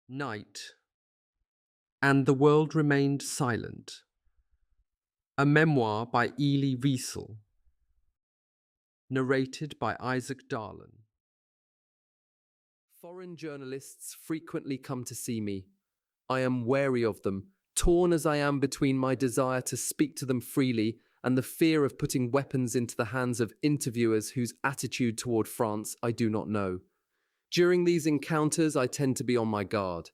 Night, and the world remained silent. A memoir by Elie Wiesel, narrated by Isaac Darlan. Foreign journalists frequently come to see me. I am wary of them, torn as I am between my desire to speak to them freely and the fear of putting weapons into the hands of interviewers whose attitude toward France I do not know. During these encounters, I tend to be on my guard.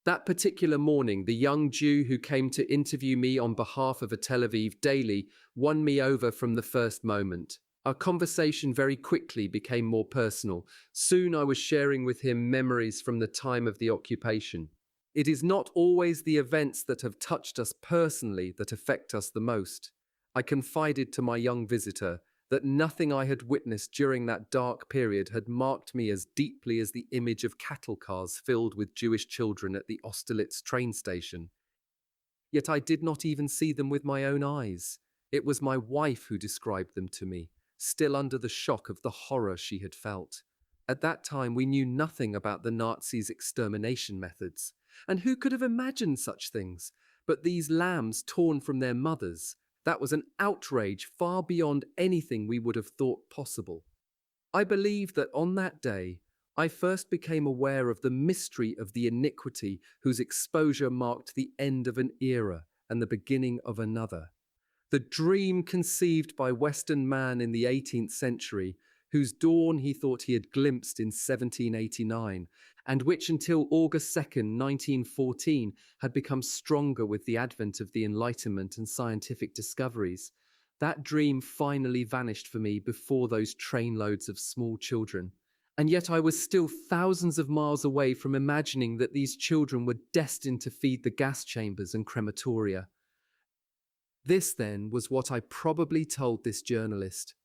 That particular morning, the young Jew who came to interview me on behalf of a Tel Aviv daily won me over from the first moment. Our conversation very quickly became more personal. Soon I was sharing with him memories from the time of the occupation. It is not always the events that have touched us personally that affect us the most. I confided to my young visitor that nothing I had witnessed during that dark period had marked me as deeply as the image of cattle cars filled with Jewish children at the Austerlitz train station. Yet I did not even see them with my own eyes. It was my wife who described them to me, still under the shock of the horror she had felt. At that time we knew nothing about the Nazis' extermination methods. And who could have imagined such things? But these lambs torn from their mothers, that was an outrage far beyond anything we would have thought possible. I believe that on that day, I first became aware of the mystery of the iniquity whose exposure marked the end of an era and the beginning of another. The dream conceived by Western man in the 18th century, whose dawn he thought he had glimpsed in 1789, and which until August 2nd, 1914, had become stronger with the advent of the Enlightenment and scientific discoveries. That dream finally vanished for me before those trainloads of small children. And yet I was still thousands of miles away from imagining that these children were destined to feed the gas chambers and crematoria. This, then, was what I probably told this journalist.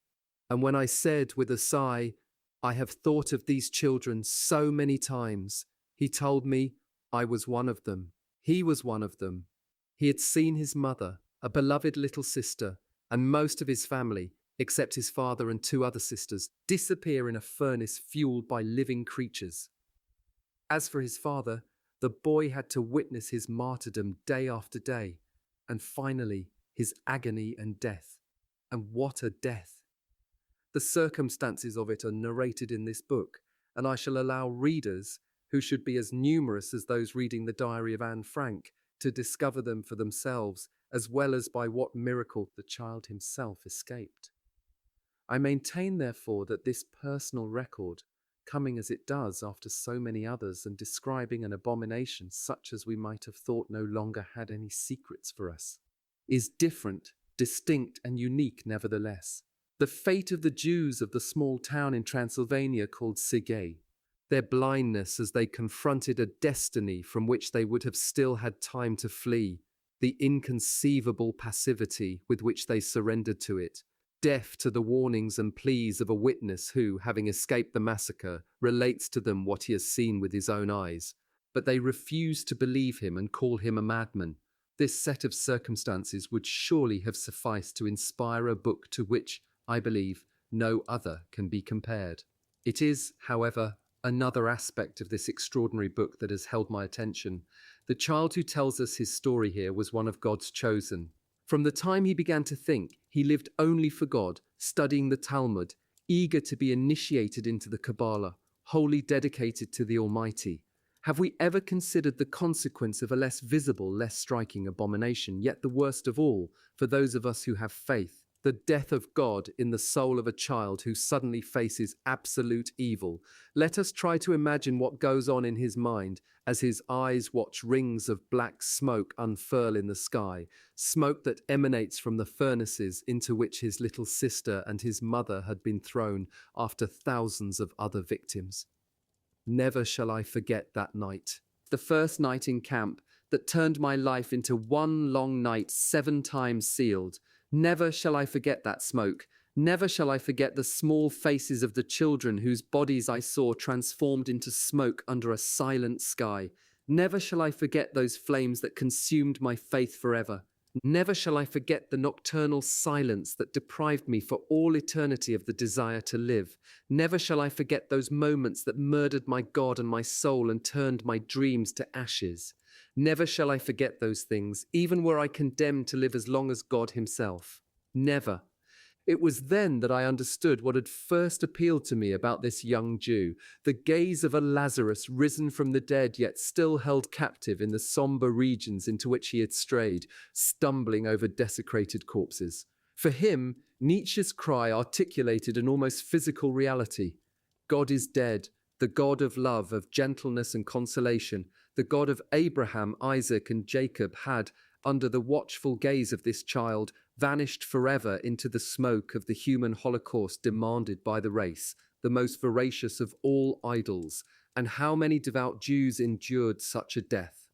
And when I said with a sigh, "I have thought of these children so many times," he told me I was one of them. He was one of them. He had seen his mother, a beloved little sister, and most of his family, except his father and two other sisters, disappear in a furnace fueled by living creatures. As for his father, the boy had to witness his martyrdom day after day, and finally his agony and death. And what a death! The circumstances of it are narrated in this book, and I shall allow readers, who should be as numerous as those reading the diary of Anne Frank, to discover them for themselves, as well as by what miracle the child himself escaped. I maintain, therefore, that this personal record, coming as it does after so many others and describing an abomination such as we might have thought no longer had any secrets for us, is different, distinct, and unique nevertheless. The fate of the Jews of the small town in Transylvania called Sigay, their blindness as they confronted a destiny from which they would have still had time to flee, the inconceivable passivity with which they surrendered to it, deaf to the warnings and pleas of a witness who, having escaped the massacre, relates to them what he has seen with his own eyes, but they refuse to believe him and call him a madman. This set of circumstances would surely have sufficed to inspire a book to which, I believe, no other can be compared. It is, however, another aspect of this extraordinary book that has held my attention. The child who tells us his story here was one of God's chosen. From the time he began to think, he lived only for God, studying the Talmud, eager to be initiated into the Kabbalah, wholly dedicated to the Almighty. Have we ever considered the consequence of a less visible, less striking abomination, yet the worst of all, for those of us who have faith? The death of God in the soul of a child who suddenly faces absolute evil. Let us try to imagine what goes on in his mind as his eyes watch rings of black smoke unfurl in the sky, smoke that emanates from the furnaces into which his little sister and his mother had been thrown after thousands of other victims. Never shall I forget that night, the first night in camp that turned my life into one long night 7 times sealed. Never shall I forget that smoke. Never shall I forget the small faces of the children whose bodies I saw transformed into smoke under a silent sky. Never shall I forget those flames that consumed my faith forever. Never shall I forget the nocturnal silence that deprived me for all eternity of the desire to live. Never shall I forget those moments that murdered my God and my soul and turned my dreams to ashes. Never shall I forget those things, even were I condemned to live as long as God himself. Never. It was then that I understood what had first appealed to me about this young Jew, the gaze of a Lazarus risen from the dead yet still held captive in the somber regions into which he had strayed, stumbling over desecrated corpses. For him, Nietzsche's cry articulated an almost physical reality. God is dead, the God of love, of gentleness and consolation, the God of Abraham, Isaac, and Jacob had, under the watchful gaze of this child, vanished forever into the smoke of the human holocaust demanded by the race, the most voracious of all idols. And how many devout Jews endured such a death?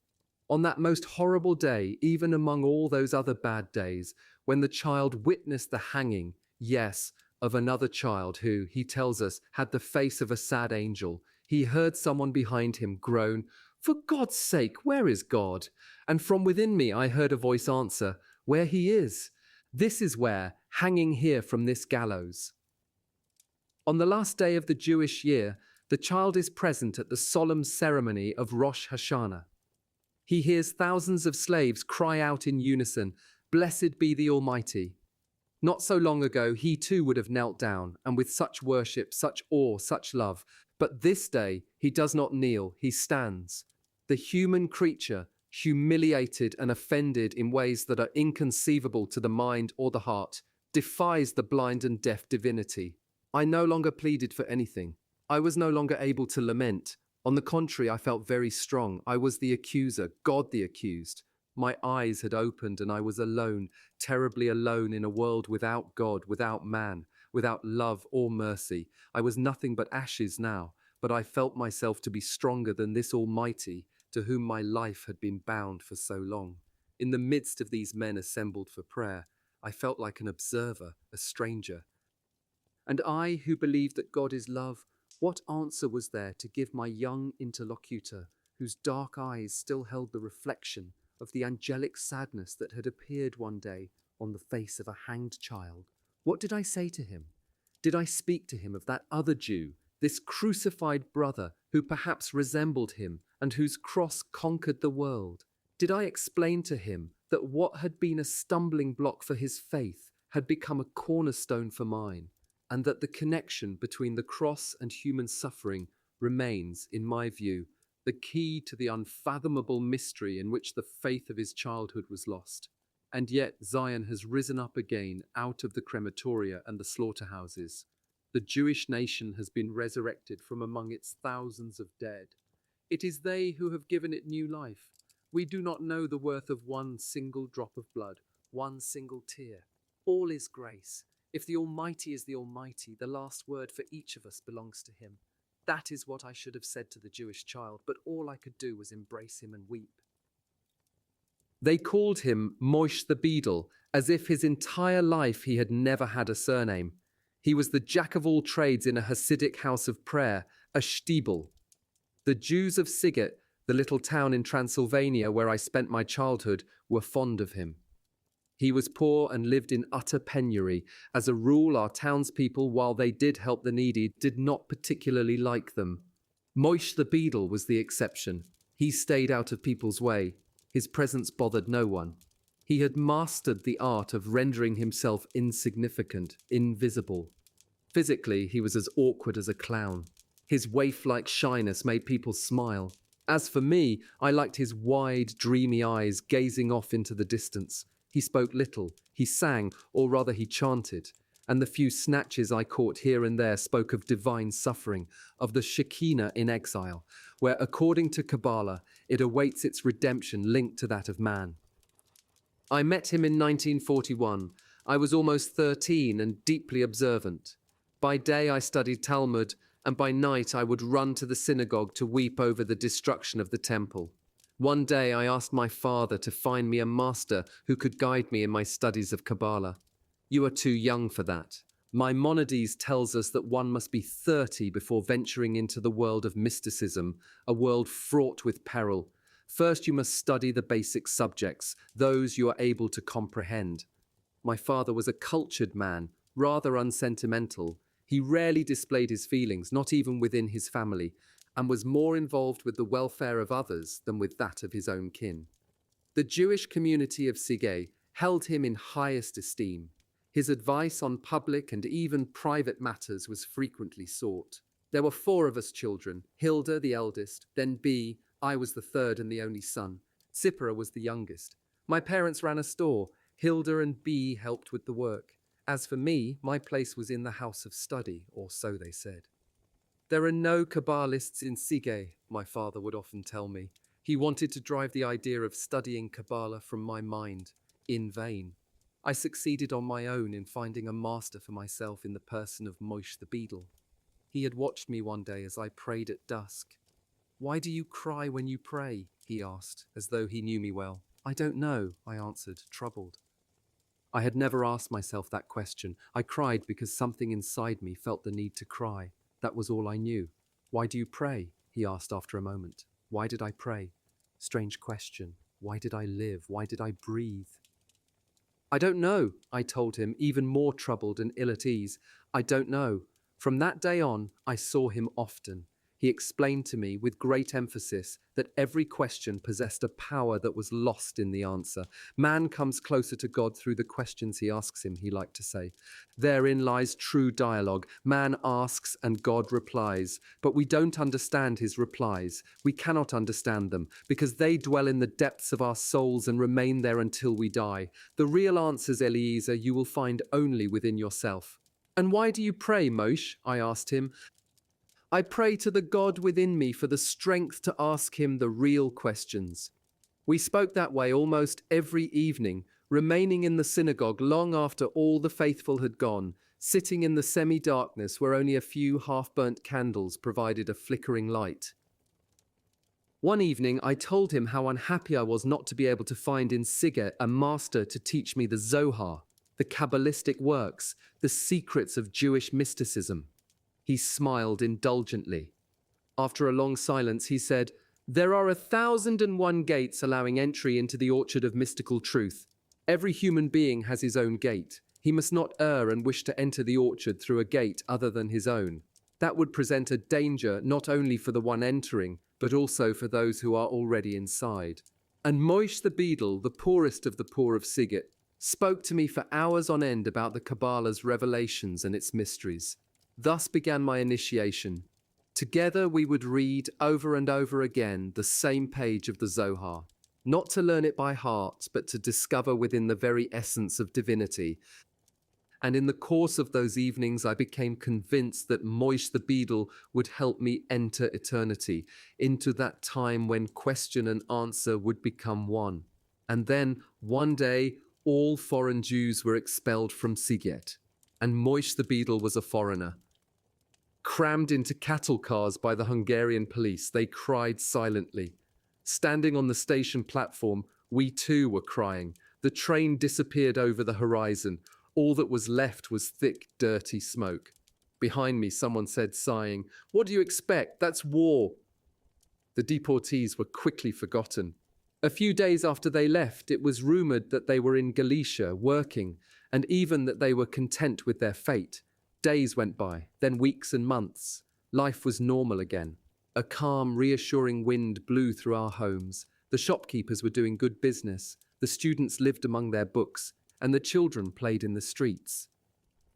On that most horrible day, even among all those other bad days, when the child witnessed the hanging, yes, of another child who, he tells us, had the face of a sad angel, he heard someone behind him groan, "For God's sake, where is God?" And from within me I heard a voice answer, "Where he is. This is where, hanging here from this gallows." On the last day of the Jewish year, the child is present at the solemn ceremony of Rosh Hashanah. He hears thousands of slaves cry out in unison, "Blessed be the Almighty." Not so long ago, he too would have knelt down, and with such worship, such awe, such love. But this day, he does not kneel, he stands. The human creature, humiliated and offended in ways that are inconceivable to the mind or the heart, defies the blind and deaf divinity. I no longer pleaded for anything. I was no longer able to lament. On the contrary, I felt very strong. I was the accuser, God the accused. My eyes had opened and I was alone, terribly alone in a world without God, without man, without love or mercy. I was nothing but ashes now, but I felt myself to be stronger than this Almighty, to whom my life had been bound for so long. In the midst of these men assembled for prayer, I felt like an observer, a stranger. And I, who believed that God is love, what answer was there to give my young interlocutor, whose dark eyes still held the reflection of the angelic sadness that had appeared one day on the face of a hanged child? What did I say to him? Did I speak to him of that other Jew, this crucified brother who perhaps resembled him and whose cross conquered the world? Did I explain to him that what had been a stumbling block for his faith had become a cornerstone for mine, and that the connection between the cross and human suffering remains, in my view, the key to the unfathomable mystery in which the faith of his childhood was lost? And yet Zion has risen up again out of the crematoria and the slaughterhouses. The Jewish nation has been resurrected from among its thousands of dead. It is they who have given it new life. We do not know the worth of one single drop of blood, one single tear. All is grace. If the Almighty is the Almighty, the last word for each of us belongs to him. That is what I should have said to the Jewish child, but all I could do was embrace him and weep. They called him Moish the Beadle, as if his entire life he had never had a surname. He was the jack of all trades in a Hasidic house of prayer, a shtibel. The Jews of Siget, the little town in Transylvania where I spent my childhood, were fond of him. He was poor and lived in utter penury. As a rule, our townspeople, while they did help the needy, did not particularly like them. Moish the Beadle was the exception. He stayed out of people's way. His presence bothered no one. He had mastered the art of rendering himself insignificant, invisible. Physically, he was as awkward as a clown. His waif-like shyness made people smile. As for me, I liked his wide, dreamy eyes gazing off into the distance. He spoke little, he sang, or rather he chanted, and the few snatches I caught here and there spoke of divine suffering, of the Shekinah in exile, where, according to Kabbalah, it awaits its redemption linked to that of man. I met him in 1941. I was almost 13 and deeply observant. By day I studied Talmud, and by night I would run to the synagogue to weep over the destruction of the temple. One day I asked my father to find me a master who could guide me in my studies of Kabbalah. "You are too young for that. Maimonides tells us that one must be 30 before venturing into the world of mysticism, a world fraught with peril. First, you must study the basic subjects, those you are able to comprehend. My father was a cultured man, rather unsentimental. He rarely displayed his feelings, not even within his family, and was more involved with the welfare of others than with that of his own kin. The Jewish community of Sigay held him in highest esteem. His advice on public and even private matters was frequently sought. There were 4 of us children, Hilda the eldest, then B, I was the third and the only son. Sipora was the youngest. My parents ran a store. Hilda and B helped with the work. As for me, my place was in the house of study, or so they said. There are no Kabbalists in Sigay, my father would often tell me. He wanted to drive the idea of studying Kabbalah from my mind, in vain. I succeeded on my own in finding a master for myself in the person of Moshe the Beadle. He had watched me one day as I prayed at dusk. "Why do you cry when you pray?" he asked, as though he knew me well. "I don't know," I answered, troubled. I had never asked myself that question. I cried because something inside me felt the need to cry. That was all I knew. "Why do you pray?" he asked after a moment. Why did I pray? Strange question. Why did I live? Why did I breathe? "I don't know," I told him, even more troubled and ill at ease. "I don't know." From that day on, I saw him often. He explained to me with great emphasis that every question possessed a power that was lost in the answer. Man comes closer to God through the questions he asks him, he liked to say. Therein lies true dialogue. Man asks and God replies, but we don't understand his replies. We cannot understand them because they dwell in the depths of our souls and remain there until we die. The real answers, Eliezer, you will find only within yourself. "And why do you pray, Moshe?" I asked him. "I pray to the God within me for the strength to ask him the real questions." We spoke that way almost every evening, remaining in the synagogue long after all the faithful had gone, sitting in the semi-darkness where only a few half-burnt candles provided a flickering light. One evening, I told him how unhappy I was not to be able to find in Sigay a master to teach me the Zohar, the Kabbalistic works, the secrets of Jewish mysticism. He smiled indulgently. After a long silence, he said, "There are 1,001 gates allowing entry into the orchard of mystical truth. Every human being has his own gate. He must not err and wish to enter the orchard through a gate other than his own. That would present a danger not only for the one entering, but also for those who are already inside." And Moshe the Beadle, the poorest of the poor of Sigay, spoke to me for hours on end about the Kabbalah's revelations and its mysteries. Thus began my initiation. Together we would read over and over again the same page of the Zohar, not to learn it by heart, but to discover within the very essence of divinity. And in the course of those evenings I became convinced that Moshe the Beadle would help me enter eternity, into that time when question and answer would become one. And then, one day, all foreign Jews were expelled from Sigay, and Moshe the Beadle was a foreigner. Crammed into cattle cars by the Hungarian police, they cried silently. Standing on the station platform, we too were crying. The train disappeared over the horizon. All that was left was thick, dirty smoke. Behind me, someone said, sighing, "What do you expect? That's war." The deportees were quickly forgotten. A few days after they left, it was rumored that they were in Galicia, working, and even that they were content with their fate. Days went by, then weeks and months. Life was normal again. A calm, reassuring wind blew through our homes. The shopkeepers were doing good business. The students lived among their books, and the children played in the streets.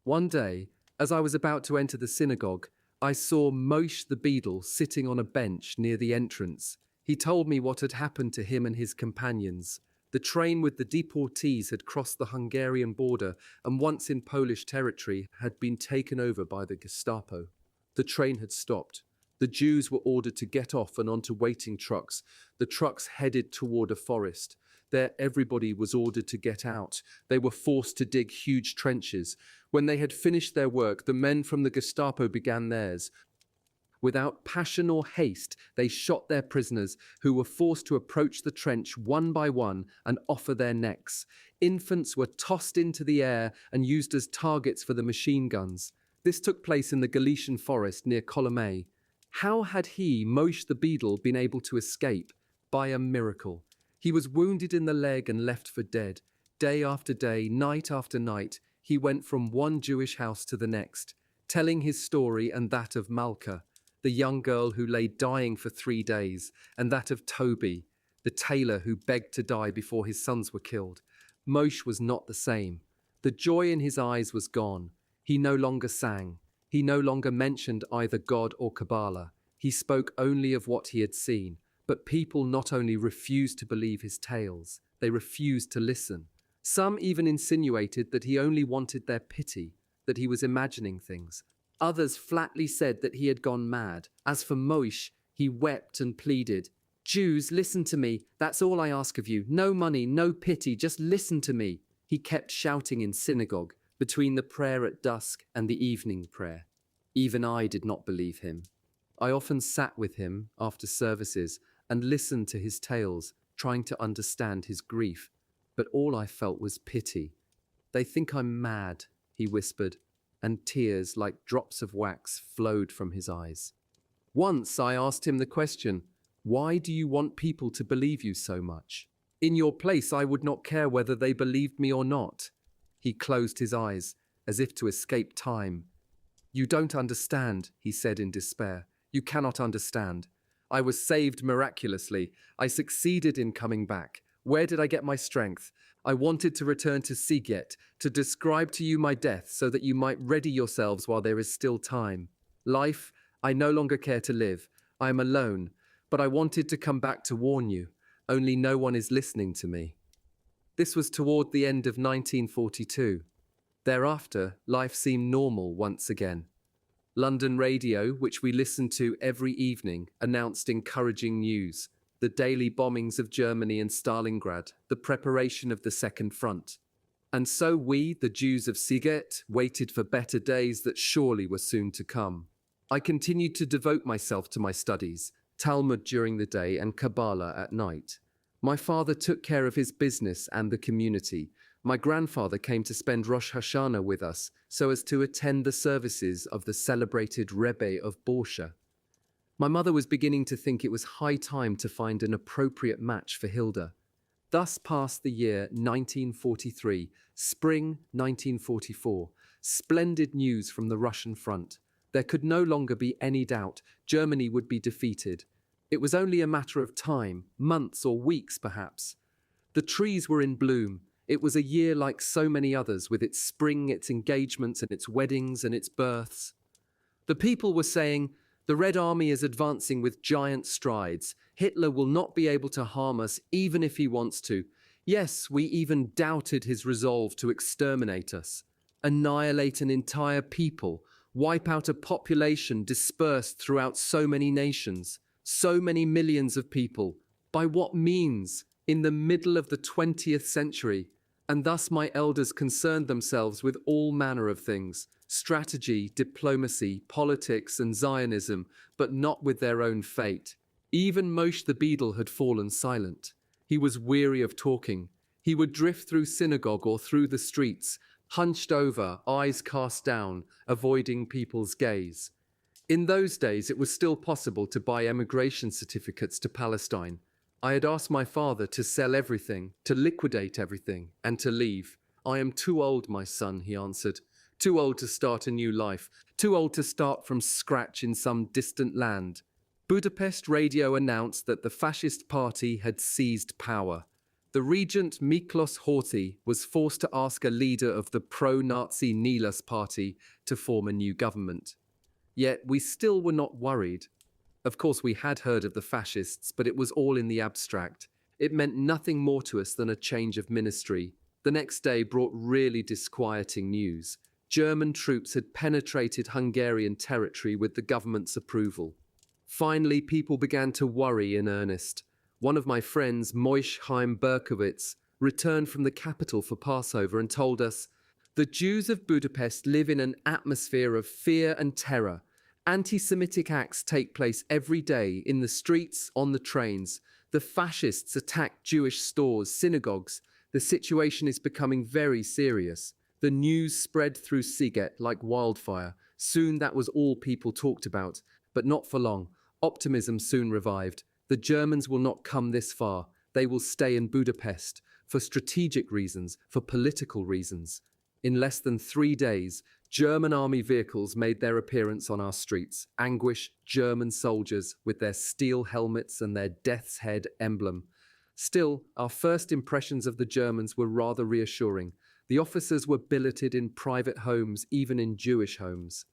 One day, as I was about to enter the synagogue, I saw Moshe the Beadle sitting on a bench near the entrance. He told me what had happened to him and his companions. The train with the deportees had crossed the Hungarian border and once in Polish territory had been taken over by the Gestapo. The train had stopped. The Jews were ordered to get off and onto waiting trucks. The trucks headed toward a forest. There everybody was ordered to get out. They were forced to dig huge trenches. When they had finished their work, the men from the Gestapo began theirs. Without passion or haste, they shot their prisoners, who were forced to approach the trench one by one and offer their necks. Infants were tossed into the air and used as targets for the machine guns. This took place in the Galician forest near Colomay. How had he, Moshe the Beadle, been able to escape? by a miracle. He was wounded in the leg and left for dead. Day after day, night after night, he went from one Jewish house to the next, telling his story and that of Malka, the young girl who lay dying for 3 days, and that of Toby, the tailor who begged to die before his sons were killed. Moshe was not the same. The joy in his eyes was gone. He no longer sang. He no longer mentioned either God or Kabbalah. He spoke only of what he had seen. But people not only refused to believe his tales, they refused to listen. Some even insinuated that he only wanted their pity, that he was imagining things. Others flatly said that he had gone mad. As for Moshe, he wept and pleaded, "Jews, listen to me. That's all I ask of you. No money, no pity, just listen to me." He kept shouting in synagogue, between the prayer at dusk and the evening prayer. Even I did not believe him. I often sat with him after services and listened to his tales, trying to understand his grief. But all I felt was pity. "They think I'm mad," he whispered, and tears like drops of wax flowed from his eyes. Once I asked him the question, "Why do you want people to believe you so much? In your place, I would not care whether they believed me or not." He closed his eyes, as if to escape time. "You don't understand," he said in despair. "You cannot understand. I was saved miraculously. I succeeded in coming back. Where did I get my strength? I wanted to return to Siget, to describe to you my death so that you might ready yourselves while there is still time. Life, I no longer care to live. I am alone, but I wanted to come back to warn you. Only no one is listening to me." This was toward the end of 1942. Thereafter, life seemed normal once again. London radio, which we listened to every evening, announced encouraging news: the daily bombings of Germany and Stalingrad, the preparation of the Second Front. And so we, the Jews of Siget, waited for better days that surely were soon to come. I continued to devote myself to my studies, Talmud during the day and Kabbalah at night. My father took care of his business and the community. My grandfather came to spend Rosh Hashanah with us so as to attend the services of the celebrated Rebbe of Borsha. My mother was beginning to think it was high time to find an appropriate match for Hilda. Thus passed the year 1943, spring 1944. Splendid news from the Russian front. There could no longer be any doubt Germany would be defeated. It was only a matter of time, months or weeks perhaps. The trees were in bloom. It was a year like so many others, with its spring, its engagements, and its weddings and its births. The people were saying, "The Red Army is advancing with giant strides. Hitler will not be able to harm us even if he wants to. Yes, we even doubted his resolve to exterminate us, annihilate an entire people, wipe out a population dispersed throughout so many nations, so many millions of people. By what means? In the middle of the 20th century. And thus my elders concerned themselves with all manner of things, strategy, diplomacy, politics, and Zionism, but not with their own fate. Even Moshe the Beadle had fallen silent. He was weary of talking. He would drift through synagogue or through the streets, hunched over, eyes cast down, avoiding people's gaze. In those days, it was still possible to buy emigration certificates to Palestine. I had asked my father to sell everything, to liquidate everything, and to leave. "I am too old, my son," he answered. "Too old to start a new life. Too old to start from scratch in some distant land." Budapest radio announced that the fascist party had seized power. The regent Miklos Horthy was forced to ask a leader of the pro-Nazi Nilas party to form a new government. Yet we still were not worried. Of course, we had heard of the fascists, but it was all in the abstract. It meant nothing more to us than a change of ministry. The next day brought really disquieting news. German troops had penetrated Hungarian territory with the government's approval. Finally, people began to worry in earnest. One of my friends, Moishe Chaim Berkowitz, returned from the capital for Passover and told us, "The Jews of Budapest live in an atmosphere of fear and terror. Anti-Semitic acts take place every day in the streets, on the trains. The fascists attack Jewish stores, synagogues. The situation is becoming very serious." The news spread through Siget like wildfire. Soon that was all people talked about, but not for long. Optimism soon revived. The The Germans will not come this far. They will stay in Budapest for strategic reasons, for political reasons. In less than 3 days, German army vehicles made their appearance on our streets. Anguished German soldiers with their steel helmets and their death's head emblem. Still, our first impressions of the Germans were rather reassuring. The officers were billeted in private homes, even in Jewish homes.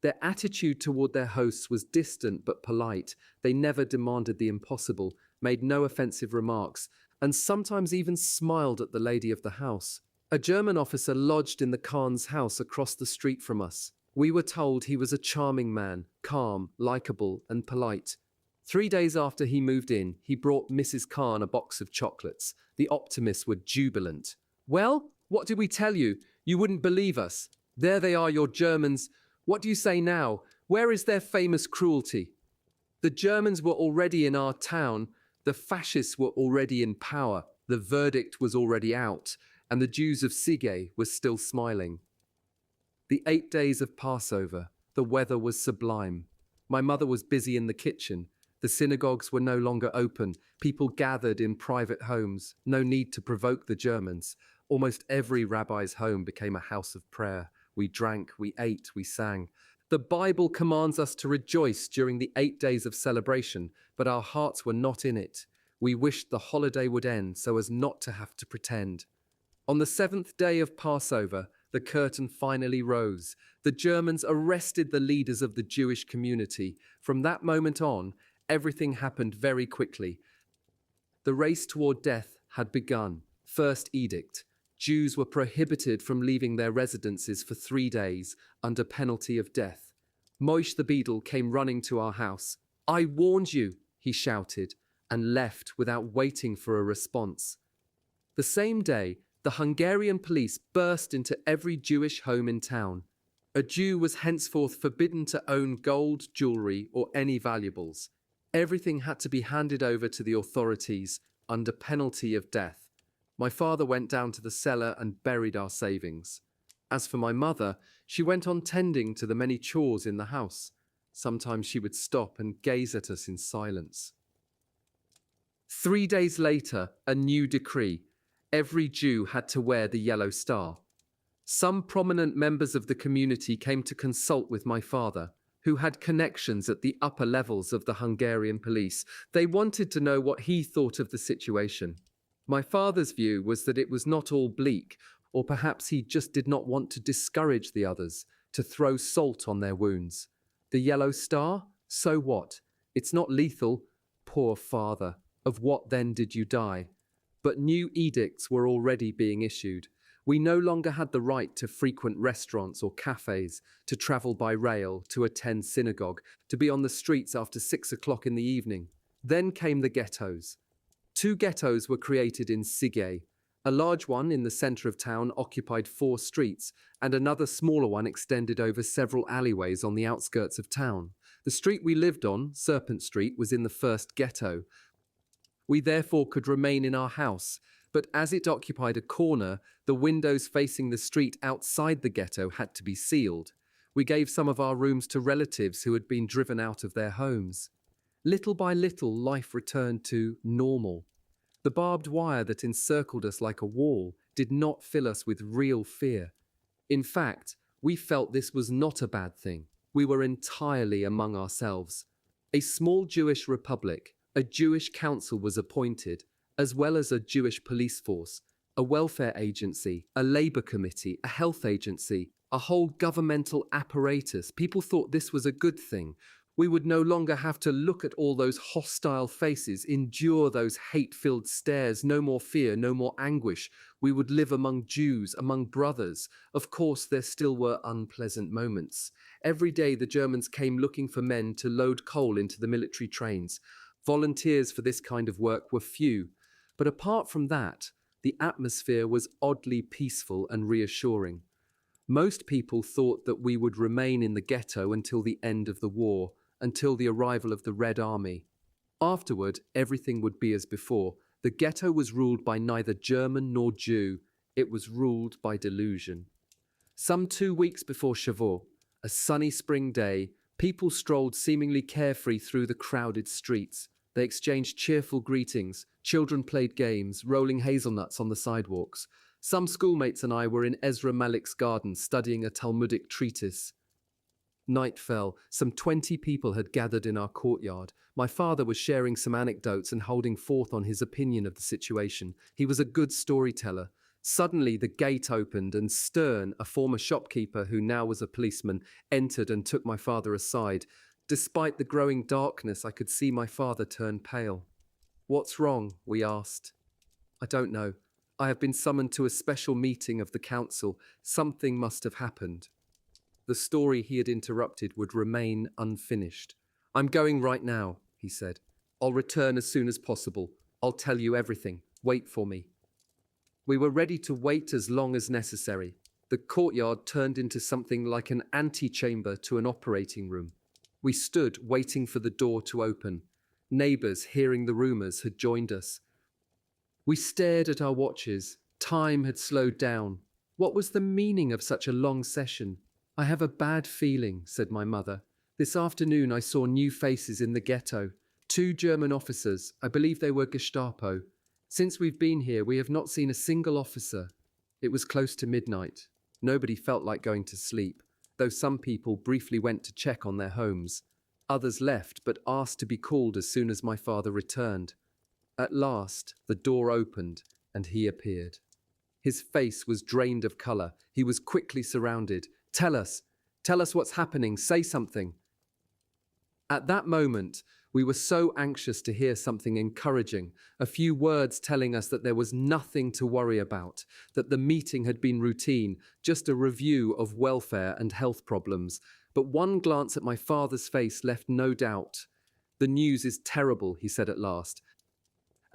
Their attitude toward their hosts was distant but polite. They never demanded the impossible, made no offensive remarks, and sometimes even smiled at the lady of the house. A German officer lodged in the Khan's house across the street from us. We were told he was a charming man, calm, likable, and polite. 3 days after he moved in, he brought Mrs. Khan a box of chocolates. The optimists were jubilant. "Well, what did we tell you? You wouldn't believe us. There they are, your Germans. What do you say now? Where is their famous cruelty? The Germans were already in our town. The fascists were already in power. The verdict was already out. And the Jews of Sige were still smiling." The 8 days of Passover. The weather was sublime. My mother was busy in the kitchen. The synagogues were no longer open. People gathered in private homes. No need to provoke the Germans. Almost every rabbi's home became a house of prayer. We drank, we ate, we sang. The Bible commands us to rejoice during the 8 days of celebration, but our hearts were not in it. We wished the holiday would end so as not to have to pretend. On the 7th day of Passover, the curtain finally rose. The Germans arrested the leaders of the Jewish community. From that moment on, everything happened very quickly. The race toward death had begun. First edict. Jews were prohibited from leaving their residences for 3 days under penalty of death. Moish the beadle came running to our house. "I warned you," he shouted, and left without waiting for a response. The same day, the Hungarian police burst into every Jewish home in town. A Jew was henceforth forbidden to own gold, jewelry, or any valuables. Everything had to be handed over to the authorities under penalty of death. My father went down to the cellar and buried our savings. As for my mother, she went on tending to the many chores in the house. Sometimes she would stop and gaze at us in silence. 3 days later, a new decree. Every Jew had to wear the yellow star. Some prominent members of the community came to consult with my father, who had connections at the upper levels of the Hungarian police. They wanted to know what he thought of the situation. My father's view was that it was not all bleak, or perhaps he just did not want to discourage the others, to throw salt on their wounds. The yellow star? So what? It's not lethal. Poor father. Of what then did you die? But new edicts were already being issued. We no longer had the right to frequent restaurants or cafes, to travel by rail, to attend synagogue, to be on the streets after 6 o'clock in the evening. Then came the ghettos. 2 ghettos were created in Sige. A large one in the center of town occupied 4 streets, and another smaller one extended over several alleyways on the outskirts of town. The street we lived on, Serpent Street, was in the first ghetto. We therefore could remain in our house, but as it occupied a corner, the windows facing the street outside the ghetto had to be sealed. We gave some of our rooms to relatives who had been driven out of their homes. Little by little, life returned to normal. The barbed wire that encircled us like a wall did not fill us with real fear. In fact, we felt this was not a bad thing. We were entirely among ourselves. A small Jewish republic, a Jewish council was appointed, as well as a Jewish police force, a welfare agency, a labor committee, a health agency, a whole governmental apparatus. People thought this was a good thing. We would no longer have to look at all those hostile faces, endure those hate-filled stares, no more fear, no more anguish. We would live among Jews, among brothers. Of course, there still were unpleasant moments. Every day the Germans came looking for men to load coal into the military trains. Volunteers for this kind of work were few. But apart from that, the atmosphere was oddly peaceful and reassuring. Most people thought that we would remain in the ghetto until the end of the war, until the arrival of the Red Army. Afterward, everything would be as before. The ghetto was ruled by neither German nor Jew. It was ruled by delusion. Some 2 weeks before Shavuot, a sunny spring day, people strolled seemingly carefree through the crowded streets. They exchanged cheerful greetings. Children played games, rolling hazelnuts on the sidewalks. Some schoolmates and I were in Ezra Malik's garden studying a Talmudic treatise. Night fell. Some 20 people had gathered in our courtyard. My father was sharing some anecdotes and holding forth on his opinion of the situation. He was a good storyteller. Suddenly the gate opened and Stern, a former shopkeeper who now was a policeman, entered and took my father aside. Despite the growing darkness, I could see my father turn pale. "What's wrong?" we asked. "I don't know. I have been summoned to a special meeting of the council. Something must have happened." The story he had interrupted would remain unfinished. "I'm going right now," he said. "I'll return as soon as possible. I'll tell you everything. Wait for me." We were ready to wait as long as necessary. The courtyard turned into something like an antechamber to an operating room. We stood waiting for the door to open. Neighbors, hearing the rumors, had joined us. We stared at our watches. Time had slowed down. What was the meaning of such a long session? "I have a bad feeling," said my mother. "This afternoon I saw new faces in the ghetto. 2 German officers. I believe they were Gestapo. Since we've been here, we have not seen a single officer." It was close to midnight. Nobody felt like going to sleep, though some people briefly went to check on their homes. Others left, but asked to be called as soon as my father returned. At last, the door opened, and he appeared. His face was drained of color. He was quickly surrounded. Tell us what's happening. Say something." At that moment, we were so anxious to hear something encouraging, a few words telling us that there was nothing to worry about, that the meeting had been routine, just a review of welfare and health problems. But one glance at my father's face left no doubt. "The news is terrible," he said at last.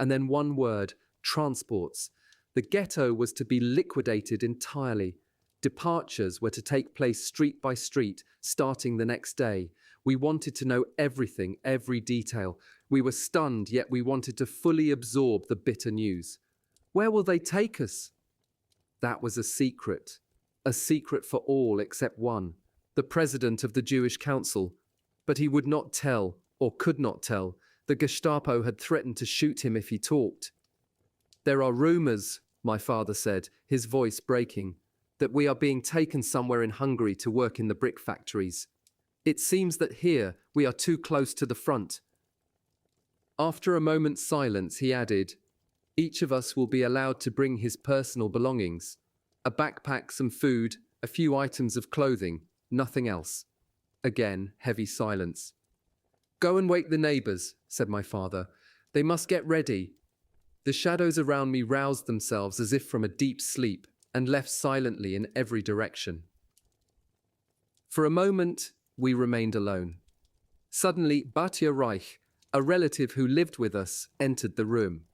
And then one word: transports. The ghetto was to be liquidated entirely. Departures were to take place street by street, starting the next day. We wanted to know everything, every detail. We were stunned, yet we wanted to fully absorb the bitter news. "Where will they take us?" That was a secret for all except one, the president of the Jewish Council. But he would not tell, or could not tell. The Gestapo had threatened to shoot him if he talked. "There are rumors," my father said, his voice breaking, "that we are being taken somewhere in Hungary to work in the brick factories. It seems that here we are too close to the front." After a moment's silence, he added, "Each of us will be allowed to bring his personal belongings. A backpack, some food, a few items of clothing, nothing else." Again, heavy silence. "Go and wake the neighbors," said my father. "They must get ready." The shadows around me roused themselves as if from a deep sleep and left silently in every direction. For a moment, we remained alone. Suddenly, Batya Reich, a relative who lived with us, entered the room.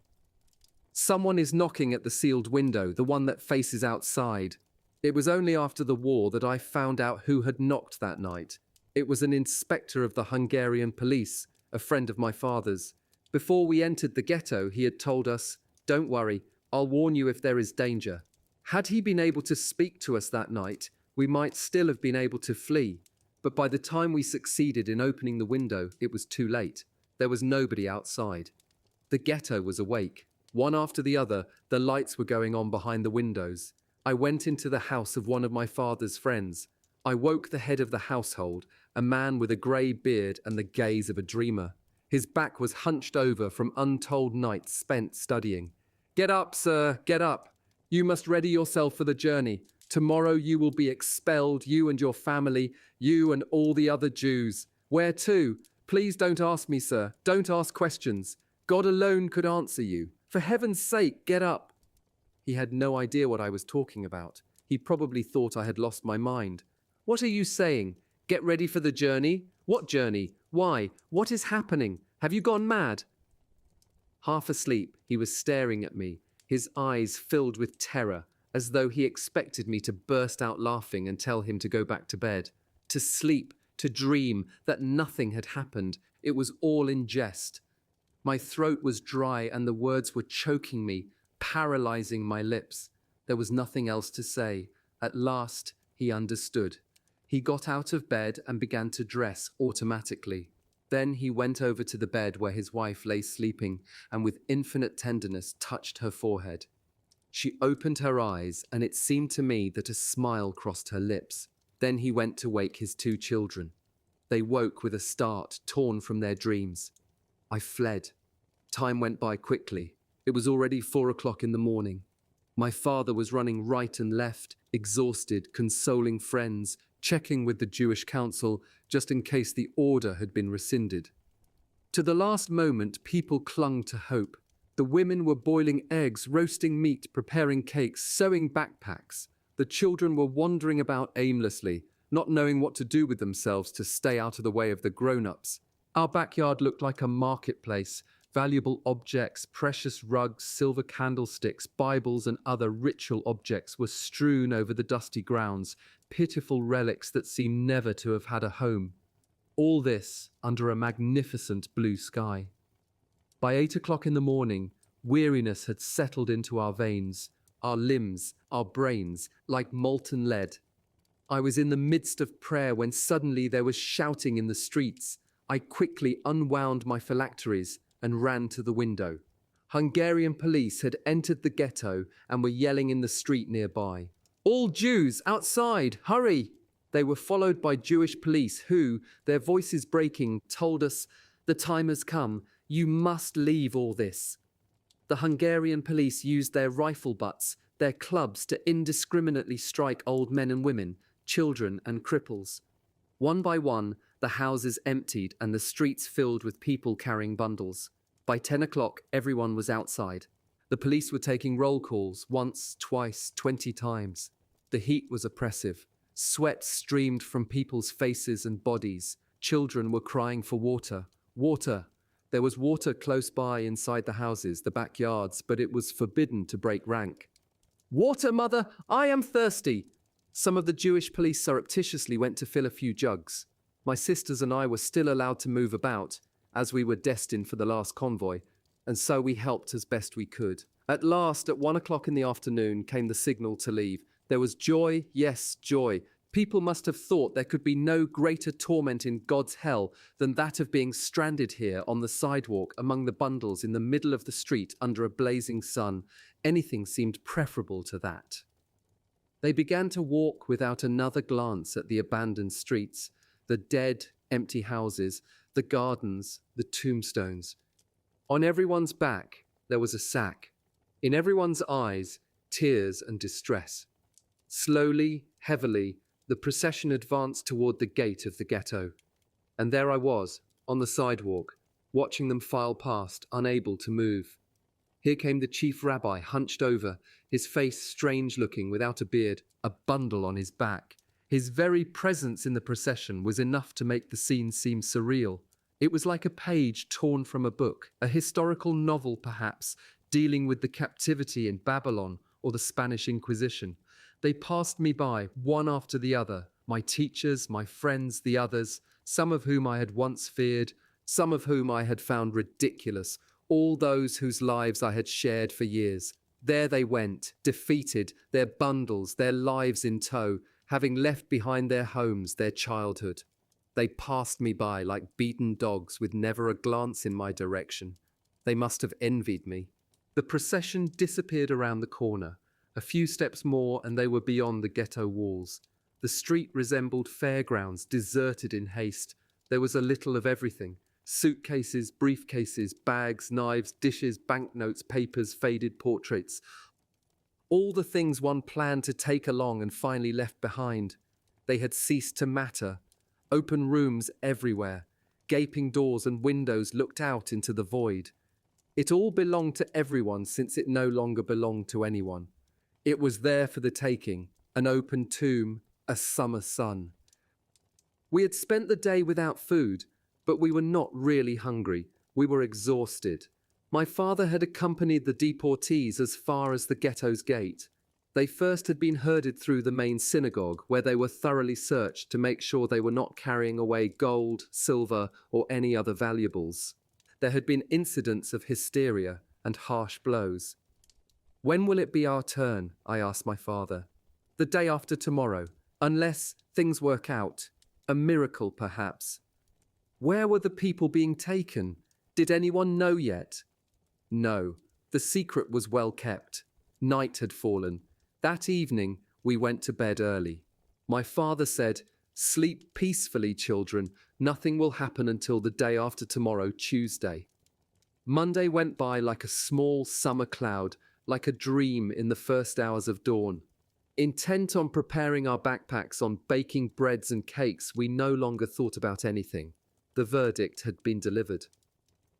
"Someone is knocking at the sealed window, the one that faces outside." It was only after the war that I found out who had knocked that night. It was an inspector of the Hungarian police, a friend of my father's. Before we entered the ghetto, he had told us, "Don't worry, I'll warn you if there is danger." Had he been able to speak to us that night, we might still have been able to flee. But by the time we succeeded in opening the window, it was too late. There was nobody outside. The ghetto was awake. One after the other, the lights were going on behind the windows. I went into the house of one of my father's friends. I woke the head of the household, a man with a grey beard and the gaze of a dreamer. His back was hunched over from untold nights spent studying. "Get up, sir, get up. You must ready yourself for the journey. Tomorrow you will be expelled, you and your family, you and all the other Jews. Where to? Please don't ask me, sir. Don't ask questions. God alone could answer you. For heaven's sake, get up." He had no idea what I was talking about. He probably thought I had lost my mind. "What are you saying? Get ready for the journey? What journey? Why? What is happening? Have you gone mad?" Half asleep, he was staring at me, his eyes filled with terror, as though he expected me to burst out laughing and tell him to go back to bed, to sleep, to dream that nothing had happened. It was all in jest. My throat was dry and the words were choking me, paralyzing my lips. There was nothing else to say. At last, he understood. He got out of bed and began to dress automatically. Then he went over to the bed where his wife lay sleeping and with infinite tenderness touched her forehead. She opened her eyes, and it seemed to me that a smile crossed her lips. Then he went to wake his 2 children. They woke with a start, torn from their dreams. I fled. Time went by quickly. It was already 4 o'clock in the morning. My father was running right and left, exhausted, consoling friends, checking with the Jewish council just in case the order had been rescinded. To the last moment, people clung to hope. The women were boiling eggs, roasting meat, preparing cakes, sewing backpacks. The children were wandering about aimlessly, not knowing what to do with themselves to stay out of the way of the grown-ups. Our backyard looked like a marketplace. Valuable objects, precious rugs, silver candlesticks, Bibles and other ritual objects were strewn over the dusty grounds, pitiful relics that seemed never to have had a home. All this under a magnificent blue sky. By 8 o'clock in the morning, weariness had settled into our veins, our limbs, our brains, like molten lead. I was in the midst of prayer when suddenly there was shouting in the streets. I quickly unwound my phylacteries and ran to the window. Hungarian police had entered the ghetto and were yelling in the street nearby. "All Jews, outside, hurry!" They were followed by Jewish police who, their voices breaking, told us, "The time has come, you must leave all this." The Hungarian police used their rifle butts, their clubs to indiscriminately strike old men and women, children and cripples. One by one, the houses emptied and the streets filled with people carrying bundles. By 10 o'clock, everyone was outside. The police were taking roll calls once, twice, 20 times. The heat was oppressive. Sweat streamed from people's faces and bodies. Children were crying for water. Water. There was water close by inside the houses, the backyards, but it was forbidden to break rank. "Water, mother! I am thirsty!" Some of the Jewish police surreptitiously went to fill a few jugs. My sisters and I were still allowed to move about, as we were destined for the last convoy, and so we helped as best we could. At last, at 1 o'clock in the afternoon, came the signal to leave. There was joy, yes, joy. People must have thought there could be no greater torment in God's hell than that of being stranded here on the sidewalk among the bundles in the middle of the street under a blazing sun. Anything seemed preferable to that. They began to walk without another glance at the abandoned streets, the dead, empty houses, the gardens, the tombstones. On everyone's back, there was a sack. In everyone's eyes, tears and distress. Slowly, heavily, the procession advanced toward the gate of the ghetto. And there I was, on the sidewalk, watching them file past, unable to move. Here came the chief rabbi, hunched over, his face strange-looking, without a beard, a bundle on his back. His very presence in the procession was enough to make the scene seem surreal. It was like a page torn from a book, a historical novel perhaps, dealing with the captivity in Babylon or the Spanish Inquisition. They passed me by, one after the other, my teachers, my friends, the others, some of whom I had once feared, some of whom I had found ridiculous, all those whose lives I had shared for years. There they went, defeated, their bundles, their lives in tow, having left behind their homes, their childhood. They passed me by like beaten dogs with never a glance in my direction. They must have envied me. The procession disappeared around the corner. A few steps more and they were beyond the ghetto walls. The street resembled fairgrounds, deserted in haste. There was a little of everything. Suitcases, briefcases, bags, knives, dishes, banknotes, papers, faded portraits. All the things one planned to take along and finally left behind. They had ceased to matter. Open rooms everywhere. Gaping doors and windows looked out into the void. It all belonged to everyone since it no longer belonged to anyone. It was there for the taking, an open tomb, a summer sun. We had spent the day without food, but we were not really hungry. We were exhausted. My father had accompanied the deportees as far as the ghetto's gate. They first had been herded through the main synagogue, where they were thoroughly searched to make sure they were not carrying away gold, silver, or any other valuables. There had been incidents of hysteria and harsh blows. "When will it be our turn?" I asked my father. "The day after tomorrow, unless things work out. A miracle, perhaps." Where were the people being taken? Did anyone know yet? No, the secret was well kept. Night had fallen. That evening, we went to bed early. My father said, "Sleep peacefully, children. Nothing will happen until the day after tomorrow, Tuesday." Monday went by like a small summer cloud, like a dream in the first hours of dawn. Intent on preparing our backpacks, on baking breads and cakes, we no longer thought about anything. The verdict had been delivered.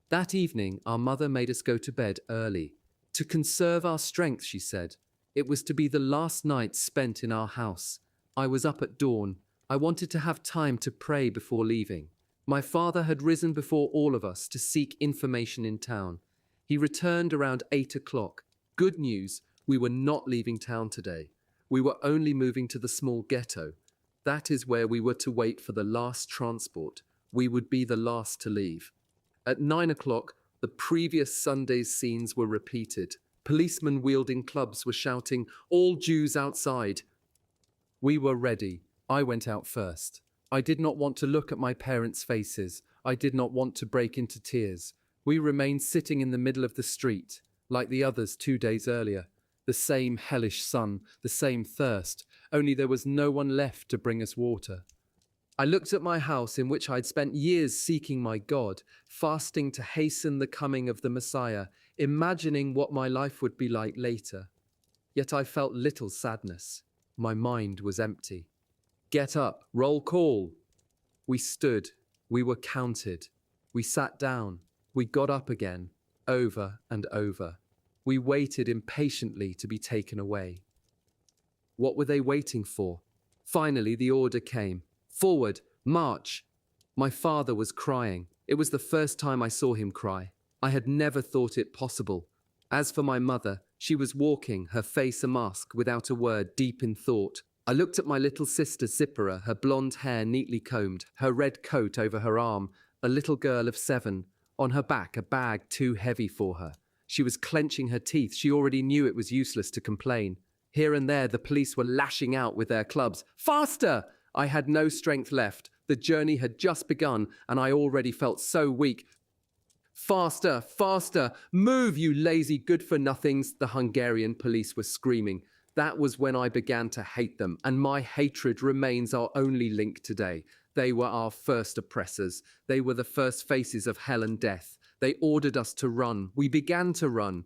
That evening, our mother made us go to bed early. To conserve our strength, she said. It was to be the last night spent in our house. I was up at dawn. I wanted to have time to pray before leaving. My father had risen before all of us to seek information in town. He returned around 8 o'clock. Good news, we were not leaving town today. We were only moving to the small ghetto. That is where we were to wait for the last transport. We would be the last to leave. At 9 o'clock, the previous Sunday's scenes were repeated. Policemen wielding clubs were shouting, "All Jews outside!" We were ready. I went out first. I did not want to look at my parents' faces. I did not want to break into tears. We remained sitting in the middle of the street, like the others 2 days earlier. The same hellish sun, the same thirst, only there was no one left to bring us water. I looked at my house in which I'd spent years seeking my God, fasting to hasten the coming of the Messiah, imagining what my life would be like later. Yet I felt little sadness. My mind was empty. "Get up, roll call." We stood. We were counted. We sat down. We got up again, over and over. We waited impatiently to be taken away. What were they waiting for? Finally, the order came. "Forward, march." My father was crying. It was the first time I saw him cry. I had never thought it possible. As for my mother, she was walking, her face a mask, without a word, deep in thought. I looked at my little sister Zipporah, her blonde hair neatly combed, her red coat over her arm, a little girl of 7, on her back a bag too heavy for her. She was clenching her teeth. She already knew it was useless to complain. Here and there the police were lashing out with their clubs. "Faster!" I had no strength left. The journey had just begun, and I already felt so weak. "Faster, faster! Move, you lazy good-for-nothings!" the Hungarian police were screaming. That was when I began to hate them, and my hatred remains our only link today. They were our first oppressors. They were the first faces of hell and death. They ordered us to run. We began to run.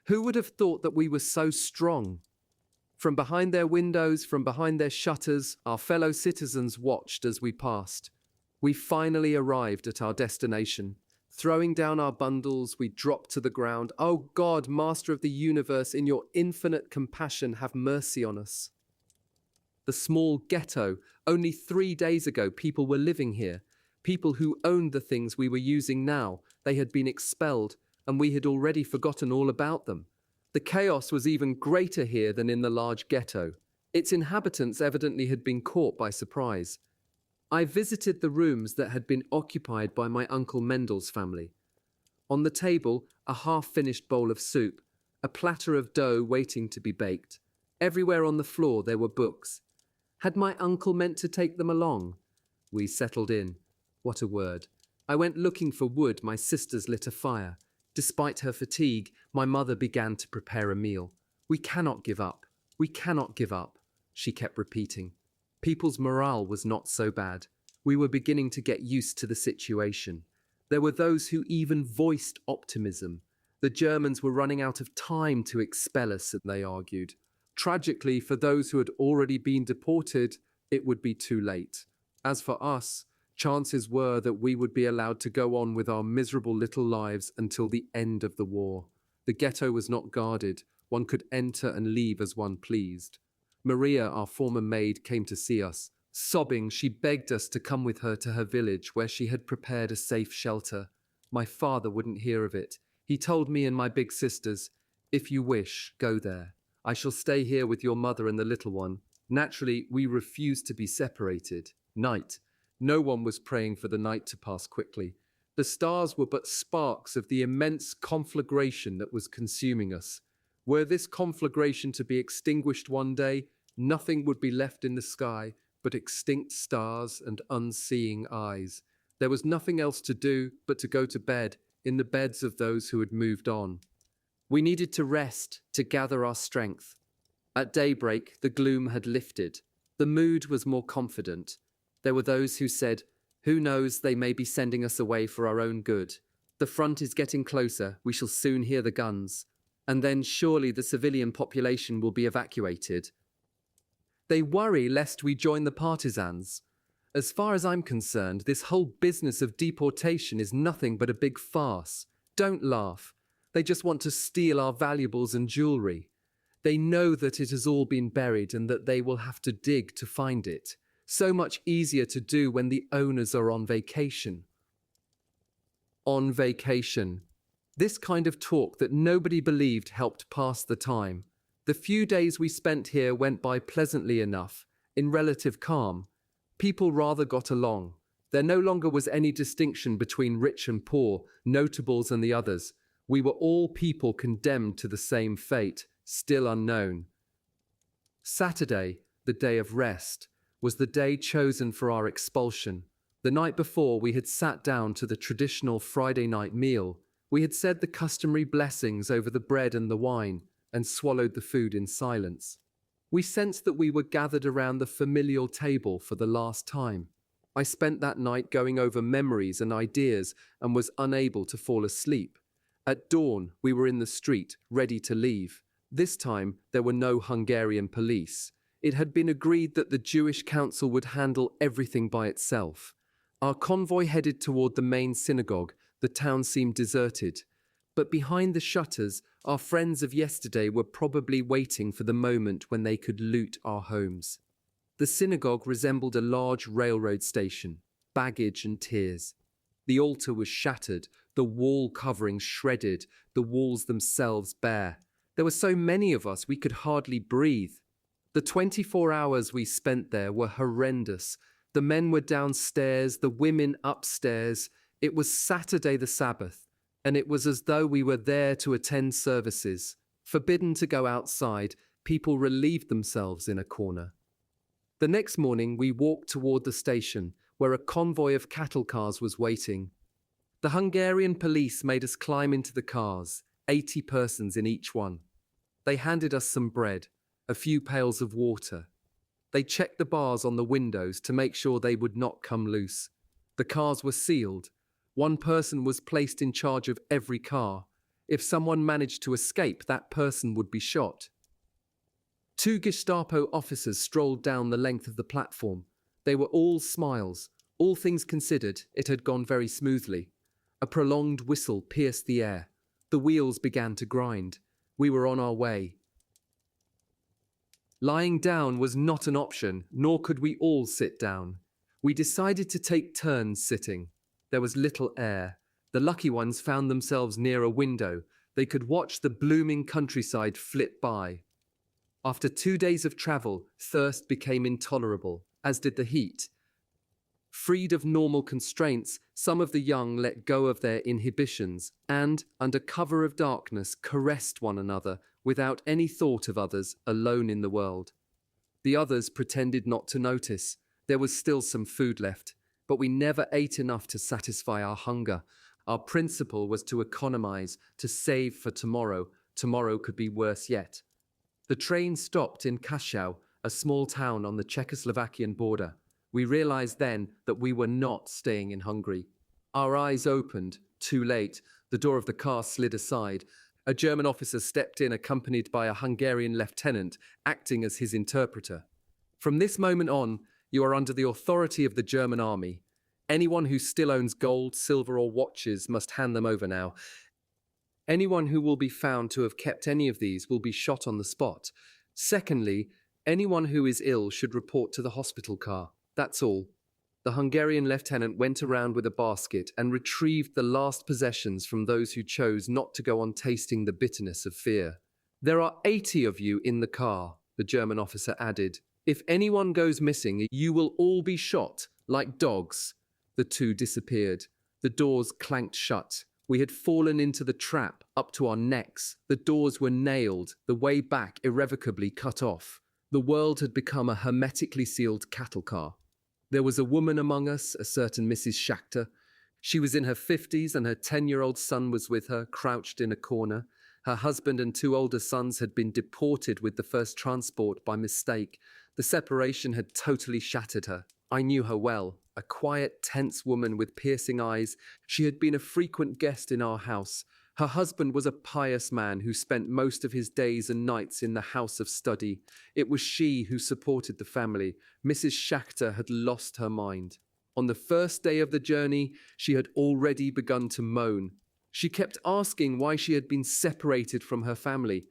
Who would have thought that we were so strong? From behind their windows, from behind their shutters, our fellow citizens watched as we passed. We finally arrived at our destination. Throwing down our bundles, we dropped to the ground. "Oh God, Master of the universe, in your infinite compassion, have mercy on us." The small ghetto, only 3 days ago, people were living here. People who owned the things we were using now. They had been expelled, and we had already forgotten all about them. The chaos was even greater here than in the large ghetto. Its inhabitants evidently had been caught by surprise. I visited the rooms that had been occupied by my Uncle Mendel's family. On the table, a half-finished bowl of soup, a platter of dough waiting to be baked. Everywhere on the floor there were books. Had my uncle meant to take them along? We settled in. What a word. I went looking for wood. My sisters lit a fire. Despite her fatigue, my mother began to prepare a meal. "We cannot give up. We cannot give up," she kept repeating. People's morale was not so bad. We were beginning to get used to the situation. There were those who even voiced optimism. The Germans were running out of time to expel us, they argued. Tragically, for those who had already been deported, it would be too late. As for us, chances were that we would be allowed to go on with our miserable little lives until the end of the war. The ghetto was not guarded. One could enter and leave as one pleased. Maria, our former maid, came to see us. Sobbing, she begged us to come with her to her village, where she had prepared a safe shelter. My father wouldn't hear of it. He told me and my big sisters, "If you wish, go there. I shall stay here with your mother and the little one." Naturally, we refused to be separated. Night. No one was praying for the night to pass quickly. The stars were but sparks of the immense conflagration that was consuming us. Were this conflagration to be extinguished one day, nothing would be left in the sky but extinct stars and unseeing eyes. There was nothing else to do but to go to bed in the beds of those who had moved on. We needed to rest to gather our strength. At daybreak, the gloom had lifted. The mood was more confident. There were those who said, "Who knows, they may be sending us away for our own good. The front is getting closer, we shall soon hear the guns. And then surely the civilian population will be evacuated." They worry lest we join the partisans. As far as I'm concerned, this whole business of deportation is nothing but a big farce. Don't laugh. They just want to steal our valuables and jewelry. They know that it has all been buried and that they will have to dig to find it. So much easier to do when the owners are on vacation. On vacation. This kind of talk that nobody believed helped pass the time. The few days we spent here went by pleasantly enough, in relative calm. People rather got along. There no longer was any distinction between rich and poor, notables and the others. We were all people condemned to the same fate, still unknown. Saturday, the day of rest, was the day chosen for our expulsion. The night before, we had sat down to the traditional Friday night meal. We had said the customary blessings over the bread and the wine, and swallowed the food in silence. We sensed that we were gathered around the familial table for the last time. I spent that night going over memories and ideas and was unable to fall asleep. At dawn, we were in the street, ready to leave. This time, there were no Hungarian police. It had been agreed that the Jewish Council would handle everything by itself. Our convoy headed toward the main synagogue. The town seemed deserted. But behind the shutters, our friends of yesterday were probably waiting for the moment when they could loot our homes. The synagogue resembled a large railroad station, baggage and tears. The altar was shattered, the wall covering shredded, the walls themselves bare. There were so many of us we could hardly breathe. The 24 hours we spent there were horrendous. The men were downstairs, the women upstairs. It was Saturday the Sabbath, and it was as though we were there to attend services. Forbidden to go outside, people relieved themselves in a corner. The next morning, we walked toward the station, where a convoy of cattle cars was waiting. The Hungarian police made us climb into the cars, 80 persons in each one. They handed us some bread, a few pails of water. They checked the bars on the windows to make sure they would not come loose. The cars were sealed. One person was placed in charge of every car. If someone managed to escape, that person would be shot. 2 Gestapo officers strolled down the length of the platform. They were all smiles. All things considered, it had gone very smoothly. A prolonged whistle pierced the air. The wheels began to grind. We were on our way. Lying down was not an option, nor could we all sit down. We decided to take turns sitting. There was little air. The lucky ones found themselves near a window. They could watch the blooming countryside flit by. After 2 days of travel, thirst became intolerable, as did the heat. Freed of normal constraints, some of the young let go of their inhibitions and, under cover of darkness, caressed one another without any thought of others, alone in the world. The others pretended not to notice. There was still some food left, but we never ate enough to satisfy our hunger. Our principle was to economize, to save for tomorrow. Tomorrow could be worse yet. The train stopped in Kaszau, a small town on the Czechoslovakian border. We realized then that we were not staying in Hungary. Our eyes opened, too late. The door of the car slid aside. A German officer stepped in, accompanied by a Hungarian lieutenant, acting as his interpreter. From this moment on, you are under the authority of the German army. Anyone who still owns gold, silver, or watches must hand them over now. Anyone who will be found to have kept any of these will be shot on the spot. Secondly, anyone who is ill should report to the hospital car. That's all. The Hungarian lieutenant went around with a basket and retrieved the last possessions from those who chose not to go on tasting the bitterness of fear. "There are 80 of you in the car," the German officer added. "If anyone goes missing, you will all be shot, like dogs." The 2 disappeared. The doors clanked shut. We had fallen into the trap, up to our necks. The doors were nailed, the way back irrevocably cut off. The world had become a hermetically sealed cattle car. There was a woman among us, a certain Mrs. Schachter. She was in her 50s and her 10-year-old son was with her, crouched in a corner. Her husband and 2 older sons had been deported with the first transport by mistake. The separation had totally shattered her. I knew her well, a quiet, tense woman with piercing eyes. She had been a frequent guest in our house. Her husband was a pious man who spent most of his days and nights in the house of study. It was she who supported the family. Mrs. Schachter had lost her mind. On the first day of the journey, she had already begun to moan. She kept asking why she had been separated from her family.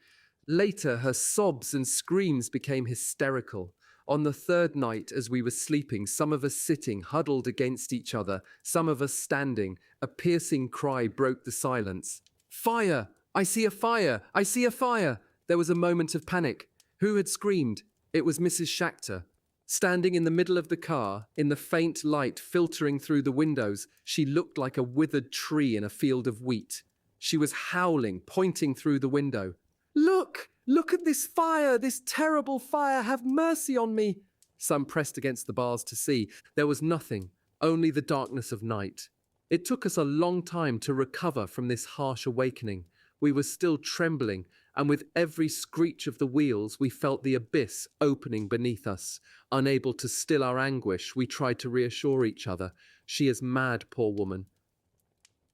Later, her sobs and screams became hysterical. On the 3rd night, as we were sleeping, some of us sitting, huddled against each other, some of us standing, a piercing cry broke the silence. "Fire! I see a fire! I see a fire!" There was a moment of panic. Who had screamed? It was Mrs. Schachter. Standing in the middle of the car, in the faint light filtering through the windows, she looked like a withered tree in a field of wheat. She was howling, pointing through the window. "Look! Look at this fire! This terrible fire! Have mercy on me!" Some pressed against the bars to see. There was nothing, only the darkness of night. It took us a long time to recover from this harsh awakening. We were still trembling, and with every screech of the wheels, we felt the abyss opening beneath us. Unable to still our anguish, we tried to reassure each other. "She is mad, poor woman."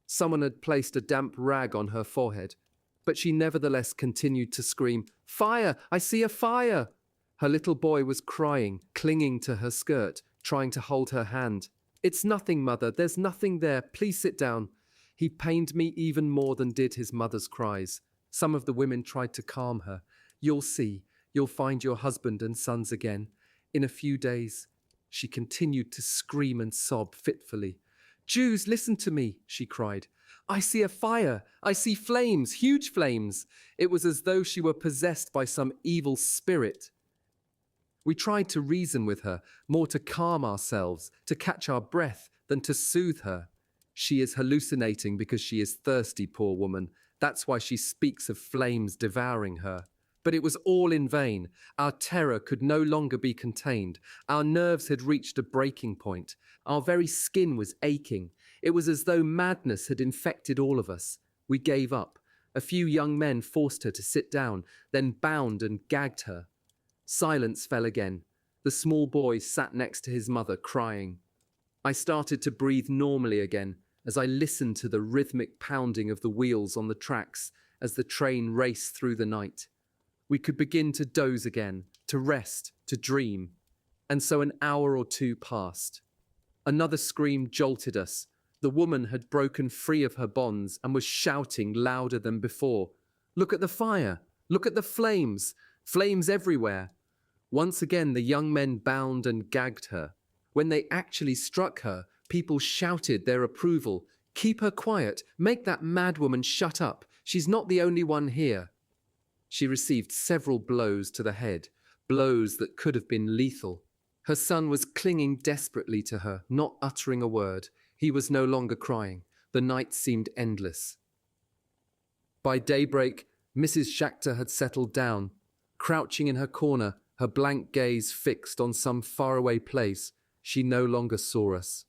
Someone had placed a damp rag on her forehead, but she nevertheless continued to scream, "Fire! I see a fire!" Her little boy was crying, clinging to her skirt, trying to hold her hand. "It's nothing, mother. There's nothing there. Please sit down." He pained me even more than did his mother's cries. Some of the women tried to calm her. "You'll see. You'll find your husband and sons again. In a few days." She continued to scream and sob fitfully. "Jews, listen to me," she cried. "I see a fire. I see flames, huge flames." It was as though she were possessed by some evil spirit. We tried to reason with her, more to calm ourselves, to catch our breath, than to soothe her. "She is hallucinating because she is thirsty, poor woman. That's why she speaks of flames devouring her." But it was all in vain. Our terror could no longer be contained. Our nerves had reached a breaking point. Our very skin was aching. It was as though madness had infected all of us. We gave up. A few young men forced her to sit down, then bound and gagged her. Silence fell again. The small boy sat next to his mother, crying. I started to breathe normally again as I listened to the rhythmic pounding of the wheels on the tracks as the train raced through the night. We could begin to doze again, to rest, to dream. And so an hour or 2 passed. Another scream jolted us. The woman had broken free of her bonds and was shouting louder than before. "Look at the fire! Look at the flames! Flames everywhere!" Once again the young men bound and gagged her. When they actually struck her, people shouted their approval. "Keep her quiet! Make that madwoman shut up! She's not the only one here!" She received several blows to the head, blows that could have been lethal. Her son was clinging desperately to her, not uttering a word. He was no longer crying. The night seemed endless. By daybreak, Mrs. Schachter had settled down. Crouching in her corner, her blank gaze fixed on some faraway place, she no longer saw us.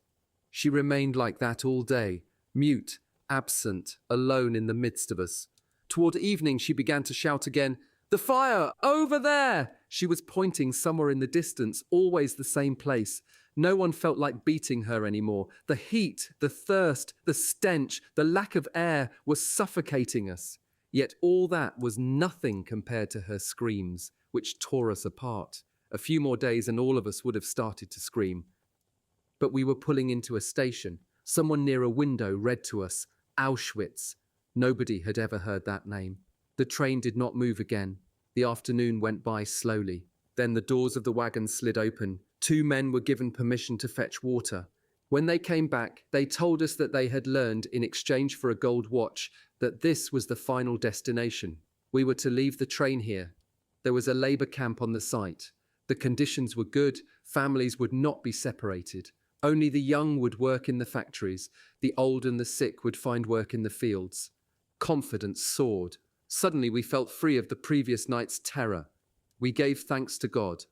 She remained like that all day, mute, absent, alone in the midst of us. Toward evening, she began to shout again, "The fire! Over there!" She was pointing somewhere in the distance, always the same place. No one felt like beating her anymore. The heat, the thirst, the stench, the lack of air was suffocating us. Yet all that was nothing compared to her screams, which tore us apart. A few more days and all of us would have started to scream. But we were pulling into a station. Someone near a window read to us, "Auschwitz." Nobody had ever heard that name. The train did not move again. The afternoon went by slowly. Then the doors of the wagon slid open. 2 men were given permission to fetch water. When they came back, they told us that they had learned, in exchange for a gold watch, that this was the final destination. We were to leave the train here. There was a labor camp on the site. The conditions were good. Families would not be separated. Only the young would work in the factories. The old and the sick would find work in the fields. Confidence soared. Suddenly we felt free of the previous night's terror. We gave thanks to God.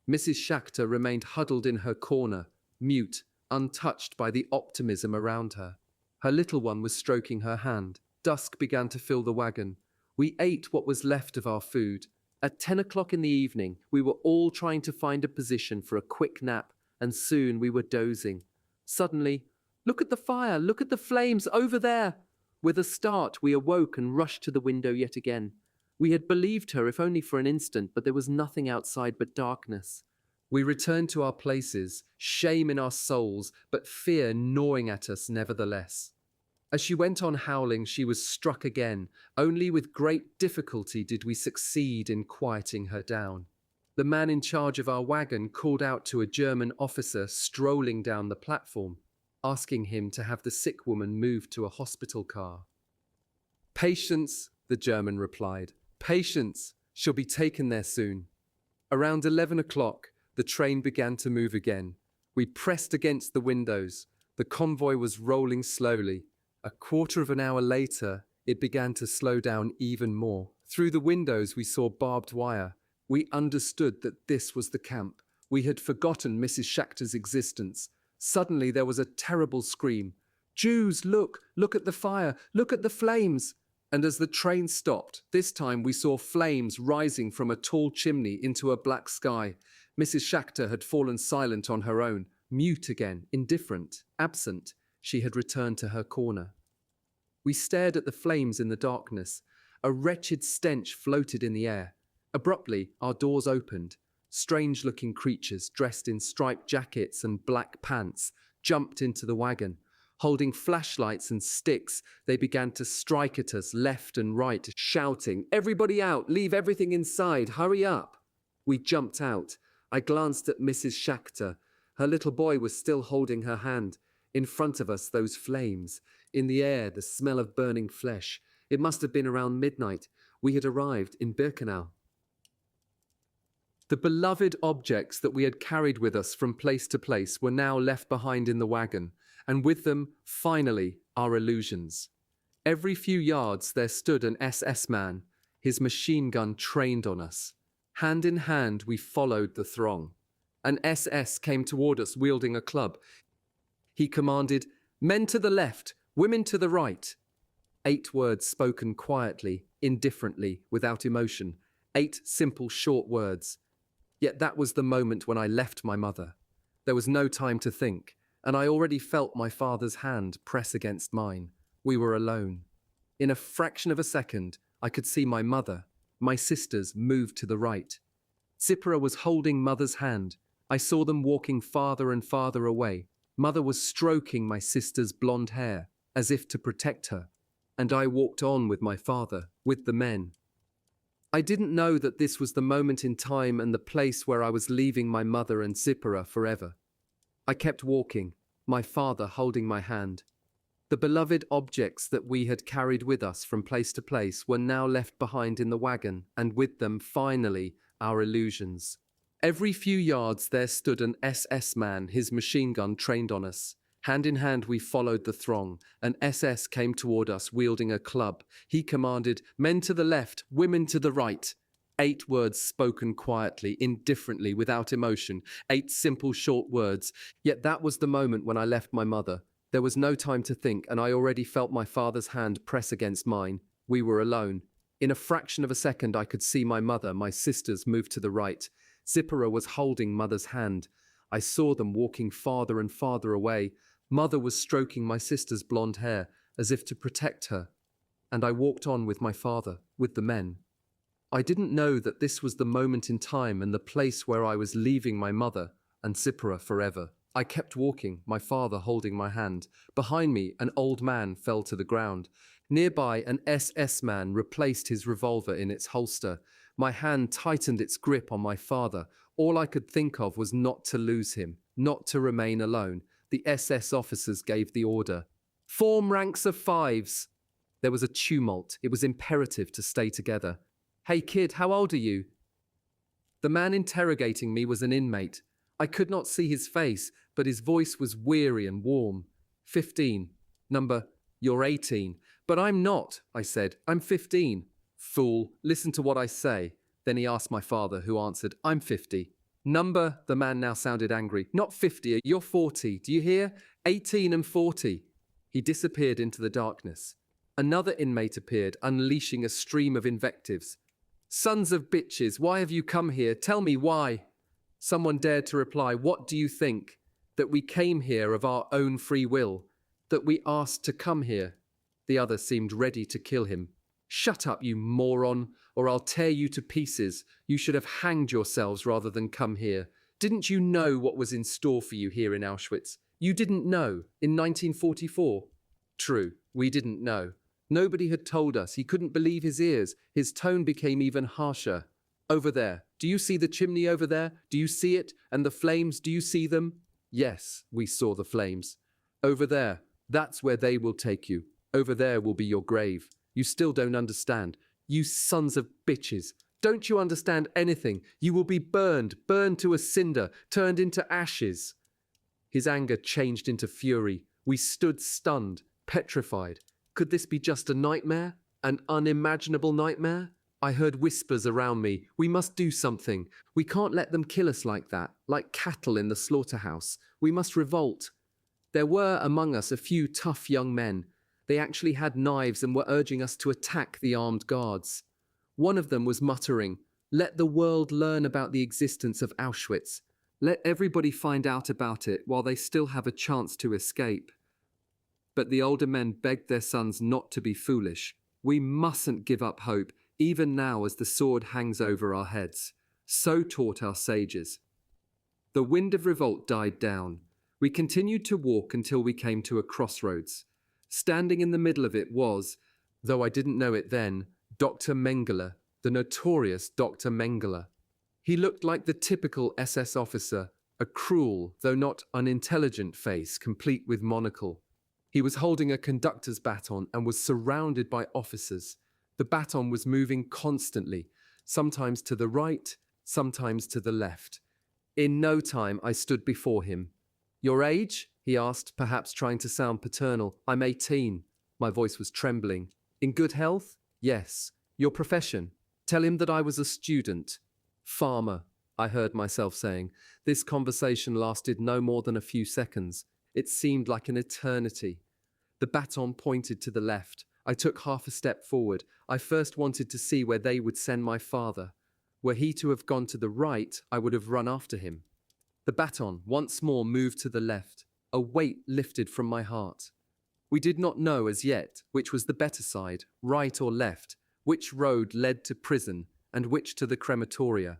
Mrs. Schachter remained huddled in her corner, mute, untouched by the optimism around her. Her little one was stroking her hand. Dusk began to fill the wagon. We ate what was left of our food. At 10 o'clock in the evening, we were all trying to find a position for a quick nap, and soon we were dozing. Suddenly, "Look at the fire! Look at the flames over there!" With a start, we awoke and rushed to the window yet again. We had believed her, if only for an instant, but there was nothing outside but darkness. We returned to our places, shame in our souls, but fear gnawing at us nevertheless. As she went on howling, she was struck again. Only with great difficulty did we succeed in quieting her down. The man in charge of our wagon called out to a German officer strolling down the platform, asking him to have the sick woman moved to a hospital car. "Patience," the German replied. "Patience. She'll be taken there soon." Around 11 o'clock, the train began to move again. We pressed against the windows. The convoy was rolling slowly. A quarter of an hour later, it began to slow down even more. Through the windows, we saw barbed wire. We understood that this was the camp. We had forgotten Mrs. Schachter's existence. Suddenly, there was a terrible scream. "Jews, look! Look at the fire! Look at the flames!" And as the train stopped, this time we saw flames rising from a tall chimney into a black sky. Mrs. Schachter had fallen silent on her own, mute again, indifferent, absent. She had returned to her corner. We stared at the flames in the darkness. A wretched stench floated in the air. Abruptly, our doors opened. Strange-looking creatures dressed in striped jackets and black pants jumped into the wagon. Holding flashlights and sticks, they began to strike at us left and right, shouting, "Everybody out! Leave everything inside! Hurry up!" We jumped out. I glanced at Mrs. Schachter. Her little boy was still holding her hand. In front of us, those flames. In the air, the smell of burning flesh. It must have been around midnight. We had arrived in Birkenau. The beloved objects that we had carried with us from place to place were now left behind in the wagon, and with them, finally, our illusions. Every few yards there stood an SS man, his machine gun trained on us. Hand in hand, we followed the throng. An SS came toward us wielding a club. He commanded, "Men to the left, women to the right." 8 words spoken quietly, indifferently, without emotion. 8 simple, short words. Yet that was the moment when I left my mother. There was no time to think, and I already felt my father's hand press against mine. We were alone. In a fraction of a second, I could see my mother, my sisters moved to the right. Zipporah was holding mother's hand. I saw them walking farther and farther away. Mother was stroking my sister's blonde hair, as if to protect her, and I walked on with my father, with the men. I didn't know that this was the moment in time and the place where I was leaving my mother and Zipporah forever. I kept walking, my father holding my hand. The beloved objects that we had carried with us from place to place were now left behind in the wagon, and with them, finally, our illusions. Every few yards there stood an SS man, his machine gun trained on us. Hand in hand we followed the throng. An SS came toward us wielding a club. He commanded, "Men to the left, women to the right." 8 words spoken quietly, indifferently, without emotion. 8 simple, short words. Yet that was the moment when I left my mother. There was no time to think, and I already felt my father's hand press against mine. We were alone. In a fraction of a second I could see my mother, my sisters move to the right. Zipporah was holding mother's hand. I saw them walking farther and farther away. Mother was stroking my sister's blonde hair, as if to protect her. And I walked on with my father, with the men. I didn't know that this was the moment in time and the place where I was leaving my mother and Zipporah forever. I kept walking, my father holding my hand. Behind me, an old man fell to the ground. Nearby, an SS man replaced his revolver in its holster. My hand tightened its grip on my father. All I could think of was not to lose him, not to remain alone. The SS officers gave the order. "Form ranks of 5s." There was a tumult. It was imperative to stay together. "Hey kid, how old are you?" The man interrogating me was an inmate. I could not see his face, but his voice was weary and warm. 15. Number, "You're 18. "But I'm not," I said. "I'm 15. "Fool, listen to what I say." Then he asked my father, who answered, "I'm 50. Number, the man now sounded angry. Not 50, you're 40. Do you hear? 18 and 40. He disappeared into the darkness. Another inmate appeared, unleashing a stream of invectives. Sons of bitches, why have you come here? Tell me why. Someone dared to reply, what do you think? That we came here of our own free will? That we asked to come here? The other seemed ready to kill him. Shut up, you moron, or I'll tear you to pieces. You should have hanged yourselves rather than come here. Didn't you know what was in store for you here in Auschwitz? You didn't know in 1944. True, we didn't know. Nobody had told us. He couldn't believe his ears. His tone became even harsher. Over there. Do you see the chimney over there? Do you see it? And the flames, do you see them? Yes, we saw the flames. Over there. That's where they will take you. Over there will be your grave. You still don't understand. You sons of bitches. Don't you understand anything? You will be burned to a cinder, turned into ashes. His anger changed into fury. We stood stunned, petrified. Could this be just a nightmare? An unimaginable nightmare? I heard whispers around me. We must do something. We can't let them kill us like that, like cattle in the slaughterhouse. We must revolt. There were among us a few tough young men. They actually had knives and were urging us to attack the armed guards. One of them was muttering, "Let the world learn about the existence of Auschwitz. Let everybody find out about it while they still have a chance to escape." But the older men begged their sons not to be foolish. We mustn't give up hope, even now as the sword hangs over our heads. So taught our sages. The wind of revolt died down. We continued to walk until we came to a crossroads. Standing in the middle of it was, though I didn't know it then, Dr. Mengele, the notorious Dr. Mengele. He looked like the typical SS officer, a cruel, though not unintelligent face, complete with monocle. He was holding a conductor's baton and was surrounded by officers. The baton was moving constantly, sometimes to the right, sometimes to the left. In no time, I stood before him. "Your age?" he asked, perhaps trying to sound paternal. "I'm 18. My voice was trembling. "In good health?" "Yes." "Your profession?" "Tell him that I was a student." "Farmer," I heard myself saying. This conversation lasted no more than a few seconds. It seemed like an eternity. The baton pointed to the left. I took half a step forward. I first wanted to see where they would send my father. Were he to have gone to the right, I would have run after him. The baton once more moved to the left. A weight lifted from my heart. We did not know as yet which was the better side, right or left, which road led to prison and which to the crematoria.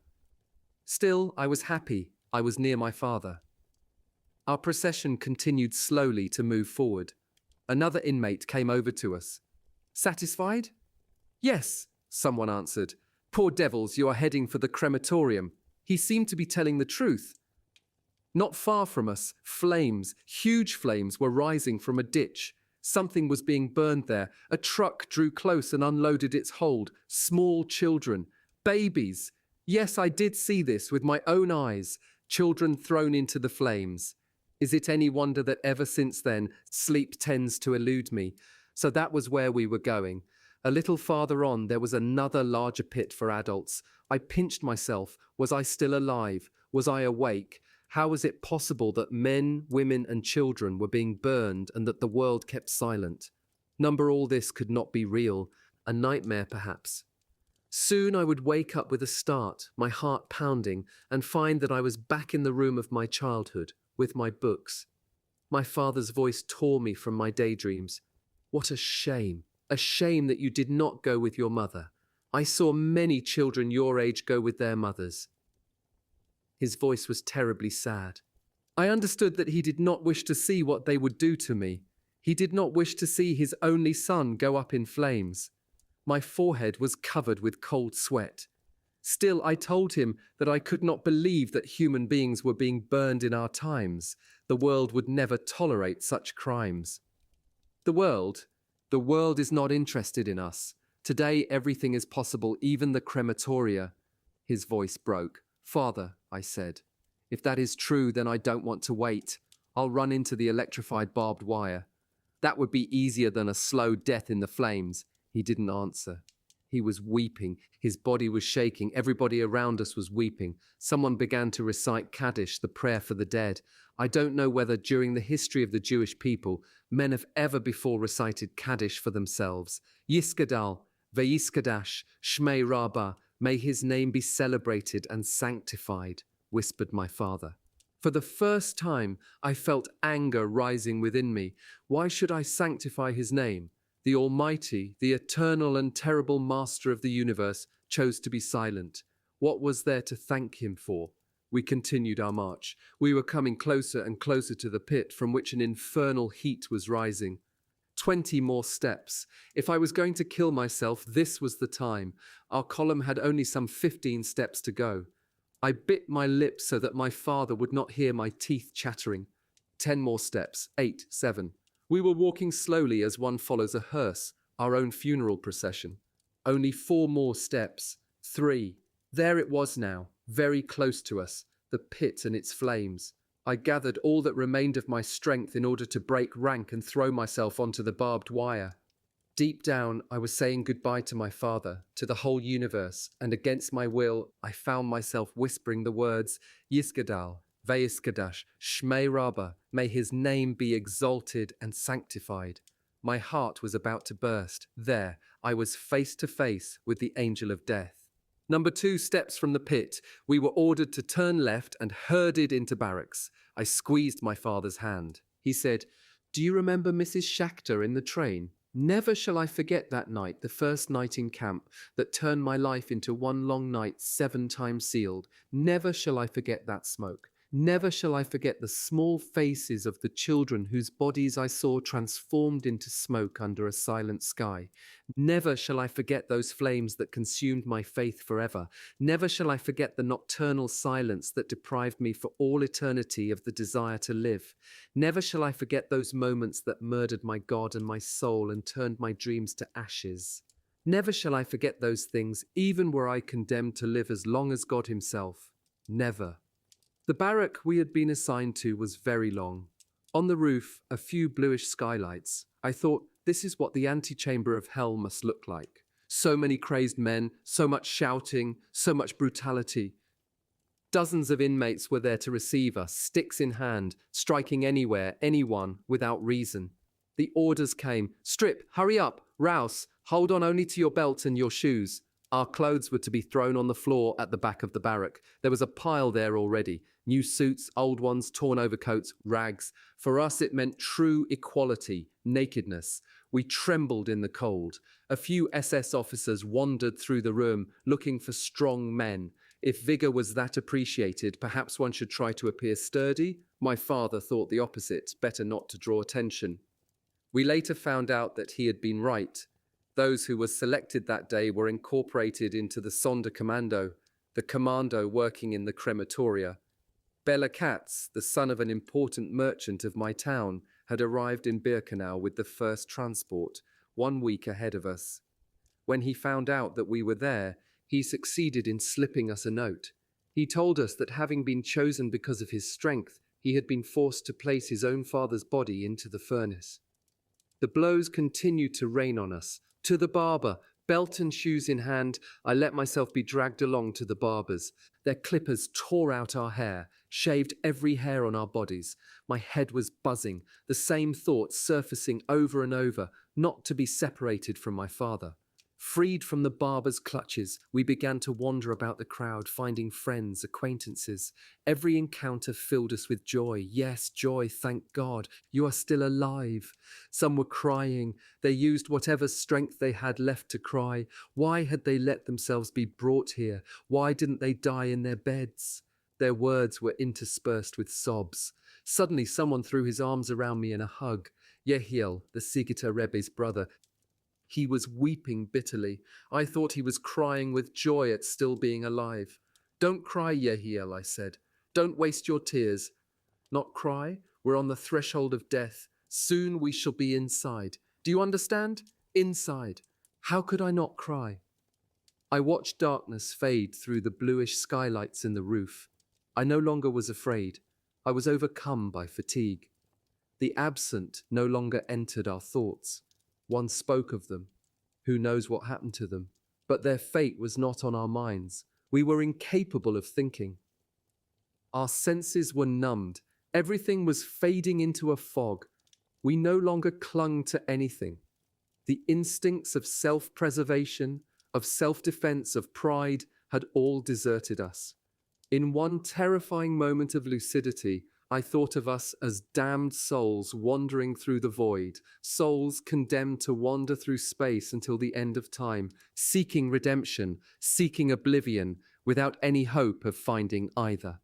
Still, I was happy. I was near my father. Our procession continued slowly to move forward. Another inmate came over to us. "Satisfied?" "Yes," someone answered. "Poor devils, you are heading for the crematorium." He seemed to be telling the truth. Not far from us, flames, huge flames, were rising from a ditch. Something was being burned there. A truck drew close and unloaded its hold. Small children. Babies. Yes, I did see this with my own eyes. Children thrown into the flames. Is it any wonder that ever since then, sleep tends to elude me? So that was where we were going. A little farther on, there was another larger pit for adults. I pinched myself. Was I still alive? Was I awake? How was it possible that men, women, and children were being burned and that the world kept silent? Number all this could not be real. A nightmare, perhaps. Soon I would wake up with a start, my heart pounding, and find that I was back in the room of my childhood, with my books. My father's voice tore me from my daydreams. "What a shame that you did not go with your mother. I saw many children your age go with their mothers." His voice was terribly sad. I understood that he did not wish to see what they would do to me. He did not wish to see his only son go up in flames. My forehead was covered with cold sweat. Still, I told him that I could not believe that human beings were being burned in our times. The world would never tolerate such crimes. The world is not interested in us. Today, everything is possible, even the crematoria. His voice broke. "Father," I said, "if that is true, then I don't want to wait. I'll run into the electrified barbed wire. That would be easier than a slow death in the flames." He didn't answer. He was weeping. His body was shaking. Everybody around us was weeping. Someone began to recite Kaddish, the prayer for the dead. I don't know whether during the history of the Jewish people, men have ever before recited Kaddish for themselves. Yiskadal, Veyiskadash, Shmei Rabbah, may his name be celebrated and sanctified, whispered my father. For the first time, I felt anger rising within me. Why should I sanctify his name? The Almighty, the eternal and terrible Master of the universe, chose to be silent. What was there to thank him for? We continued our march. We were coming closer and closer to the pit from which an infernal heat was rising. 20 more steps. If I was going to kill myself, this was the time. Our column had only some 15 steps to go. I bit my lips so that my father would not hear my teeth chattering. 10 more steps. 8, 7. We were walking slowly as one follows a hearse, our own funeral procession. Only 4 more steps. 3. There it was now, very close to us, the pit and its flames. I gathered all that remained of my strength in order to break rank and throw myself onto the barbed wire. Deep down, I was saying goodbye to my father, to the whole universe, and against my will, I found myself whispering the words, Yiskadal, Veyiskadash, Shmei Rabbah, may his name be exalted and sanctified. My heart was about to burst. There, I was face to face with the angel of death. Number 2 steps from the pit, we were ordered to turn left and herded into barracks. I squeezed my father's hand. He said, "Do you remember Mrs. Schachter in the train? Never shall I forget that night, the first night in camp, that turned my life into one long night 7 times sealed. Never shall I forget that smoke. Never shall I forget the small faces of the children whose bodies I saw transformed into smoke under a silent sky. Never shall I forget those flames that consumed my faith forever. Never shall I forget the nocturnal silence that deprived me for all eternity of the desire to live. Never shall I forget those moments that murdered my God and my soul and turned my dreams to ashes. Never shall I forget those things, even were I condemned to live as long as God himself. Never." The barrack we had been assigned to was very long. On the roof, a few bluish skylights. I thought, this is what the antechamber of hell must look like. So many crazed men, so much shouting, so much brutality. Dozens of inmates were there to receive us, sticks in hand, striking anywhere, anyone, without reason. The orders came, strip, hurry up, rouse, hold on only to your belt and your shoes. Our clothes were to be thrown on the floor at the back of the barrack. There was a pile there already. New suits, old ones, torn overcoats, rags. For us it meant true equality, nakedness. We trembled in the cold. A few SS officers wandered through the room, looking for strong men. If vigor was that appreciated, perhaps one should try to appear sturdy. My father thought the opposite, better not to draw attention. We later found out that he had been right. Those who were selected that day were incorporated into the Sonderkommando, the commando working in the crematoria. Bela Katz, the son of an important merchant of my town, had arrived in Birkenau with the first transport, 1 week ahead of us. When he found out that we were there, he succeeded in slipping us a note. He told us that having been chosen because of his strength, he had been forced to place his own father's body into the furnace. The blows continued to rain on us. To the barber, belt and shoes in hand, I let myself be dragged along to the barbers. Their clippers tore out our hair, shaved every hair on our bodies. My head was buzzing, the same thoughts surfacing over and over, not to be separated from my father. Freed from the barber's clutches, we began to wander about the crowd, finding friends, acquaintances. Every encounter filled us with joy. Yes, joy, thank God. You are still alive. Some were crying. They used whatever strength they had left to cry. Why had they let themselves be brought here? Why didn't they die in their beds? Their words were interspersed with sobs. Suddenly someone threw his arms around me in a hug. Yehiel, the Sigeta Rebbe's brother. He was weeping bitterly. I thought he was crying with joy at still being alive. Don't cry, Yehiel, I said. Don't waste your tears. Not cry? We're on the threshold of death. Soon we shall be inside. Do you understand? Inside. How could I not cry? I watched darkness fade through the bluish skylights in the roof. I no longer was afraid. I was overcome by fatigue. The absent no longer entered our thoughts. One spoke of them. Who knows what happened to them? but their fate was not on our minds. We were incapable of thinking. Our senses were numbed. Everything was fading into a fog. We no longer clung to anything. The instincts of self-preservation, of self-defense, of pride had all deserted us. In one terrifying moment of lucidity, I thought of us as damned souls wandering through the void, souls condemned to wander through space until the end of time, seeking redemption, seeking oblivion, without any hope of finding either.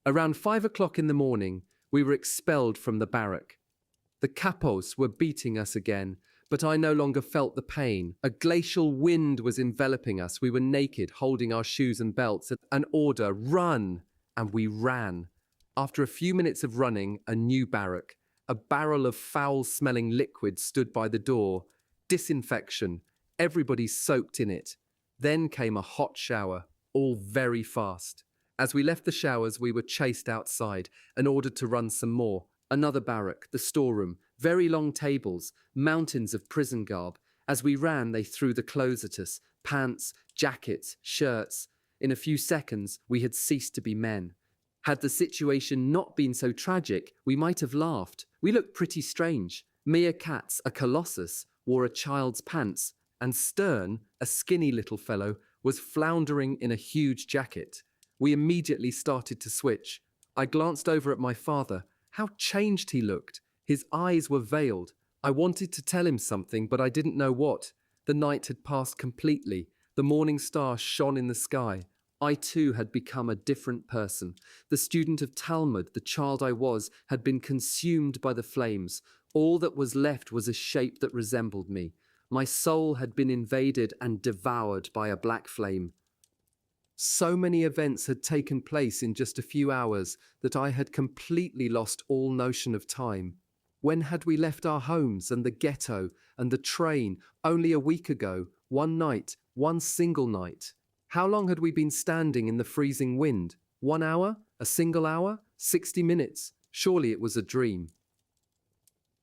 Around 5 o'clock in the morning, we were expelled from the barrack. The capos were beating us again, but I no longer felt the pain. A glacial wind was enveloping us. We were naked, holding our shoes and belts. An order, run! And we ran. After a few minutes of running, a new barrack. A barrel of foul-smelling liquid stood by the door. Disinfection. Everybody soaked in it. Then came a hot shower, all very fast. As we left the showers, we were chased outside and ordered to run some more. Another barrack, the storeroom, very long tables, mountains of prison garb. As we ran, they threw the clothes at us, pants, jackets, shirts. In a few seconds, we had ceased to be men. Had the situation not been so tragic, we might have laughed. We looked pretty strange. Mia Katz, a colossus, wore a child's pants, and Stern, a skinny little fellow, was floundering in a huge jacket. We immediately started to switch. I glanced over at my father. How changed he looked. His eyes were veiled. I wanted to tell him something, but I didn't know what. The night had passed completely. The morning star shone in the sky. I too had become a different person. The student of Talmud, the child I was, had been consumed by the flames. All that was left was a shape that resembled me. My soul had been invaded and devoured by a black flame. So many events had taken place in just a few hours that I had completely lost all notion of time. When had we left our homes and the ghetto and the train? Only a week ago, one night, one single night. How long had we been standing in the freezing wind? 1 hour? A single hour? 60 minutes? Surely it was a dream.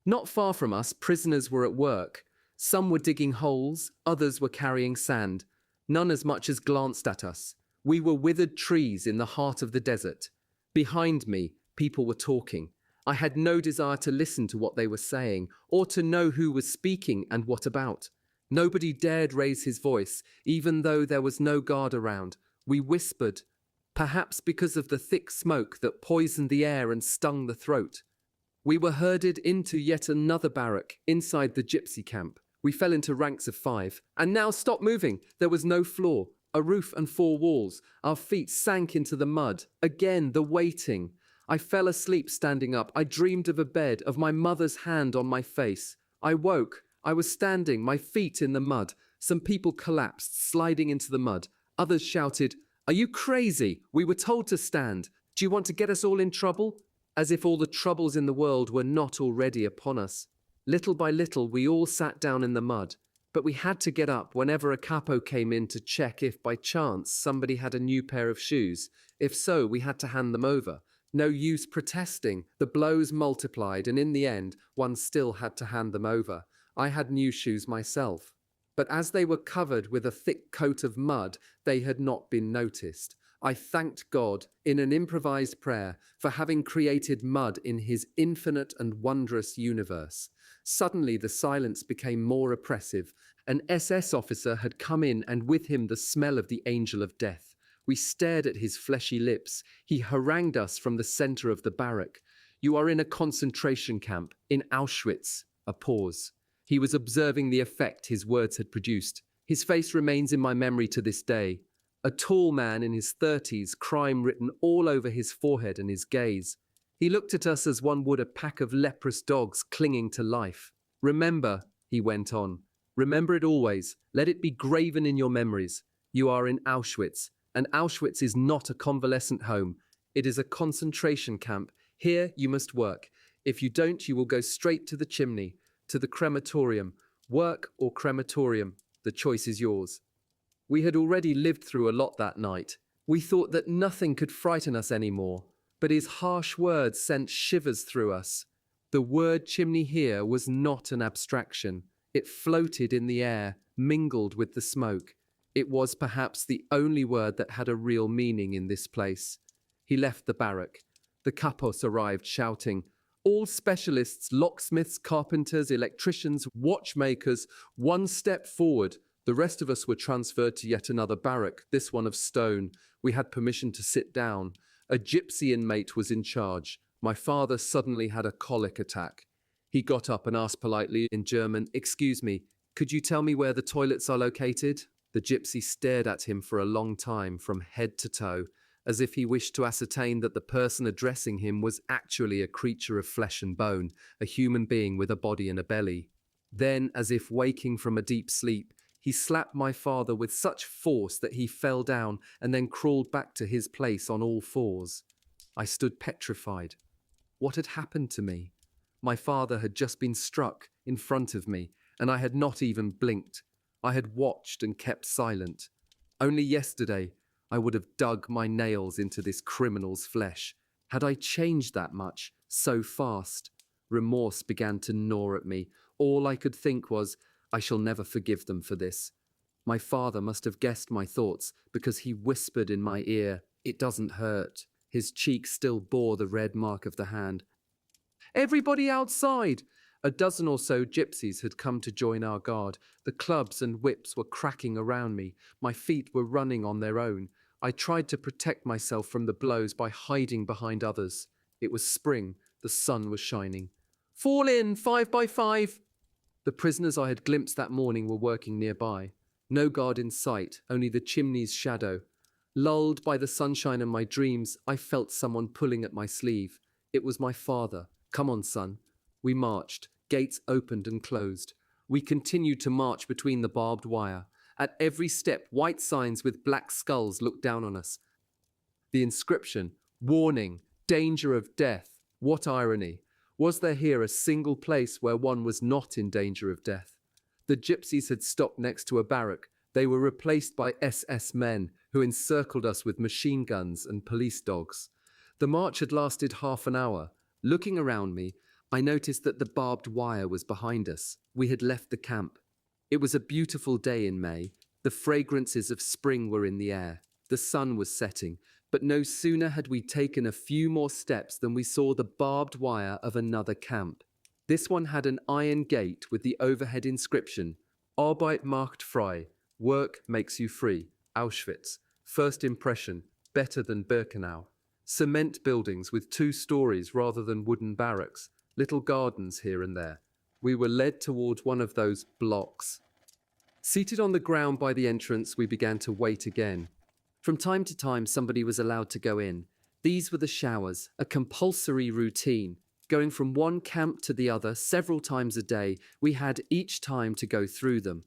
Not far from us, prisoners were at work. Some were digging holes, others were carrying sand. None as much as glanced at us. We were withered trees in the heart of the desert. Behind me, people were talking. I had no desire to listen to what they were saying, or to know who was speaking and what about. Nobody dared raise his voice, even though there was no guard around. We whispered, perhaps because of the thick smoke that poisoned the air and stung the throat. We were herded into yet another barrack, inside the gypsy camp. We fell into ranks of 5. And now stop moving. There was no floor. A roof and 4 walls. Our feet sank into the mud. Again, the waiting. I fell asleep standing up. I dreamed of a bed, of my mother's hand on my face. I woke. I was standing, my feet in the mud. Some people collapsed, sliding into the mud. Others shouted, "Are you crazy? We were told to stand. Do you want to get us all in trouble?" As if all the troubles in the world were not already upon us. Little by little, we all sat down in the mud. But we had to get up whenever a capo came in to check if by chance somebody had a new pair of shoes. If so, we had to hand them over. No use protesting. The blows multiplied, and in the end, one still had to hand them over. I had new shoes myself. But as they were covered with a thick coat of mud, they had not been noticed. I thanked God, in an improvised prayer, for having created mud in his infinite and wondrous universe. Suddenly the silence became more oppressive. An SS officer had come in, and with him the smell of the angel of death. We stared at his fleshy lips. He harangued us from the center of the barrack. "You are in a concentration camp, in Auschwitz." A pause. He was observing the effect his words had produced. His face remains in my memory to this day. A tall man in his 30s, crime written all over his forehead and his gaze. He looked at us as one would a pack of leprous dogs clinging to life. "Remember," he went on, "remember it always. Let it be graven in your memories. You are in Auschwitz, and Auschwitz is not a convalescent home. It is a concentration camp. Here you must work. If you don't, you will go straight to the chimney, to the crematorium. Work or crematorium. The choice is yours." We had already lived through a lot that night. We thought that nothing could frighten us anymore. But his harsh words sent shivers through us. The word chimney here was not an abstraction. It floated in the air, mingled with the smoke. It was perhaps the only word that had a real meaning in this place. He left the barrack. The kapos arrived shouting, "All specialists, locksmiths, carpenters, electricians, watchmakers, one step forward." The rest of us were transferred to yet another barrack, this one of stone. We had permission to sit down. A gypsy inmate was in charge. My father suddenly had a colic attack. He got up and asked politely in German, "Excuse me, could you tell me where the toilets are located?" The gypsy stared at him for a long time, from head to toe, as if he wished to ascertain that the person addressing him was actually a creature of flesh and bone, a human being with a body and a belly. Then, as if waking from a deep sleep, he slapped my father with such force that he fell down and then crawled back to his place on all fours. I stood petrified. What had happened to me? My father had just been struck in front of me, and I had not even blinked. I had watched and kept silent. Only yesterday, I would have dug my nails into this criminal's flesh. Had I changed that much, so fast? Remorse began to gnaw at me. All I could think was, I shall never forgive them for this. My father must have guessed my thoughts, because he whispered in my ear, "It doesn't hurt." His cheek still bore the red mark of the hand. "Everybody outside!" A dozen or so gypsies had come to join our guard. The clubs and whips were cracking around me. My feet were running on their own. I tried to protect myself from the blows by hiding behind others. It was spring. The sun was shining. "Fall in, 5 by 5. The prisoners I had glimpsed that morning were working nearby. No guard in sight, only the chimney's shadow. Lulled by the sunshine and my dreams, I felt someone pulling at my sleeve. It was my father. "Come on, son." We marched. Gates opened and closed. We continued to march between the barbed wire. At every step, white signs with black skulls looked down on us. The inscription, "Warning, danger of death." What irony! Was there here a single place where one was not in danger of death? The gypsies had stopped next to a barrack. They were replaced by SS men who encircled us with machine guns and police dogs. The march had lasted half an hour. Looking around me, I noticed that the barbed wire was behind us. We had left the camp. It was a beautiful day in May. The fragrances of spring were in the air. The sun was setting, but no sooner had we taken a few more steps than we saw the barbed wire of another camp. This one had an iron gate with the overhead inscription, "Arbeit macht frei," work makes you free, Auschwitz. First impression, better than Birkenau. Cement buildings with 2 stories rather than wooden barracks. Little gardens here and there. We were led towards one of those blocks. Seated on the ground by the entrance, we began to wait again. From time to time, somebody was allowed to go in. These were the showers, a compulsory routine. Going from one camp to the other several times a day, we had each time to go through them.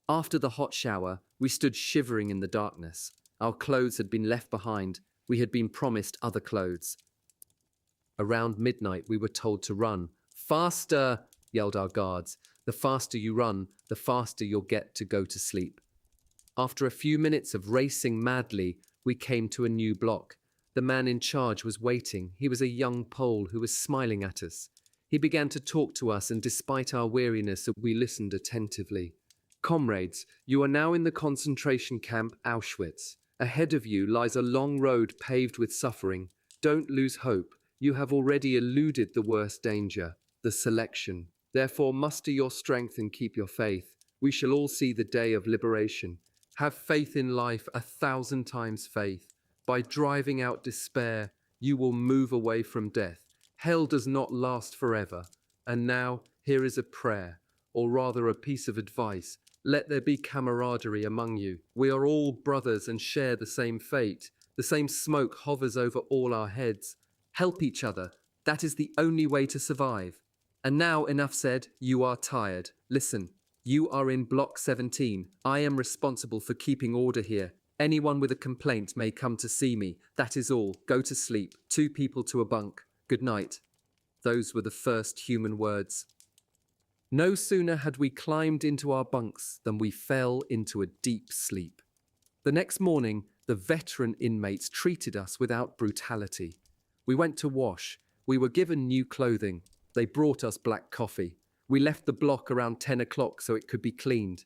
After the hot shower, we stood shivering in the darkness. Our clothes had been left behind. We had been promised other clothes. Around midnight, we were told to run. "Faster!" yelled our guards. "The faster you run, the faster you'll get to go to sleep." After a few minutes of racing madly, we came to a new block. The man in charge was waiting. He was a young Pole who was smiling at us. He began to talk to us, and despite our weariness, we listened attentively. "Comrades, you are now in the concentration camp Auschwitz. Ahead of you lies a long road paved with suffering. Don't lose hope. You have already eluded the worst danger, the selection. Therefore muster your strength and keep your faith. We shall all see the day of liberation. Have faith in life, 1,000 times faith. By driving out despair, you will move away from death. Hell does not last forever. And now, here is a prayer, or rather a piece of advice. Let there be camaraderie among you. We are all brothers and share the same fate. The same smoke hovers over all our heads. Help each other. That is the only way to survive. And now, enough said, you are tired. Listen, you are in Block 17. I am responsible for keeping order here. Anyone with a complaint may come to see me. That is all. Go to sleep. 2 people to a bunk. Good night. Those were the first human words. No sooner had we climbed into our bunks than we fell into a deep sleep. The next morning, the veteran inmates treated us without brutality. We went to wash. We were given new clothing. They brought us black coffee. We left the block around 10 o'clock so it could be cleaned.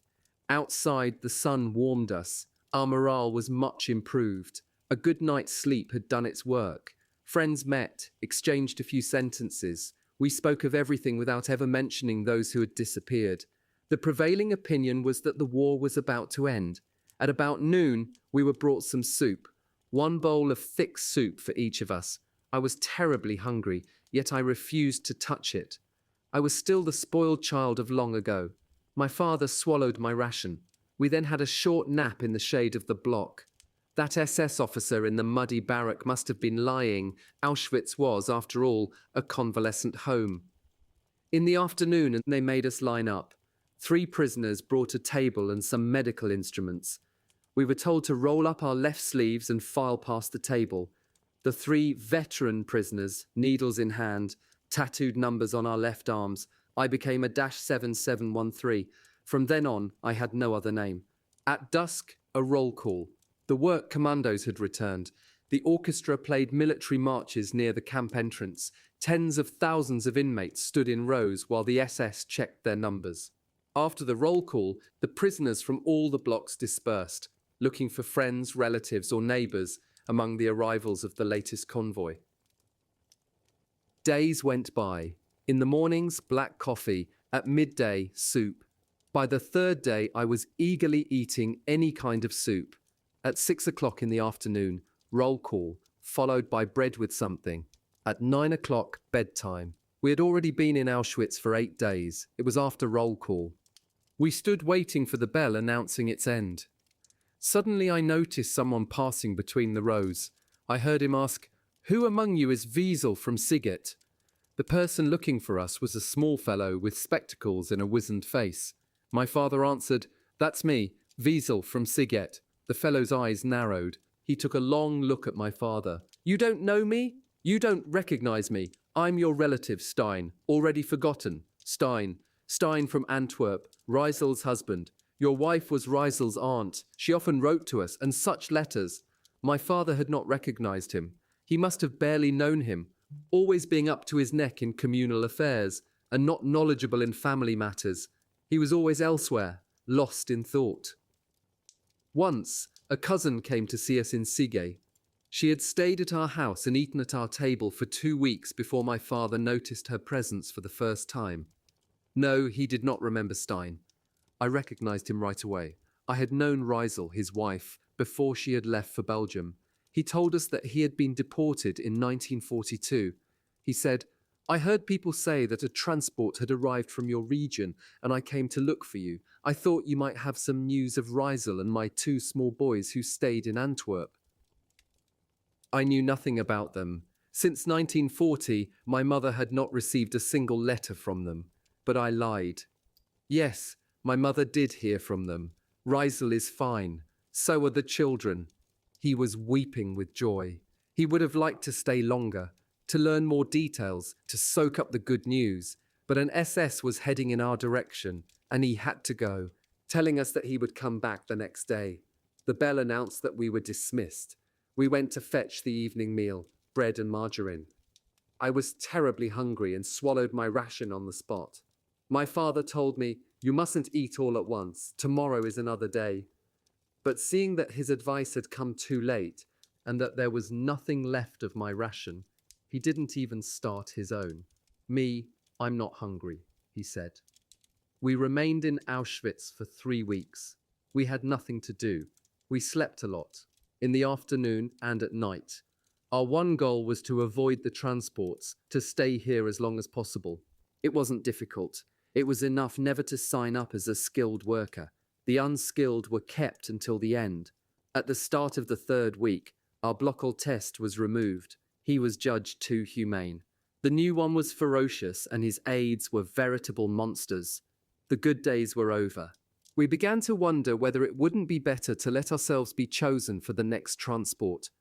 Outside, the sun warmed us. Our morale was much improved. A good night's sleep had done its work. Friends met, exchanged a few sentences. We spoke of everything without ever mentioning those who had disappeared. The prevailing opinion was that the war was about to end. At about noon, we were brought some soup. One bowl of thick soup for each of us. I was terribly hungry, yet I refused to touch it. I was still the spoiled child of long ago. My father swallowed my ration. We then had a short nap in the shade of the block. That SS officer in the muddy barrack must have been lying. Auschwitz was, after all, a convalescent home. In the afternoon, they made us line up. 3 prisoners brought a table and some medical instruments. We were told to roll up our left sleeves and file past the table. The 3 veteran prisoners, needles in hand, tattooed numbers on our left arms. I became a -7713. From then on, I had no other name. At dusk, a roll call. The work commandos had returned. The orchestra played military marches near the camp entrance. Tens of thousands of inmates stood in rows while the SS checked their numbers. After the roll call, the prisoners from all the blocks dispersed, looking for friends, relatives, or neighbors among the arrivals of the latest convoy. Days went by. In the mornings, black coffee. At midday, soup. By the 3rd day, I was eagerly eating any kind of soup. At 6 o'clock in the afternoon, roll call, followed by bread with something. At 9 o'clock, bedtime. We had already been in Auschwitz for 8 days. It was after roll call. We stood waiting for the bell announcing its end. Suddenly I noticed someone passing between the rows. I heard him ask, "Who among you is Wiesel from Siget?" The person looking for us was a small fellow with spectacles and a wizened face. My father answered, "That's me, Wiesel from Siget." The fellow's eyes narrowed. He took a long look at my father. "You don't know me? You don't recognize me. I'm your relative, Stein. Already forgotten. Stein from Antwerp, Reisel's husband. Your wife was Reisel's aunt. She often wrote to us, and such letters." My father had not recognized him. He must have barely known him, always being up to his neck in communal affairs, and not knowledgeable in family matters. He was always elsewhere, lost in thought. Once, a cousin came to see us in Sige. She had stayed at our house and eaten at our table for 2 weeks before my father noticed her presence for the first time. No, he did not remember Stein. I recognized him right away. I had known Reisel, his wife, before she had left for Belgium. He told us that he had been deported in 1942. He said, "I heard people say that a transport had arrived from your region, and I came to look for you. I thought you might have some news of Reisel and my 2 small boys who stayed in Antwerp." I knew nothing about them. Since 1940, my mother had not received a single letter from them. But I lied. Yes, my mother did hear from them. Reisel is fine. So are the children. He was weeping with joy. He would have liked to stay longer, to learn more details, to soak up the good news. But an SS was heading in our direction, and he had to go, telling us that he would come back the next day. The bell announced that we were dismissed. We went to fetch the evening meal, bread and margarine. I was terribly hungry and swallowed my ration on the spot. My father told me, "You mustn't eat all at once. Tomorrow is another day." But seeing that his advice had come too late and that there was nothing left of my ration, he didn't even start his own. "Me, I'm not hungry," he said. We remained in Auschwitz for 3 weeks. We had nothing to do. We slept a lot, in the afternoon and at night. Our one goal was to avoid the transports, to stay here as long as possible. It wasn't difficult. It was enough never to sign up as a skilled worker. The unskilled were kept until the end. At the start of the 3rd week, our Blockel test was removed. He was judged too humane. The new one was ferocious, and his aides were veritable monsters. The good days were over. We began to wonder whether it wouldn't be better to let ourselves be chosen for the next transport.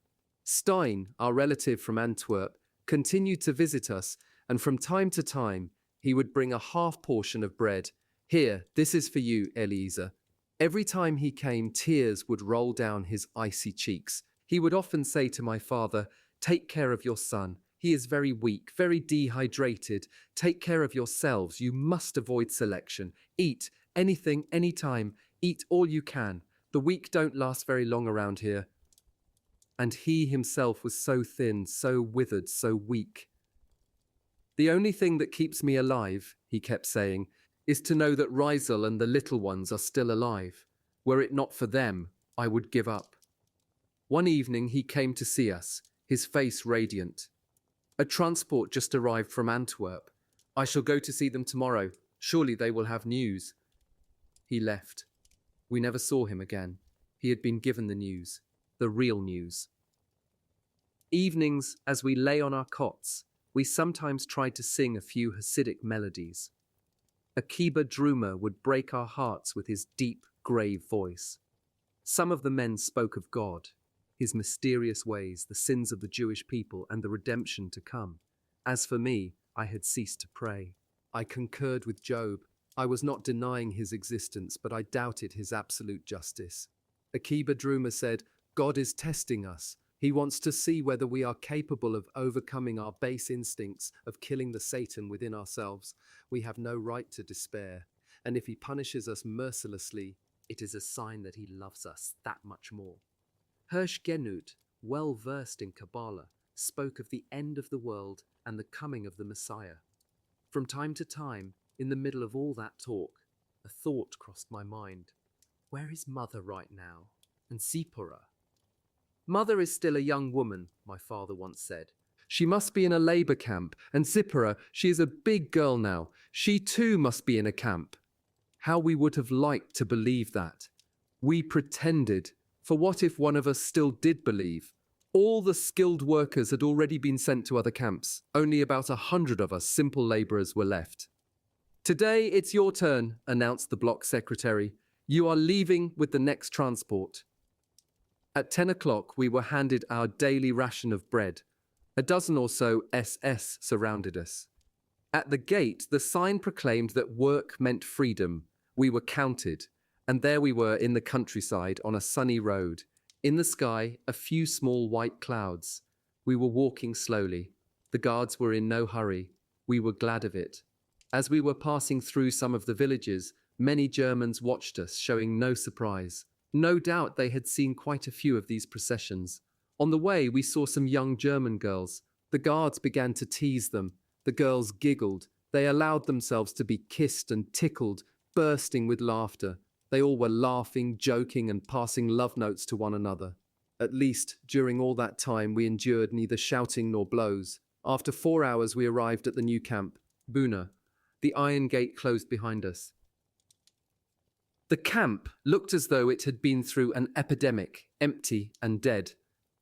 Stein, our relative from Antwerp, continued to visit us, and from time to time, he would bring a half portion of bread. "Here, this is for you, Eliezer." Every time he came, tears would roll down his icy cheeks. He would often say to my father, "Take care of your son. He is very weak, very dehydrated. Take care of yourselves. You must avoid selection. Eat anything, anytime. Eat all you can. The weak don't last very long around here. And he himself was so thin, so withered, so weak. The only thing that keeps me alive, he kept saying, is to know that Wiesel and the little ones are still alive. Were it not for them, I would give up. One evening he came to see us, his face radiant. A transport just arrived from Antwerp. I shall go to see them tomorrow. Surely they will have news. He left. We never saw him again. He had been given the news, the real news. Evenings, as we lay on our cots, we sometimes tried to sing a few Hasidic melodies. Akiba Drumer would break our hearts with his deep, grave voice. Some of the men spoke of God, his mysterious ways, the sins of the Jewish people, and the redemption to come. As for me, I had ceased to pray. I concurred with Job. I was not denying his existence, but I doubted his absolute justice. Akiba Drumer said, God is testing us. He wants to see whether we are capable of overcoming our base instincts, of killing the Satan within ourselves. We have no right to despair. And if he punishes us mercilessly, it is a sign that he loves us that much more. Hirsch Genut, well versed in Kabbalah, spoke of the end of the world and the coming of the Messiah. From time to time, in the middle of all that talk, a thought crossed my mind. Where is Mother right now? And Sipora? Mother is still a young woman, my father once said. She must be in a labor camp, and Sipora, she is a big girl now. She too must be in a camp. How we would have liked to believe that. We pretended, for what if one of us still did believe? All the skilled workers had already been sent to other camps. Only about 100 of us simple laborers were left. Today it's your turn, announced the block secretary. You are leaving with the next transport. At 10 o'clock, we were handed our daily ration of bread. A dozen or so SS surrounded us. At the gate, the sign proclaimed that work meant freedom. We were counted, and there we were in the countryside on a sunny road. In the sky, a few small white clouds. We were walking slowly. The guards were in no hurry. We were glad of it. As we were passing through some of the villages, many Germans watched us, showing no surprise. No doubt they had seen quite a few of these processions. On the way, we saw some young German girls. The guards began to tease them. The girls giggled. They allowed themselves to be kissed and tickled, bursting with laughter. They all were laughing, joking, and passing love notes to one another. At least, during all that time, we endured neither shouting nor blows. After 4 hours, we arrived at the new camp, Buna. The iron gate closed behind us. The camp looked as though it had been through an epidemic, empty and dead.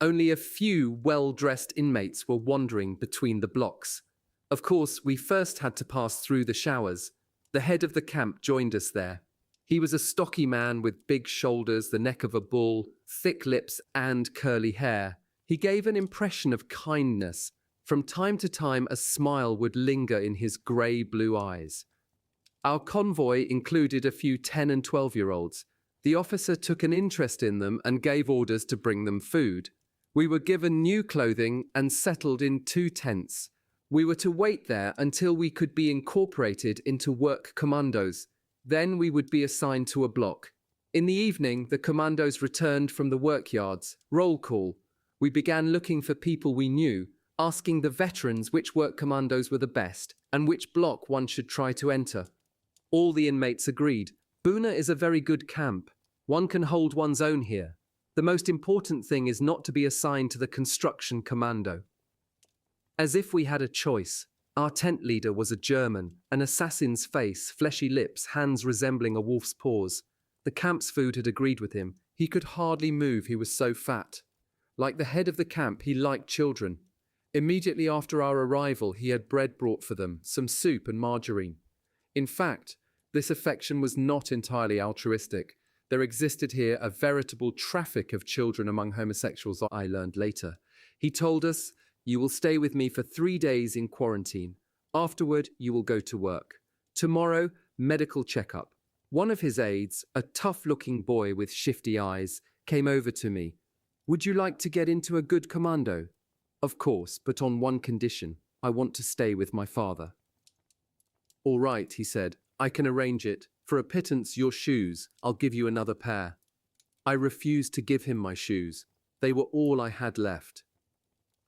Only a few well-dressed inmates were wandering between the blocks. Of course, we first had to pass through the showers. The head of the camp joined us there. He was a stocky man with big shoulders, the neck of a bull, thick lips and curly hair. He gave an impression of kindness. From time to time, a smile would linger in his grey-blue eyes. Our convoy included a few 10 and 12-year-olds. The officer took an interest in them and gave orders to bring them food. We were given new clothing and settled in 2 tents. We were to wait there until we could be incorporated into work commandos. Then we would be assigned to a block. In the evening, the commandos returned from the workyards. Roll call. We began looking for people we knew, asking the veterans which work commandos were the best and which block one should try to enter. All the inmates agreed. Buna is a very good camp. One can hold one's own here. The most important thing is not to be assigned to the construction commando. As if we had a choice. Our tent leader was a German, an assassin's face, fleshy lips, hands resembling a wolf's paws. The camp's food had agreed with him. He could hardly move, he was so fat. Like the head of the camp, he liked children. Immediately after our arrival, he had bread brought for them, some soup and margarine. In fact, this affection was not entirely altruistic. There existed here a veritable traffic of children among homosexuals, I learned later. He told us, "You will stay with me for 3 days in quarantine. Afterward, you will go to work. Tomorrow, medical checkup." One of his aides, a tough-looking boy with shifty eyes, came over to me. "Would you like to get into a good commando?" "Of course, but on one condition. I want to stay with my father." "All right," he said. I can arrange it. For a pittance, your shoes. I'll give you another pair. I refused to give him my shoes. They were all I had left.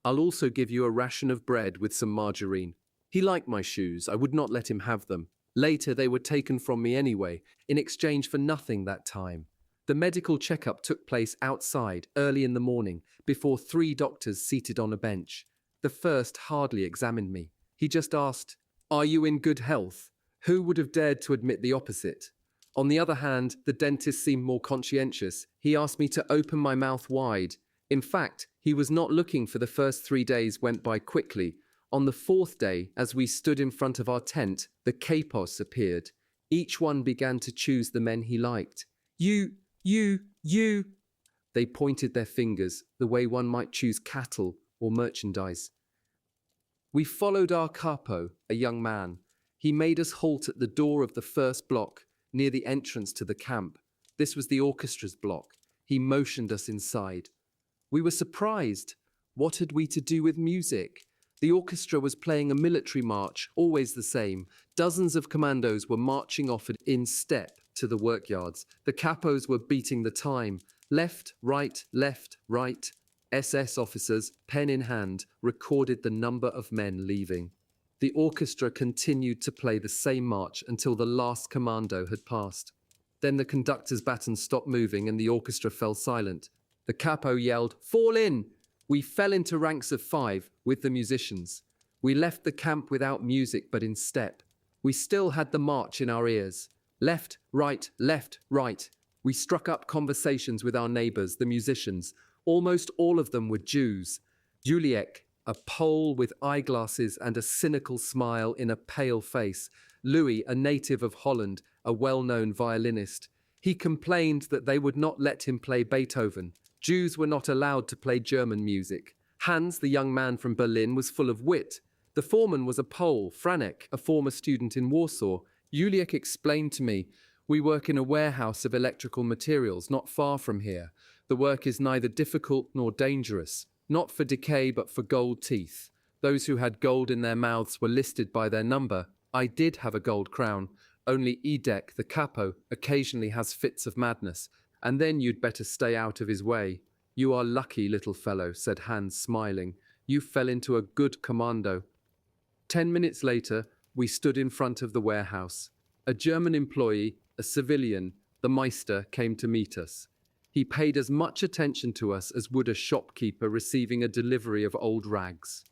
I'll also give you a ration of bread with some margarine. He liked my shoes. I would not let him have them. Later, they were taken from me anyway, in exchange for nothing that time. The medical checkup took place outside, early in the morning, before 3 doctors seated on a bench. The first hardly examined me. He just asked, "Are you in good health?" Who would have dared to admit the opposite? On the other hand, the dentist seemed more conscientious. He asked me to open my mouth wide. In fact, he was not looking, for the first 3 days went by quickly. On the 4th day, as we stood in front of our tent, the capos appeared. Each one began to choose the men he liked. You. They pointed their fingers, the way one might choose cattle or merchandise. We followed our capo, a young man. He made us halt at the door of the first block, near the entrance to the camp. This was the orchestra's block. He motioned us inside. We were surprised. What had we to do with music? The orchestra was playing a military march, always the same. Dozens of commandos were marching off in step to the workyards. The capos were beating the time. Left, right, left, right. SS officers, pen in hand, recorded the number of men leaving. The orchestra continued to play the same march until the last commando had passed. Then the conductor's baton stopped moving and the orchestra fell silent. The capo yelled, "Fall in!" We fell into ranks of 5 with the musicians. We left the camp without music but in step. We still had the march in our ears. Left, right, left, right. We struck up conversations with our neighbors, the musicians. Almost all of them were Jews. Juliek, a Pole with eyeglasses and a cynical smile in a pale face. Louis, a native of Holland, a well-known violinist. He complained that they would not let him play Beethoven. Jews were not allowed to play German music. Hans, the young man from Berlin, was full of wit. The foreman was a Pole, Franek, a former student in Warsaw. Juliek explained to me, "We work in a warehouse of electrical materials not far from here. The work is neither difficult nor dangerous, not for decay but for gold teeth. Those who had gold in their mouths were listed by their number. I did have a gold crown. Only Edek, the capo, occasionally has fits of madness. And then you'd better stay out of his way." "You are lucky, little fellow," said Hans, smiling. "You fell into a good commando." 10 minutes later, we stood in front of the warehouse. A German employee, a civilian, the Meister, came to meet us. He paid as much attention to us as would a shopkeeper receiving a delivery of old rags.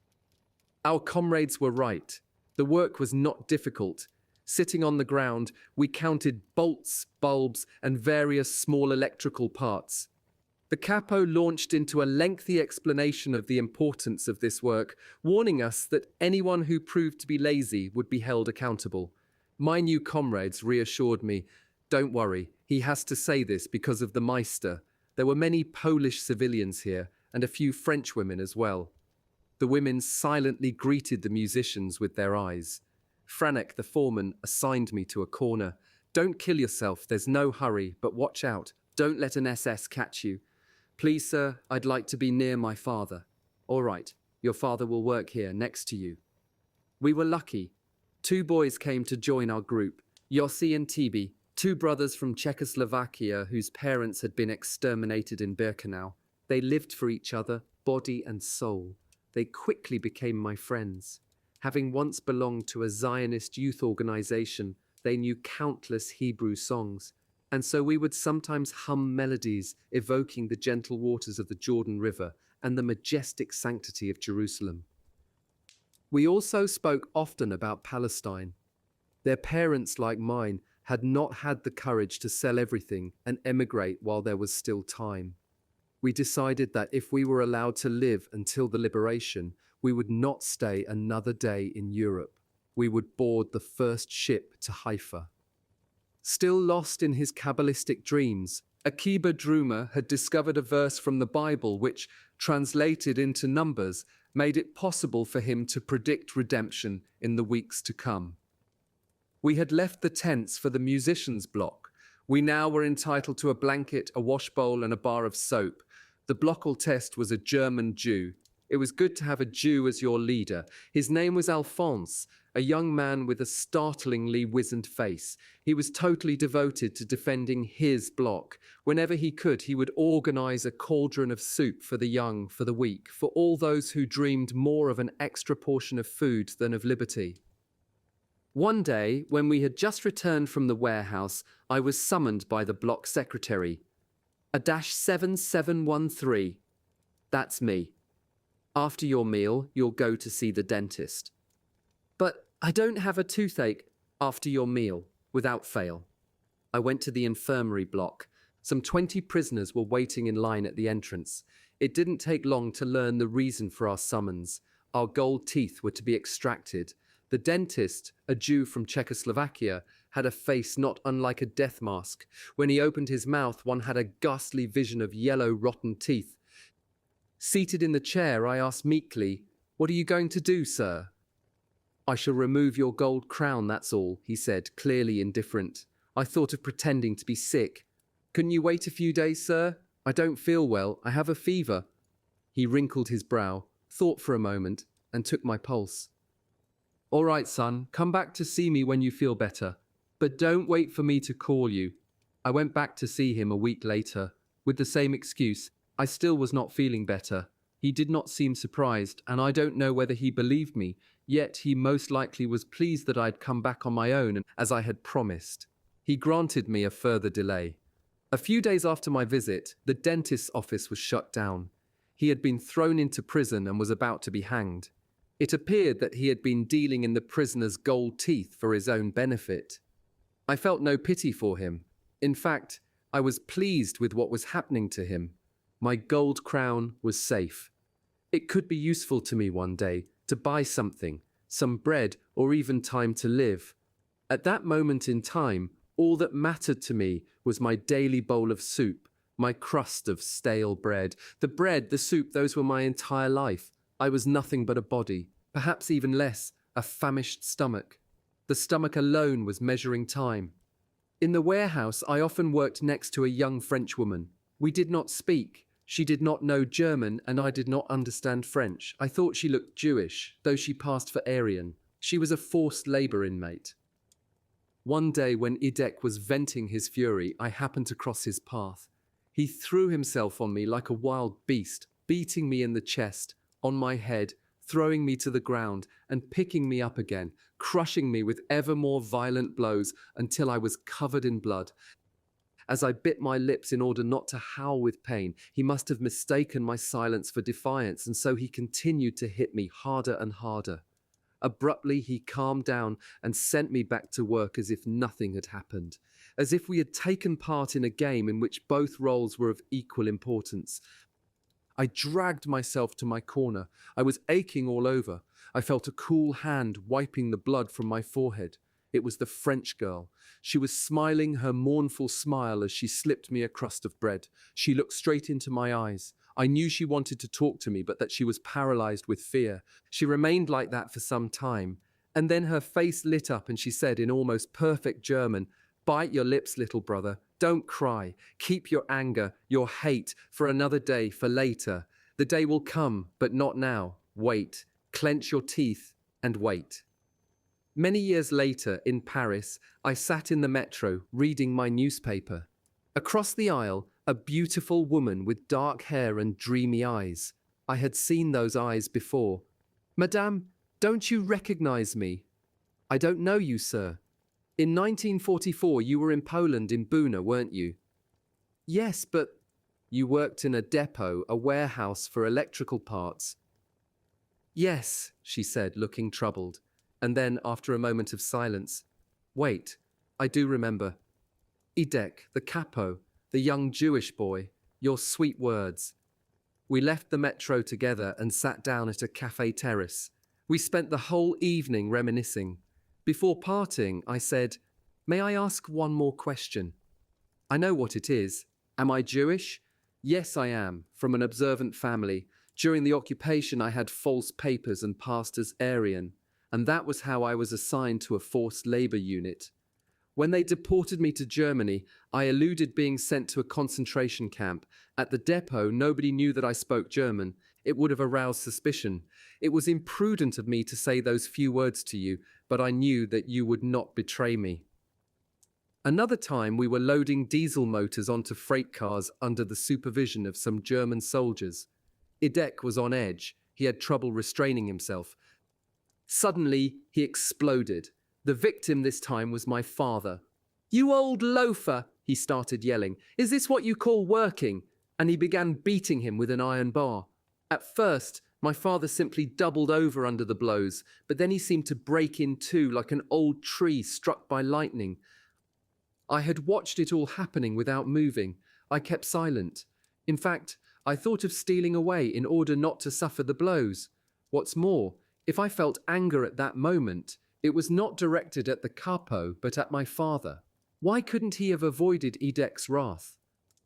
Our comrades were right. The work was not difficult. Sitting on the ground, we counted bolts, bulbs, and various small electrical parts. The capo launched into a lengthy explanation of the importance of this work, warning us that anyone who proved to be lazy would be held accountable. My new comrades reassured me, "Don't worry, he has to say this because of the Meister." There were many Polish civilians here, and a few French women as well. The women silently greeted the musicians with their eyes. Franek, the foreman, assigned me to a corner. "Don't kill yourself, there's no hurry, but watch out. Don't let an SS catch you." "Please, sir, I'd like to be near my father." "All right, your father will work here, next to you." We were lucky. 2 boys came to join our group, Yossi and Tibi, 2 brothers from Czechoslovakia whose parents had been exterminated in Birkenau. They lived for each other, body and soul. They quickly became my friends. Having once belonged to a Zionist youth organization, they knew countless Hebrew songs, and so we would sometimes hum melodies evoking the gentle waters of the Jordan River and the majestic sanctity of Jerusalem. We also spoke often about Palestine. Their parents, like mine, had not had the courage to sell everything and emigrate while there was still time. We decided that if we were allowed to live until the liberation, we would not stay another day in Europe. We would board the first ship to Haifa. Still lost in his Kabbalistic dreams, Akiba Drumer had discovered a verse from the Bible which, translated into numbers, made it possible for him to predict redemption in the weeks to come. We had left the tents for the musicians' block. We now were entitled to a blanket, a wash bowl, and a bar of soap. The Blockel test was a German Jew. It was good to have a Jew as your leader. His name was Alphonse, a young man with a startlingly wizened face. He was totally devoted to defending his bloc. Whenever he could, he would organize a cauldron of soup for the young, for the weak, for all those who dreamed more of an extra portion of food than of liberty. One day, when we had just returned from the warehouse, I was summoned by the block secretary. A -7713. That's me. After your meal, you'll go to see the dentist. But I don't have a toothache. After your meal, without fail. I went to the infirmary block. Some 20 prisoners were waiting in line at the entrance. It didn't take long to learn the reason for our summons. Our gold teeth were to be extracted. The dentist, a Jew from Czechoslovakia, had a face not unlike a death mask. When he opened his mouth, one had a ghastly vision of yellow, rotten teeth. Seated in the chair, I asked meekly, "What are you going to do, sir?" "I shall remove your gold crown, that's all," he said, clearly indifferent. I thought of pretending to be sick. "Couldn't you wait a few days, sir? I don't feel well. I have a fever." He wrinkled his brow, thought for a moment, and took my pulse. "All right, son, come back to see me when you feel better. But don't wait for me to call you." I went back to see him a week later, with the same excuse. I still was not feeling better. He did not seem surprised, and I don't know whether he believed me, yet he most likely was pleased that I had come back on my own, as I had promised. He granted me a further delay. A few days after my visit, the dentist's office was shut down. He had been thrown into prison and was about to be hanged. It appeared that he had been dealing in the prisoner's gold teeth for his own benefit. I felt no pity for him. In fact, I was pleased with what was happening to him. My gold crown was safe. It could be useful to me one day to buy something, some bread, or even time to live. At that moment in time, all that mattered to me was my daily bowl of soup, my crust of stale bread. The bread, the soup, those were my entire life. I was nothing but a body, perhaps even less, a famished stomach. The stomach alone was measuring time. In the warehouse, I often worked next to a young Frenchwoman. We did not speak. She did not know German, and I did not understand French. I thought she looked Jewish, though she passed for Aryan. She was a forced labor inmate. One day, when Idek was venting his fury, I happened to cross his path. He threw himself on me like a wild beast, beating me in the chest, on my head, throwing me to the ground, and picking me up again, crushing me with ever more violent blows until I was covered in blood. As I bit my lips in order not to howl with pain, he must have mistaken my silence for defiance, and so he continued to hit me harder and harder. Abruptly, he calmed down and sent me back to work as if nothing had happened, as if we had taken part in a game in which both roles were of equal importance. I dragged myself to my corner. I was aching all over. I felt a cool hand wiping the blood from my forehead. It was the French girl. She was smiling her mournful smile as she slipped me a crust of bread. She looked straight into my eyes. I knew she wanted to talk to me, but that she was paralyzed with fear. She remained like that for some time, and then her face lit up and she said in almost perfect German, "Bite your lips, little brother. Don't cry. Keep your anger, your hate, for another day, for later. The day will come, but not now. Wait. Clench your teeth and wait." Many years later, in Paris, I sat in the metro reading my newspaper. Across the aisle, a beautiful woman with dark hair and dreamy eyes. I had seen those eyes before. "Madame, don't you recognize me?" "I don't know you, sir." "In 1944, you were in Poland, in Buna, weren't you?" "Yes, but..." "You worked in a depot, a warehouse for electrical parts." "Yes," she said, looking troubled. And then, after a moment of silence, "Wait, I do remember. Idek, the capo, the young Jewish boy, your sweet words." We left the metro together and sat down at a cafe terrace. We spent the whole evening reminiscing. Before parting, I said, "May I ask one more question?" "I know what it is. Am I Jewish?" "Yes, I am, from an observant family. During the occupation, I had false papers and passed as Aryan, and that was how I was assigned to a forced labor unit. When they deported me to Germany, I eluded being sent to a concentration camp. At the depot, nobody knew that I spoke German. It would have aroused suspicion. It was imprudent of me to say those few words to you, but I knew that you would not betray me. Another time we were loading diesel motors onto freight cars under the supervision of some German soldiers. Idek was on edge. He had trouble restraining himself. Suddenly, he exploded. The victim this time was my father. "You old loafer," he started yelling. "Is this what you call working?" And he began beating him with an iron bar. At first, my father simply doubled over under the blows, but then he seemed to break in two like an old tree struck by lightning. I had watched it all happening without moving. I kept silent. In fact, I thought of stealing away in order not to suffer the blows. What's more, if I felt anger at that moment, it was not directed at the capo, but at my father. Why couldn't he have avoided Idek's wrath?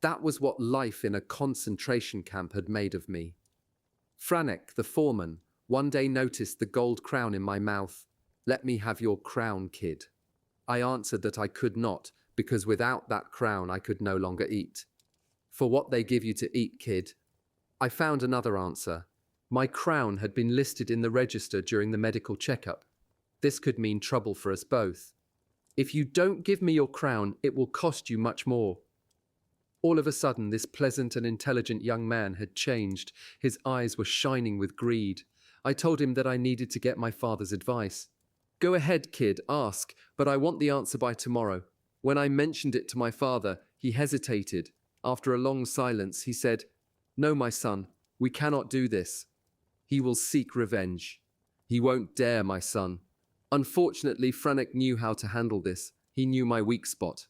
That was what life in a concentration camp had made of me. Franek, the foreman, one day noticed the gold crown in my mouth. "Let me have your crown, kid." I answered that I could not, because without that crown I could no longer eat. "For what they give you to eat, kid." I found another answer. My crown had been listed in the register during the medical checkup. This could mean trouble for us both. "If you don't give me your crown, it will cost you much more." All of a sudden, this pleasant and intelligent young man had changed. His eyes were shining with greed. I told him that I needed to get my father's advice. "Go ahead, kid, ask, but I want the answer by tomorrow." When I mentioned it to my father, he hesitated. After a long silence, he said, "No, my son, we cannot do this. He will seek revenge." "He won't dare, my son." Unfortunately, Franek knew how to handle this. He knew my weak spot.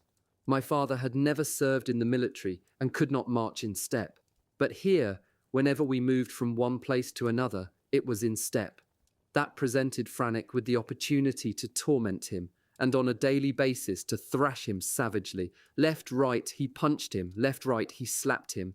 My father had never served in the military and could not march in step. But here, whenever we moved from one place to another, it was in step. That presented Franek with the opportunity to torment him, and on a daily basis to thrash him savagely. Left, right, he punched him. Left, right, he slapped him.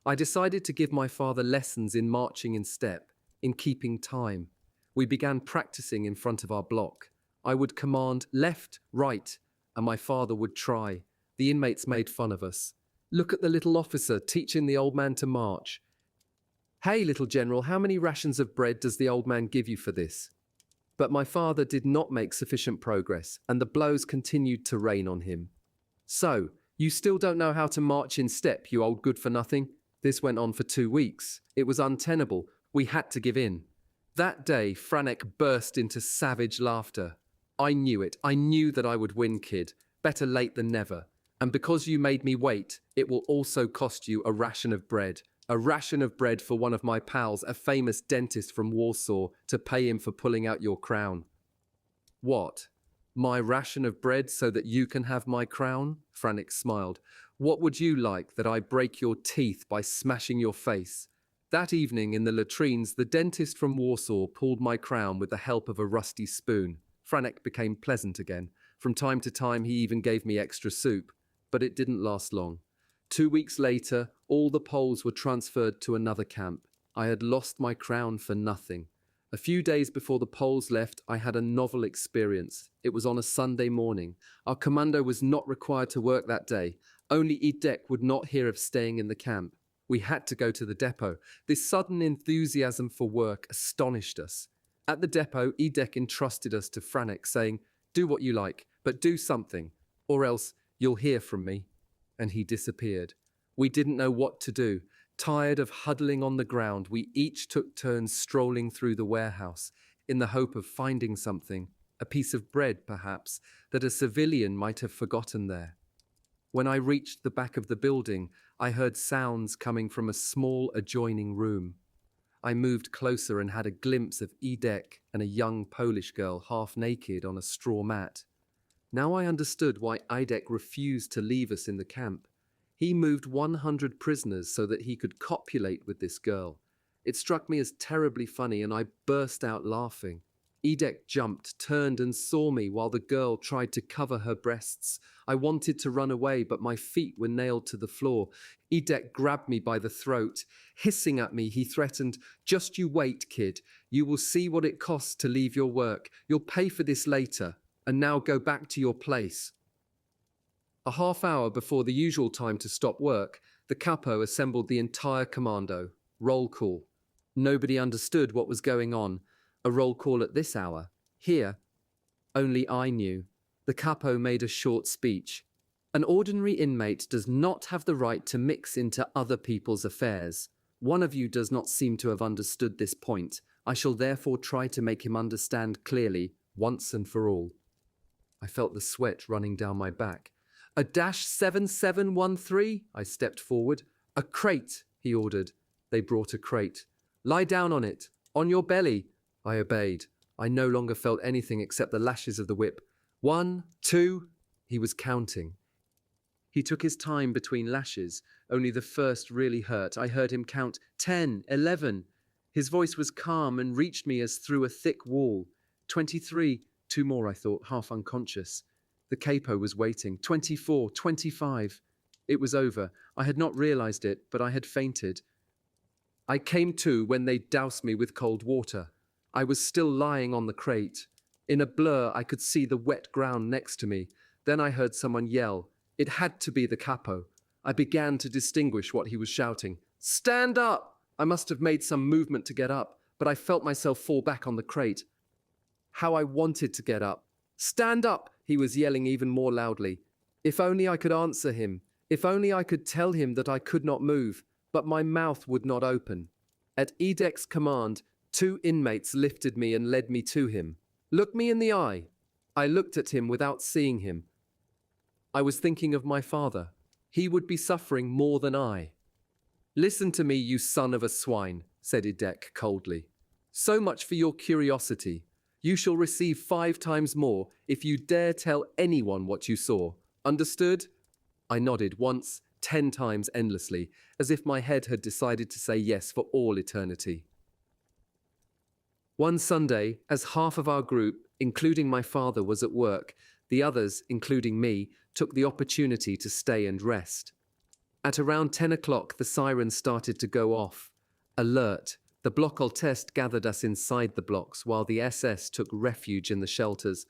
I decided to give my father lessons in marching in step, in keeping time. We began practicing in front of our block. I would command left, right, and my father would try. The inmates made fun of us. "Look at the little officer teaching the old man to march." "Hey, little general, how many rations of bread does the old man give you for this?" But my father did not make sufficient progress, and the blows continued to rain on him. "So, you still don't know how to march in step, you old good-for-nothing?" This went on for 2 weeks. It was untenable. We had to give in. That day, Franek burst into savage laughter. "I knew it. I knew that I would win, kid. Better late than never. And because you made me wait, it will also cost you a ration of bread. A ration of bread for one of my pals, a famous dentist from Warsaw, to pay him for pulling out your crown." "What? My ration of bread so that you can have my crown?" Franek smiled. "What would you like, that I break your teeth by smashing your face?" That evening in the latrines, the dentist from Warsaw pulled my crown with the help of a rusty spoon. Franek became pleasant again. From time to time, he even gave me extra soup. But it didn't last long. 2 weeks later, all the Poles were transferred to another camp. I had lost my crown for nothing. A few days before the Poles left, I had a novel experience. It was on a Sunday morning. Our commando was not required to work that day. Only Idek would not hear of staying in the camp. We had to go to the depot. This sudden enthusiasm for work astonished us. At the depot, Idek entrusted us to Franek, saying, "Do what you like, but do something, or else you'll hear from me." And he disappeared. We didn't know what to do. Tired of huddling on the ground, we each took turns strolling through the warehouse in the hope of finding something, a piece of bread perhaps, that a civilian might have forgotten there. When I reached the back of the building, I heard sounds coming from a small adjoining room. I moved closer and had a glimpse of Idek and a young Polish girl half naked on a straw mat. Now I understood why Idek refused to leave us in the camp. He moved 100 prisoners so that he could copulate with this girl. It struck me as terribly funny and I burst out laughing. Idek jumped, turned and saw me while the girl tried to cover her breasts. I wanted to run away, but my feet were nailed to the floor. Idek grabbed me by the throat. Hissing at me, he threatened, "Just you wait, kid. You will see what it costs to leave your work. You'll pay for this later. And now go back to your place." A half hour before the usual time to stop work, the capo assembled the entire commando. Roll call. Nobody understood what was going on. A roll call at this hour. Here. Only I knew. The capo made a short speech. An ordinary inmate does not have the right to mix into other people's affairs. One of you does not seem to have understood this point. I shall therefore try to make him understand clearly, once and for all. I felt the sweat running down my back. A -7713? I stepped forward. A crate, he ordered. They brought a crate. Lie down on it. On your belly. I obeyed. I no longer felt anything except the lashes of the whip. 1, 2. He was counting. He took his time between lashes. Only the first really hurt. I heard him count 10, 11. His voice was calm and reached me as through a thick wall. 23. 2 more, I thought, half unconscious. The capo was waiting. 24, 25. It was over. I had not realized it, but I had fainted. I came to when they doused me with cold water. I was still lying on the crate. In a blur, I could see the wet ground next to me. Then I heard someone yell. It had to be the capo. I began to distinguish what he was shouting. Stand up! I must have made some movement to get up, but I felt myself fall back on the crate. How I wanted to get up. Stand up! He was yelling even more loudly. If only I could answer him. If only I could tell him that I could not move, but my mouth would not open. At Edek's command, 2 inmates lifted me and led me to him. Look me in the eye. I looked at him without seeing him. I was thinking of my father. He would be suffering more than I. Listen to me, you son of a swine, said Edek coldly. So much for your curiosity. You shall receive 5 times more if you dare tell anyone what you saw. Understood? I nodded once, 10 times endlessly, as if my head had decided to say yes for all eternity. One Sunday, as half of our group, including my father, was at work, the others, including me, took the opportunity to stay and rest. At around 10 o'clock, the sirens started to go off. Alert! The Blockoltest gathered us inside the blocks, while the SS took refuge in the shelters.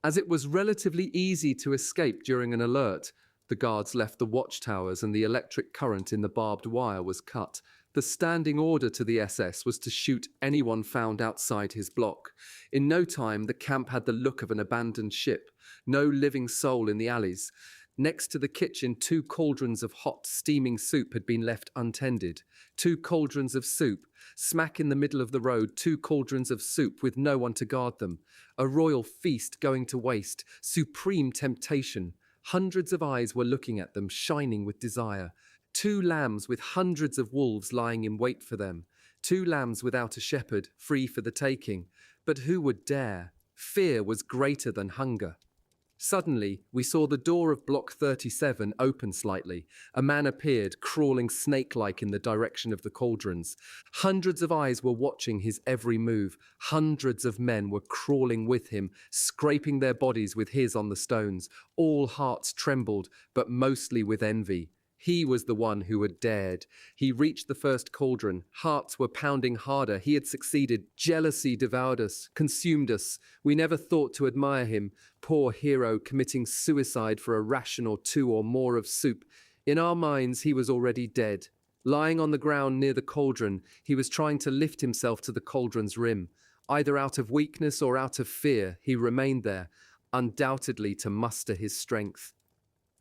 As it was relatively easy to escape during an alert, the guards left the watchtowers and the electric current in the barbed wire was cut. The standing order to the SS was to shoot anyone found outside his block. In no time, the camp had the look of an abandoned ship. No living soul in the alleys. Next to the kitchen, 2 cauldrons of hot, steaming soup had been left untended. 2 cauldrons of soup. Smack in the middle of the road, 2 cauldrons of soup with no one to guard them. A royal feast going to waste. Supreme temptation. Hundreds of eyes were looking at them, shining with desire. 2 lambs with hundreds of wolves lying in wait for them. 2 lambs without a shepherd, free for the taking. But who would dare? Fear was greater than hunger. Suddenly, we saw the door of Block 37 open slightly. A man appeared, crawling snake-like in the direction of the cauldrons. Hundreds of eyes were watching his every move. Hundreds of men were crawling with him, scraping their bodies with his on the stones. All hearts trembled, but mostly with envy. He was the one who had dared. He reached the first cauldron. Hearts were pounding harder. He had succeeded. Jealousy devoured us, consumed us. We never thought to admire him. Poor hero committing suicide for a ration or 2 or more of soup. In our minds, he was already dead. Lying on the ground near the cauldron, he was trying to lift himself to the cauldron's rim. Either out of weakness or out of fear, he remained there, undoubtedly to muster his strength.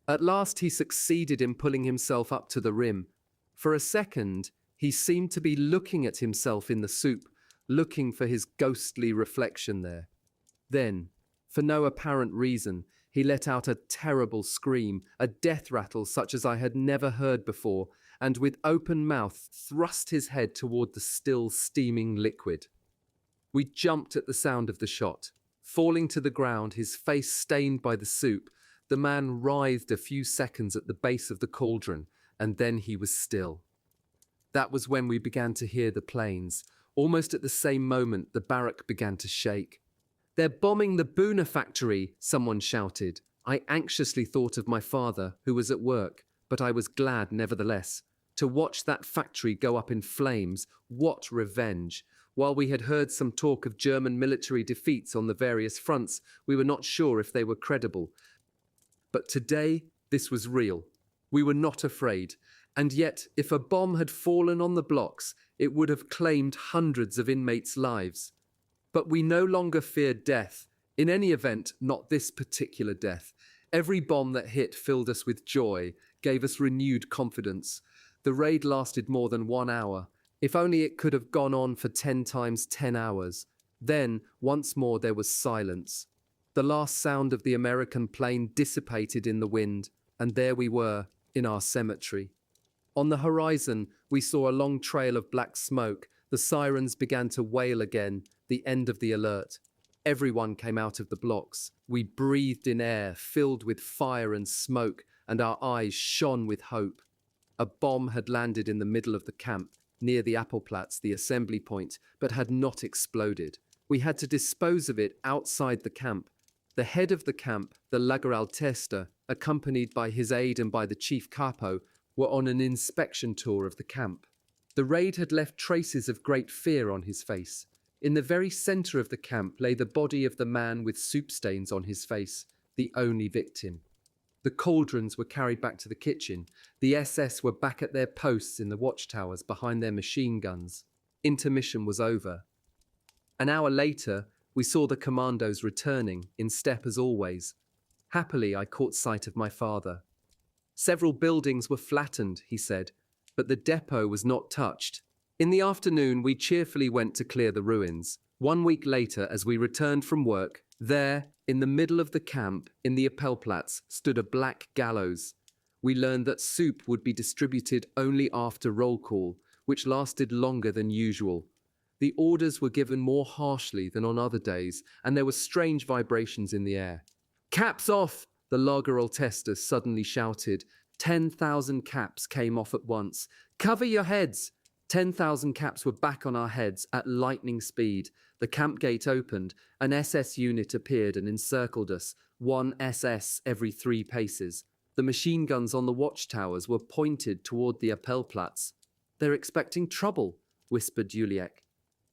At last he succeeded in pulling himself up to the rim. For a second, he seemed to be looking at himself in the soup, looking for his ghostly reflection there. Then, for no apparent reason, he let out a terrible scream, a death rattle such as I had never heard before, and with open mouth thrust his head toward the still steaming liquid. We jumped at the sound of the shot. Falling to the ground, his face stained by the soup, the man writhed a few seconds at the base of the cauldron, and then he was still. That was when we began to hear the planes. Almost at the same moment, the barrack began to shake. "They're bombing the Buna factory," someone shouted. I anxiously thought of my father, who was at work, but I was glad nevertheless. To watch that factory go up in flames, what revenge! While we had heard some talk of German military defeats on the various fronts, we were not sure if they were credible. But today, this was real. We were not afraid. And yet, if a bomb had fallen on the blocks, it would have claimed hundreds of inmates' lives. But we no longer feared death. In any event, not this particular death. Every bomb that hit filled us with joy, gave us renewed confidence. The raid lasted more than 1 hour. If only it could have gone on for 10 times 10 hours. Then, once more, there was silence. The last sound of the American plane dissipated in the wind, and there we were, in our cemetery. On the horizon, we saw a long trail of black smoke. The sirens began to wail again, the end of the alert. Everyone came out of the blocks. We breathed in air filled with fire and smoke, and our eyes shone with hope. A bomb had landed in the middle of the camp, near the Appelplatz, the assembly point, but had not exploded. We had to dispose of it outside the camp. The head of the camp, the Lageraltester, accompanied by his aide and by the chief capo, were on an inspection tour of the camp. The raid had left traces of great fear on his face. In the very center of the camp lay the body of the man with soup stains on his face, the only victim. The cauldrons were carried back to the kitchen. The SS were back at their posts in the watchtowers behind their machine guns. Intermission was over. An hour later, we saw the commandos returning, in step as always. Happily, I caught sight of my father. Several buildings were flattened, he said, but the depot was not touched. In the afternoon, we cheerfully went to clear the ruins. 1 week later, as we returned from work, there, in the middle of the camp, in the Appelplatz, stood a black gallows. We learned that soup would be distributed only after roll call, which lasted longer than usual. The orders were given more harshly than on other days, and there were strange vibrations in the air. "Caps off!" the Lageraltester suddenly shouted. 10,000 caps came off at once. "Cover your heads!" 10,000 caps were back on our heads at lightning speed. The camp gate opened. An SS unit appeared and encircled us, 1 SS every 3 paces. The machine guns on the watchtowers were pointed toward the Appelplatz. "They're expecting trouble," whispered Juliek.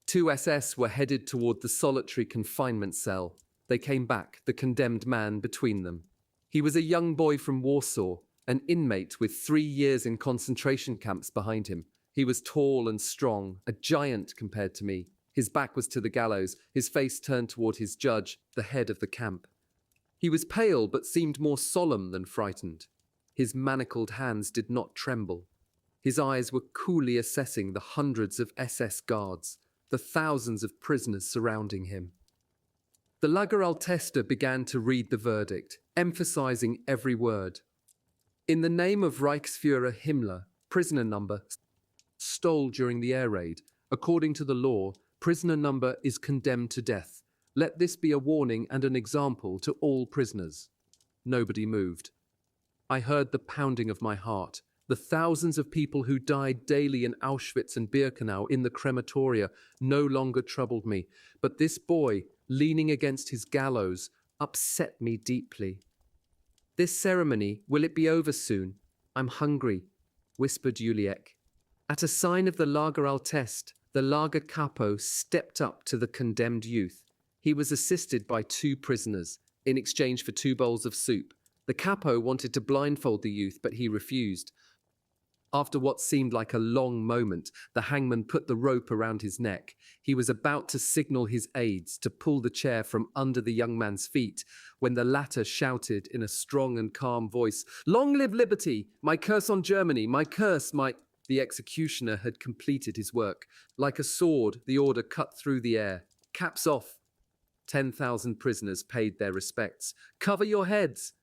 2 SS were headed toward the solitary confinement cell. They came back, the condemned man between them. He was a young boy from Warsaw, an inmate with 3 years in concentration camps behind him. He was tall and strong, a giant compared to me. His back was to the gallows, his face turned toward his judge, the head of the camp. He was pale but seemed more solemn than frightened. His manacled hands did not tremble. His eyes were coolly assessing the hundreds of SS guards, the thousands of prisoners surrounding him. The Lageraltester began to read the verdict, emphasizing every word. In the name of Reichsführer Himmler, prisoner number stole during the air raid. According to the law, prisoner number is condemned to death. Let this be a warning and an example to all prisoners. Nobody moved. I heard the pounding of my heart. The thousands of people who died daily in Auschwitz and Birkenau in the crematoria no longer troubled me. But this boy, leaning against his gallows, upset me deeply. "This ceremony, will it be over soon? I'm hungry," whispered Juliek. At a sign of the Lageraltest, the Lager Capo stepped up to the condemned youth. He was assisted by 2 prisoners, in exchange for 2 bowls of soup. The Capo wanted to blindfold the youth, but he refused. After what seemed like a long moment, the hangman put the rope around his neck. He was about to signal his aides to pull the chair from under the young man's feet, when the latter shouted in a strong and calm voice, "Long live liberty! My curse on Germany! My curse, my—" The executioner had completed his work. Like a sword, the order cut through the air. "Caps off!" 10,000 prisoners paid their respects. "Cover your heads!"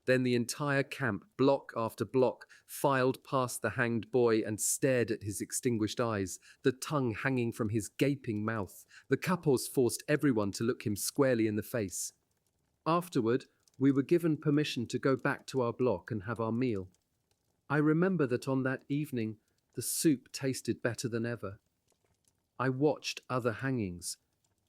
Then the entire camp, block after block, filed past the hanged boy and stared at his extinguished eyes, the tongue hanging from his gaping mouth. The capos forced everyone to look him squarely in the face. Afterward, we were given permission to go back to our block and have our meal. I remember that on that evening, the soup tasted better than ever. I watched other hangings.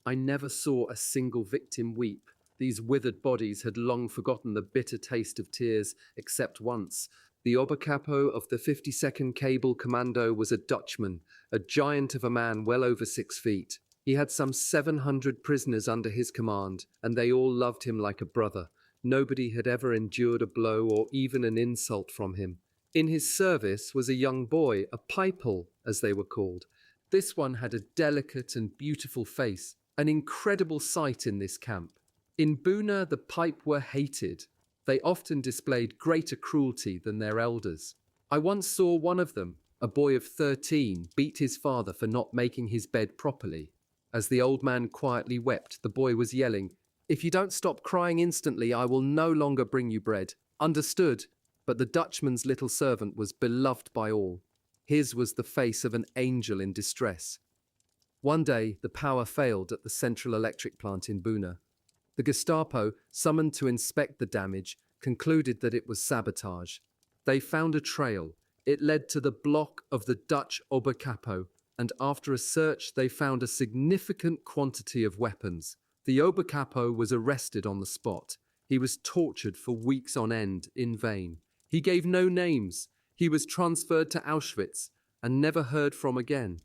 I never saw a single victim weep. These withered bodies had long forgotten the bitter taste of tears, except once. The Oberkapo of the 52nd Cable Commando was a Dutchman, a giant of a man well over 6 feet. He had some 700 prisoners under his command, and they all loved him like a brother. Nobody had ever endured a blow or even an insult from him. In his service was a young boy, a pipal, as they were called. This one had a delicate and beautiful face, an incredible sight in this camp. In Buna, the pipe were hated. They often displayed greater cruelty than their elders. I once saw one of them, a boy of 13, beat his father for not making his bed properly. As the old man quietly wept, the boy was yelling, "If you don't stop crying instantly, I will no longer bring you bread." Understood, but the Dutchman's little servant was beloved by all. His was the face of an angel in distress. One day, the power failed at the central electric plant in Buna. The Gestapo, summoned to inspect the damage, concluded that it was sabotage. They found a trail. It led to the block of the Dutch Oberkapo, and after a search, they found a significant quantity of weapons. The Oberkapo was arrested on the spot. He was tortured for weeks on end in vain. He gave no names. He was transferred to Auschwitz and never heard from again.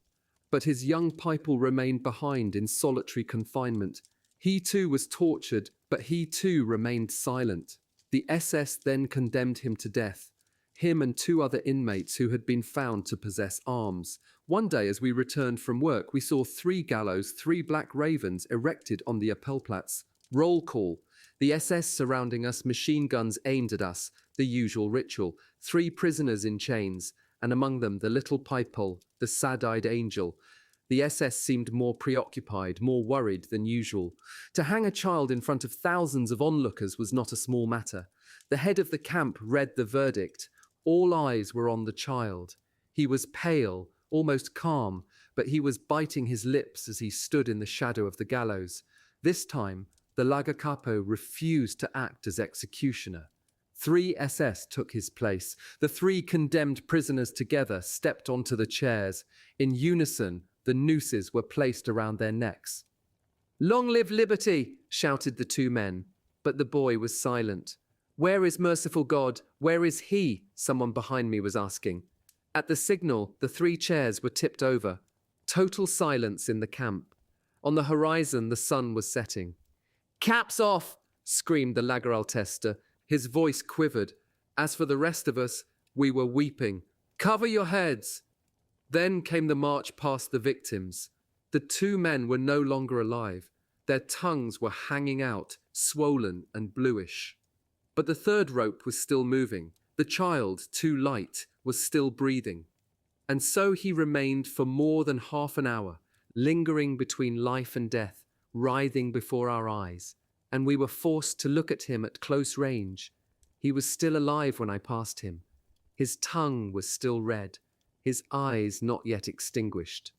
But his young pipal remained behind in solitary confinement. He too was tortured, but he too remained silent. The SS then condemned him to death. Him and 2 other inmates who had been found to possess arms. One day as we returned from work, we saw 3 gallows, 3 black ravens erected on the Appellplatz. Roll call. The SS surrounding us, machine guns aimed at us, the usual ritual. 3 prisoners in chains, and among them the little pipal, the sad-eyed angel. The SS seemed more preoccupied, more worried than usual. To hang a child in front of thousands of onlookers was not a small matter. The head of the camp read the verdict. All eyes were on the child. He was pale, almost calm, but he was biting his lips as he stood in the shadow of the gallows. This time, the Lagerkapo refused to act as executioner. 3 SS took his place. The 3 condemned prisoners together stepped onto the chairs. In unison, the nooses were placed around their necks. "Long live liberty!" shouted the 2 men, but the boy was silent. "Where is merciful God? Where is he?" someone behind me was asking. At the signal, the 3 chairs were tipped over. Total silence in the camp. On the horizon, the sun was setting. "Caps off!" screamed the Lageraltester. His voice quivered. As for the rest of us, we were weeping. "Cover your heads!" Then came the march past the victims. The 2 men were no longer alive. Their tongues were hanging out, swollen and bluish. But the 3rd rope was still moving. The child, too light, was still breathing. And so he remained for more than half an hour, lingering between life and death, writhing before our eyes. And we were forced to look at him at close range. He was still alive when I passed him. His tongue was still red, his eyes not yet extinguished.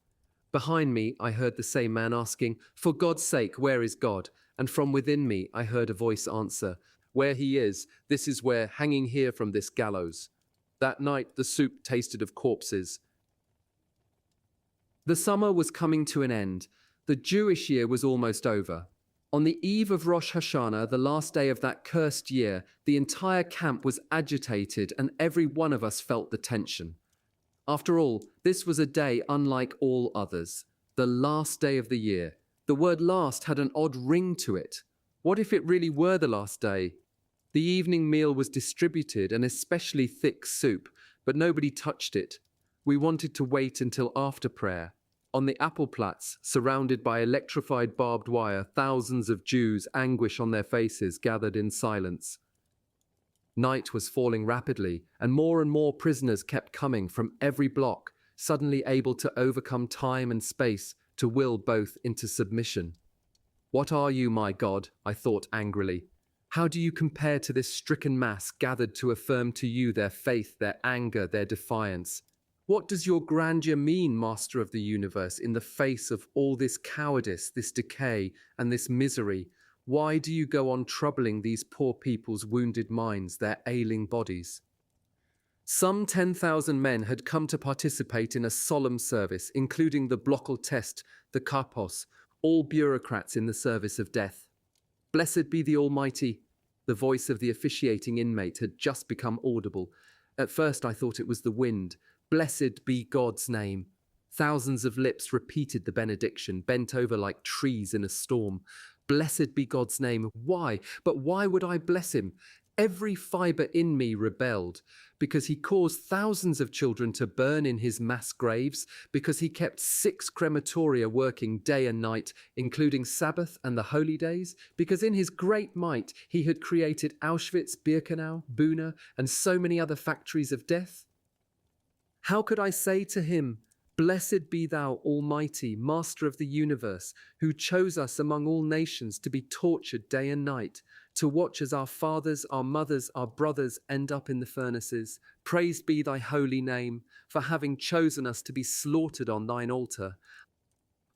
Behind me, I heard the same man asking, "For God's sake, where is God?" And from within me, I heard a voice answer, "Where he is, this is where, hanging here from this gallows." That night, the soup tasted of corpses. The summer was coming to an end. The Jewish year was almost over. On the eve of Rosh Hashanah, the last day of that cursed year, the entire camp was agitated and every one of us felt the tension. After all, this was a day unlike all others. The last day of the year. The word last had an odd ring to it. What if it really were the last day? The evening meal was distributed, an especially thick soup, but nobody touched it. We wanted to wait until after prayer. On the Appellplatz, surrounded by electrified barbed wire, thousands of Jews, anguish on their faces, gathered in silence. Night was falling rapidly, and more prisoners kept coming from every block, suddenly able to overcome time and space, to will both into submission. "What are you, my God?" I thought angrily. "How do you compare to this stricken mass gathered to affirm to you their faith, their anger, their defiance? What does your grandeur mean, Master of the universe, in the face of all this cowardice, this decay, and this misery? Why do you go on troubling these poor people's wounded minds, their ailing bodies?" Some 10,000 men had come to participate in a solemn service, including the Blockeltest, the Kapos, all bureaucrats in the service of death. "Blessed be the Almighty." The voice of the officiating inmate had just become audible. At first I thought it was the wind. "Blessed be God's name." Thousands of lips repeated the benediction, bent over like trees in a storm. Blessed be God's name. Why? But why would I bless him? Every fibre in me rebelled. because he caused thousands of children to burn in his mass graves, because he kept 6 crematoria working day and night, including Sabbath and the holy days, because in his great might he had created Auschwitz, Birkenau, Buna, and so many other factories of death? How could I say to him, "Blessed be thou, Almighty, Master of the universe, who chose us among all nations to be tortured day and night, to watch as our fathers, our mothers, our brothers end up in the furnaces. Praised be thy holy name, for having chosen us to be slaughtered on thine altar."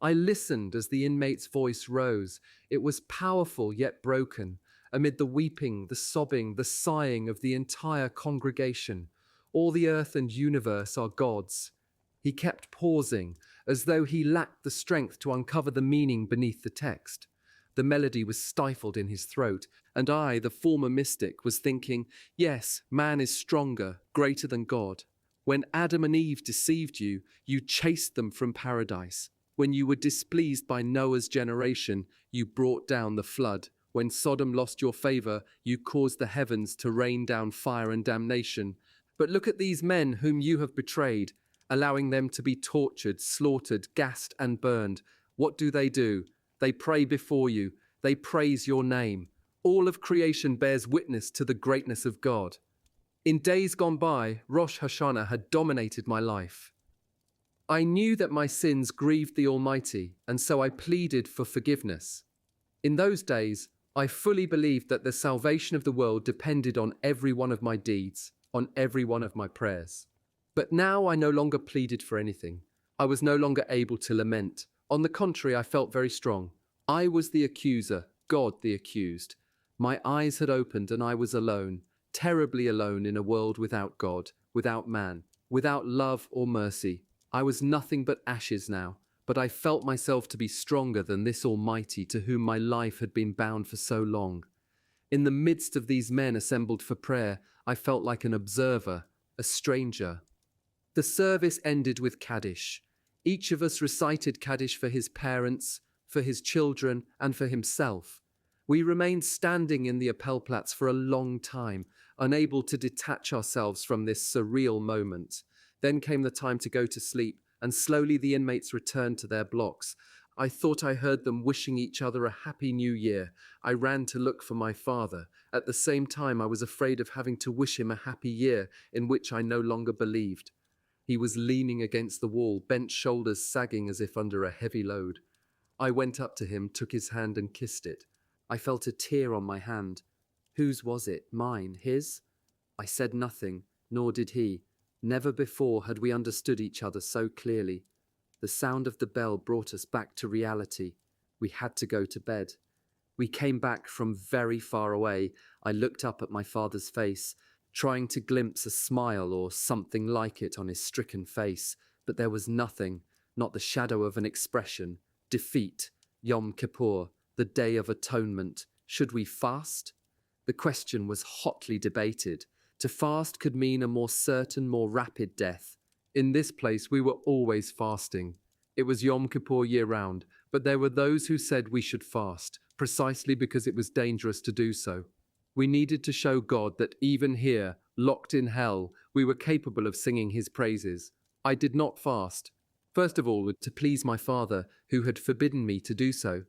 I listened as the inmate's voice rose. It was powerful yet broken, amid the weeping, the sobbing, the sighing of the entire congregation. All the earth and universe are God's. He kept pausing, as though he lacked the strength to uncover the meaning beneath the text. The melody was stifled in his throat, and I, the former mystic, was thinking, yes, man is stronger, greater than God. When Adam and Eve deceived you, you chased them from paradise. When you were displeased by Noah's generation, you brought down the flood. When Sodom lost your favor, you caused the heavens to rain down fire and damnation. But look at these men whom you have betrayed, allowing them to be tortured, slaughtered, gassed, and burned. What do? They pray before you. They praise your name. All of creation bears witness to the greatness of God. In days gone by, Rosh Hashanah had dominated my life. I knew that my sins grieved the Almighty, and so I pleaded for forgiveness. In those days, I fully believed that the salvation of the world depended on every one of my deeds, on every one of my prayers. But now I no longer pleaded for anything. I was no longer able to lament. On the contrary, I felt very strong. I was the accuser, God the accused. My eyes had opened and I was alone, terribly alone in a world without God, without man, without love or mercy. I was nothing but ashes now, but I felt myself to be stronger than this Almighty to whom my life had been bound for so long. In the midst of these men assembled for prayer, I felt like an observer, a stranger. The service ended with Kaddish. Each of us recited Kaddish for his parents, for his children, and for himself. We remained standing in the Appellplatz for a long time, unable to detach ourselves from this surreal moment. Then came the time to go to sleep, and slowly the inmates returned to their blocks. I thought I heard them wishing each other a happy new year. I ran to look for my father. At the same time, I was afraid of having to wish him a happy year in which I no longer believed. He was leaning against the wall, bent shoulders sagging as if under a heavy load. I went up to him, took his hand and kissed it. I felt a tear on my hand. Whose was it? Mine? His? I said nothing, nor did he. Never before had we understood each other so clearly. The sound of the bell brought us back to reality. We had to go to bed. We came back from very far away. I looked up at my father's face, trying to glimpse a smile or something like it on his stricken face, but there was nothing, not the shadow of an expression. Defeat, Yom Kippur, the Day of Atonement. Should we fast? The question was hotly debated. To fast could mean a more certain, more rapid death. In this place we were always fasting. It was Yom Kippur year-round, but there were those who said we should fast, precisely because it was dangerous to do so. We needed to show God that even here, locked in hell, we were capable of singing his praises. I did not fast. First of all, to please my father, who had forbidden me to do so.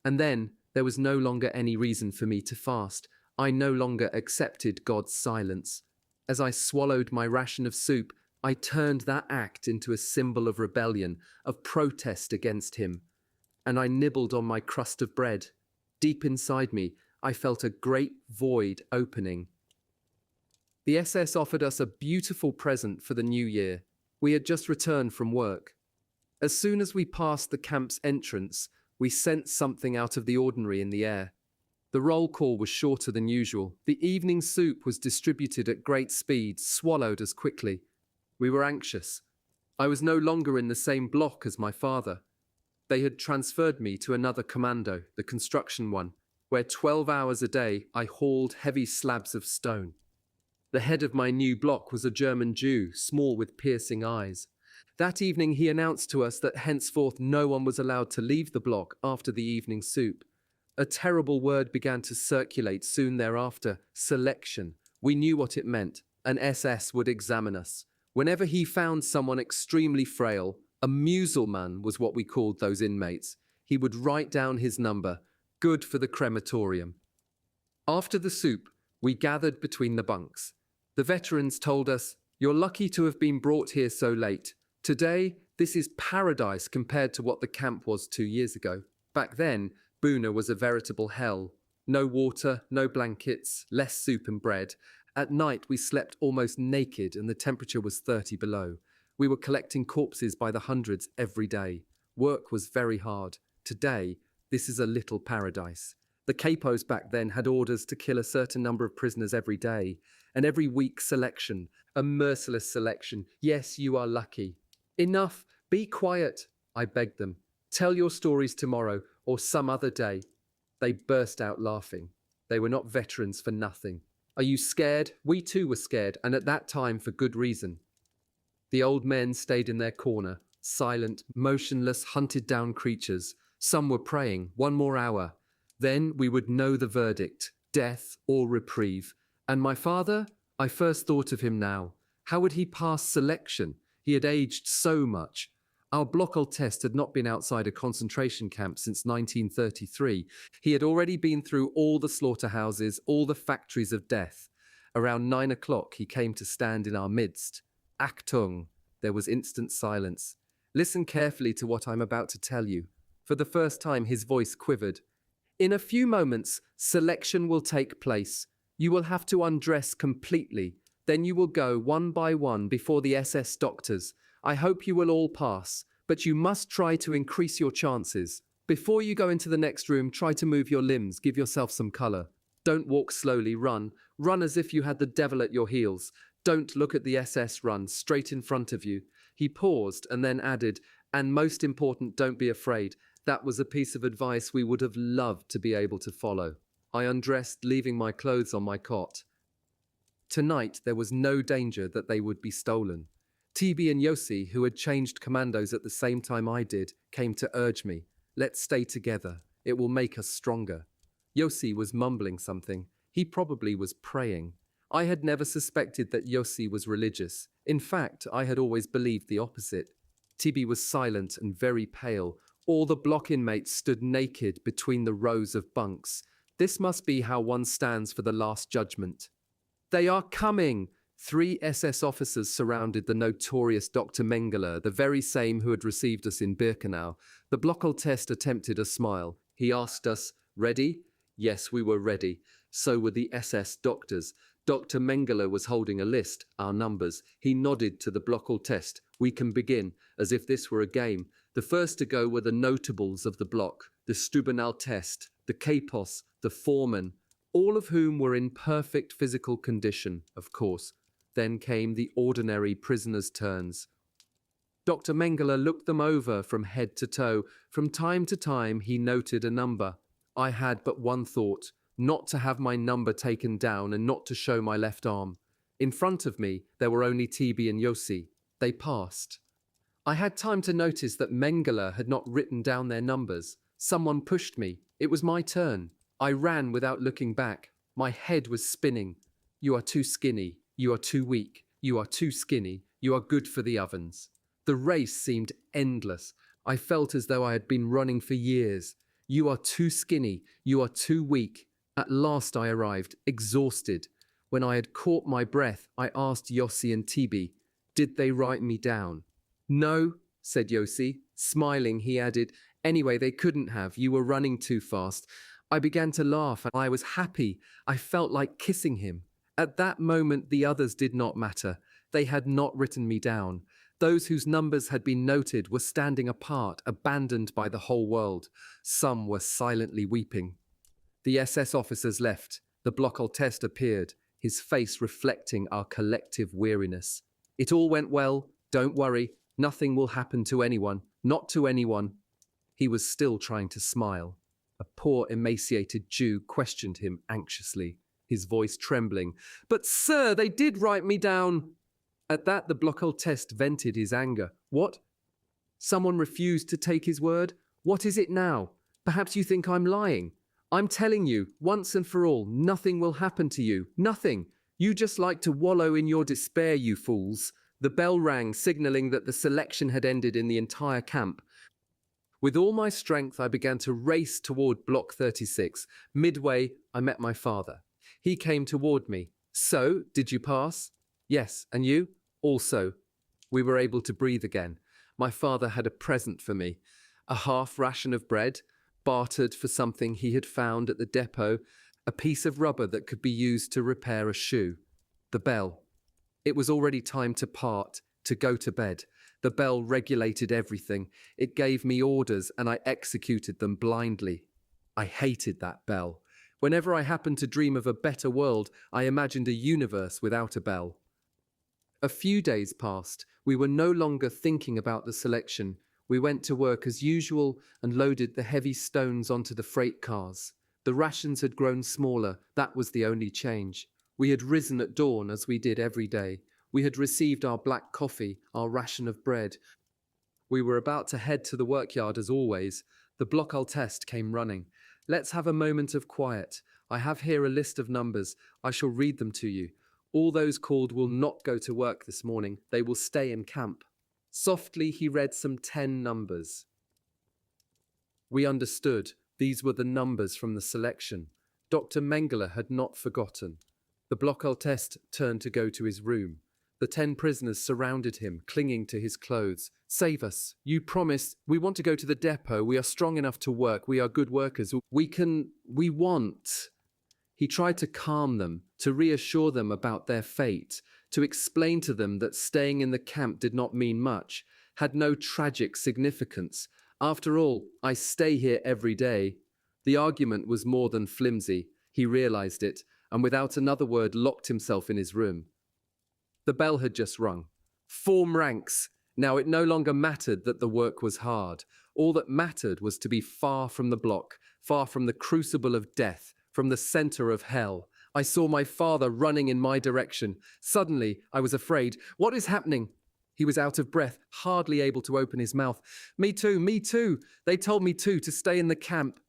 And then, there was no longer any reason for me to fast. I no longer accepted God's silence. As I swallowed my ration of soup, I turned that act into a symbol of rebellion, of protest against him. And I nibbled on my crust of bread. Deep inside me, I felt a great void opening. The SS offered us a beautiful present for the new year. We had just returned from work. As soon as we passed the camp's entrance, we sensed something out of the ordinary in the air. The roll call was shorter than usual. The evening soup was distributed at great speed, swallowed as quickly. We were anxious. I was no longer in the same block as my father. They had transferred me to another commando, the construction one, where 12 hours a day I hauled heavy slabs of stone. The head of my new block was a German Jew, small with piercing eyes. That evening he announced to us that henceforth no one was allowed to leave the block after the evening soup. A terrible word began to circulate soon thereafter, selection. We knew what it meant, an SS would examine us. Whenever he found someone extremely frail, a muselman was what we called those inmates, he would write down his number, good for the crematorium. After the soup, we gathered between the bunks. The veterans told us, "You're lucky to have been brought here so late. Today, this is paradise compared to what the camp was 2 years ago. Back then, Buna was a veritable hell. No water, no blankets, less soup and bread. At night, we slept almost naked and the temperature was 30 below. We were collecting corpses by the hundreds every day. Work was very hard. Today, this is a little paradise." The capos back then had orders to kill a certain number of prisoners every day, and every week selection, a merciless selection. Yes, you are lucky. "Enough, be quiet," I begged them. "Tell your stories tomorrow or some other day." They burst out laughing. They were not veterans for nothing. "Are you scared?" We too were scared, and at that time for good reason. The old men stayed in their corner, silent, motionless, hunted-down creatures. Some were praying, 1 more hour. Then we would know the verdict, death or reprieve. And my father? I first thought of him now. How would he pass selection? He had aged so much. Our Blockhold test had not been outside a concentration camp since 1933. He had already been through all the slaughterhouses, all the factories of death. Around 9 o'clock, he came to stand in our midst. Achtung! There was instant silence. Listen carefully to what I'm about to tell you. For the first time, his voice quivered. "In a few moments, selection will take place. You will have to undress completely. Then you will go one by one before the SS doctors. I hope you will all pass, but you must try to increase your chances. Before you go into the next room, try to move your limbs, give yourself some color. Don't walk slowly, run. Run as if you had the devil at your heels. Don't look at the SS, run straight in front of you." He paused and then added, "And most important, don't be afraid." That was a piece of advice we would have loved to be able to follow. I undressed, leaving my clothes on my cot. Tonight, there was no danger that they would be stolen. TB and Yossi, who had changed commandos at the same time I did, came to urge me. "Let's stay together. It will make us stronger." Yossi was mumbling something. He probably was praying. I had never suspected that Yossi was religious. In fact, I had always believed the opposite. TB was silent and very pale. All the block inmates stood naked between the rows of bunks. This must be how one stands for the last judgment. "They are coming!" 3 SS officers surrounded the notorious Dr. Mengele, the very same who had received us in Birkenau. The Blockhold test attempted a smile. He asked us, "Ready?" Yes, we were ready. So were the SS doctors. Dr. Mengele was holding a list, our numbers. He nodded to the Blockhold test. "We can begin," as if this were a game. The first to go were the notables of the block, the Stubinal test, the Kapos, the foreman, all of whom were in perfect physical condition, of course. Then came the ordinary prisoners' turns. Dr. Mengele looked them over from head to toe. From time to time, he noted a number. I had but one thought, not to have my number taken down and not to show my left arm. In front of me, there were only TB and Yossi. They passed. I had time to notice that Mengele had not written down their numbers. Someone pushed me. It was my turn. I ran without looking back. My head was spinning. "You are too skinny. You are too weak. You are too skinny. You are good for the ovens." The race seemed endless. I felt as though I had been running for years. "You are too skinny. You are too weak." At last I arrived, exhausted. When I had caught my breath, I asked Yossi and TB, "Did they write me down?" "No," said Yossi. Smiling, he added, "Anyway, they couldn't have. You were running too fast." I began to laugh, and I was happy. I felt like kissing him. At that moment, the others did not matter. They had not written me down. Those whose numbers had been noted were standing apart, abandoned by the whole world. Some were silently weeping. The SS officers left. The Blockhold test appeared, his face reflecting our collective weariness. "It all went well. Don't worry. Nothing will happen to anyone. Not to anyone." He was still trying to smile. A poor emaciated Jew questioned him anxiously, his voice trembling. "But sir, they did write me down." At that, the Blockhold test vented his anger. "What? Someone refused to take his word? What is it now? Perhaps you think I'm lying. I'm telling you, once and for all, nothing will happen to you. Nothing. You just like to wallow in your despair, you fools. The bell rang, signaling that the selection had ended in the entire camp. With all my strength, I began to race toward Block 36. Midway, I met my father. He came toward me. So, did you pass? Yes, and you? Also. We were able to breathe again. My father had a present for me. A half ration of bread, bartered for something he had found at the depot, a piece of rubber that could be used to repair a shoe. The bell. It was already time to part, to go to bed. The bell regulated everything. It gave me orders and I executed them blindly. I hated that bell. Whenever I happened to dream of a better world, I imagined a universe without a bell. A few days passed. We were no longer thinking about the selection. We went to work as usual and loaded the heavy stones onto the freight cars. The rations had grown smaller. That was the only change. We had risen at dawn as we did every day. We had received our black coffee, our ration of bread. We were about to head to the workyard as always. The Block test came running. Let's have a moment of quiet. I have here a list of numbers. I shall read them to you. All those called will not go to work this morning. They will stay in camp. Softly he read some 10 numbers. We understood. These were the numbers from the selection. Dr. Mengele had not forgotten. The Block test turned to go to his room. The 10 prisoners surrounded him, clinging to his clothes. Save us. You promised. We want to go to the depot. We are strong enough to work. We are good workers. We want. He tried to calm them, to reassure them about their fate, to explain to them that staying in the camp did not mean much, had no tragic significance. After all, I stay here every day. The argument was more than flimsy. He realized it, and without another word locked himself in his room. The bell had just rung. Form ranks. Now it no longer mattered that the work was hard. All that mattered was to be far from the block, far from the crucible of death, from the center of hell. I saw my father running in my direction. Suddenly, I was afraid. What is happening? He was out of breath, hardly able to open his mouth. Me too, me too. They told me too, to stay in the camp.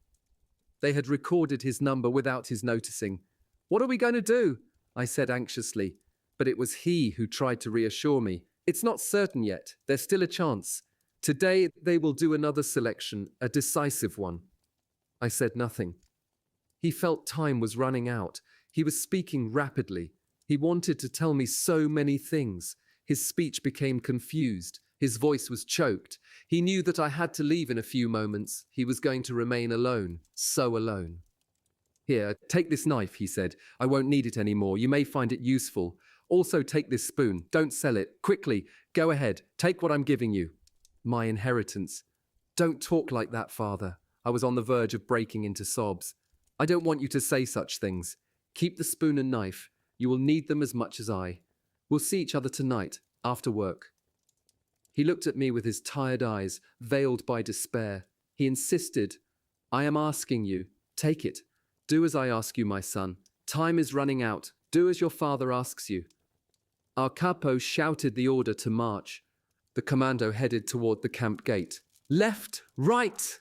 They had recorded his number without his noticing. What are we going to do? I said anxiously. But it was he who tried to reassure me. It's not certain yet. There's still a chance. Today they will do another selection, a decisive one. I said nothing. He felt time was running out. He was speaking rapidly. He wanted to tell me so many things. His speech became confused. His voice was choked. He knew that I had to leave in a few moments. He was going to remain alone, so alone. Here, take this knife, he said. I won't need it anymore. You may find it useful. Also take this spoon. Don't sell it. Quickly, go ahead. Take what I'm giving you. My inheritance. Don't talk like that, Father. I was on the verge of breaking into sobs. I don't want you to say such things. Keep the spoon and knife. You will need them as much as I. We'll see each other tonight, after work. He looked at me with his tired eyes, veiled by despair. He insisted, I am asking you. Take it. Do as I ask you, my son. Time is running out. Do as your father asks you. Our capo shouted the order to march. The commando headed toward the camp gate. Left, right!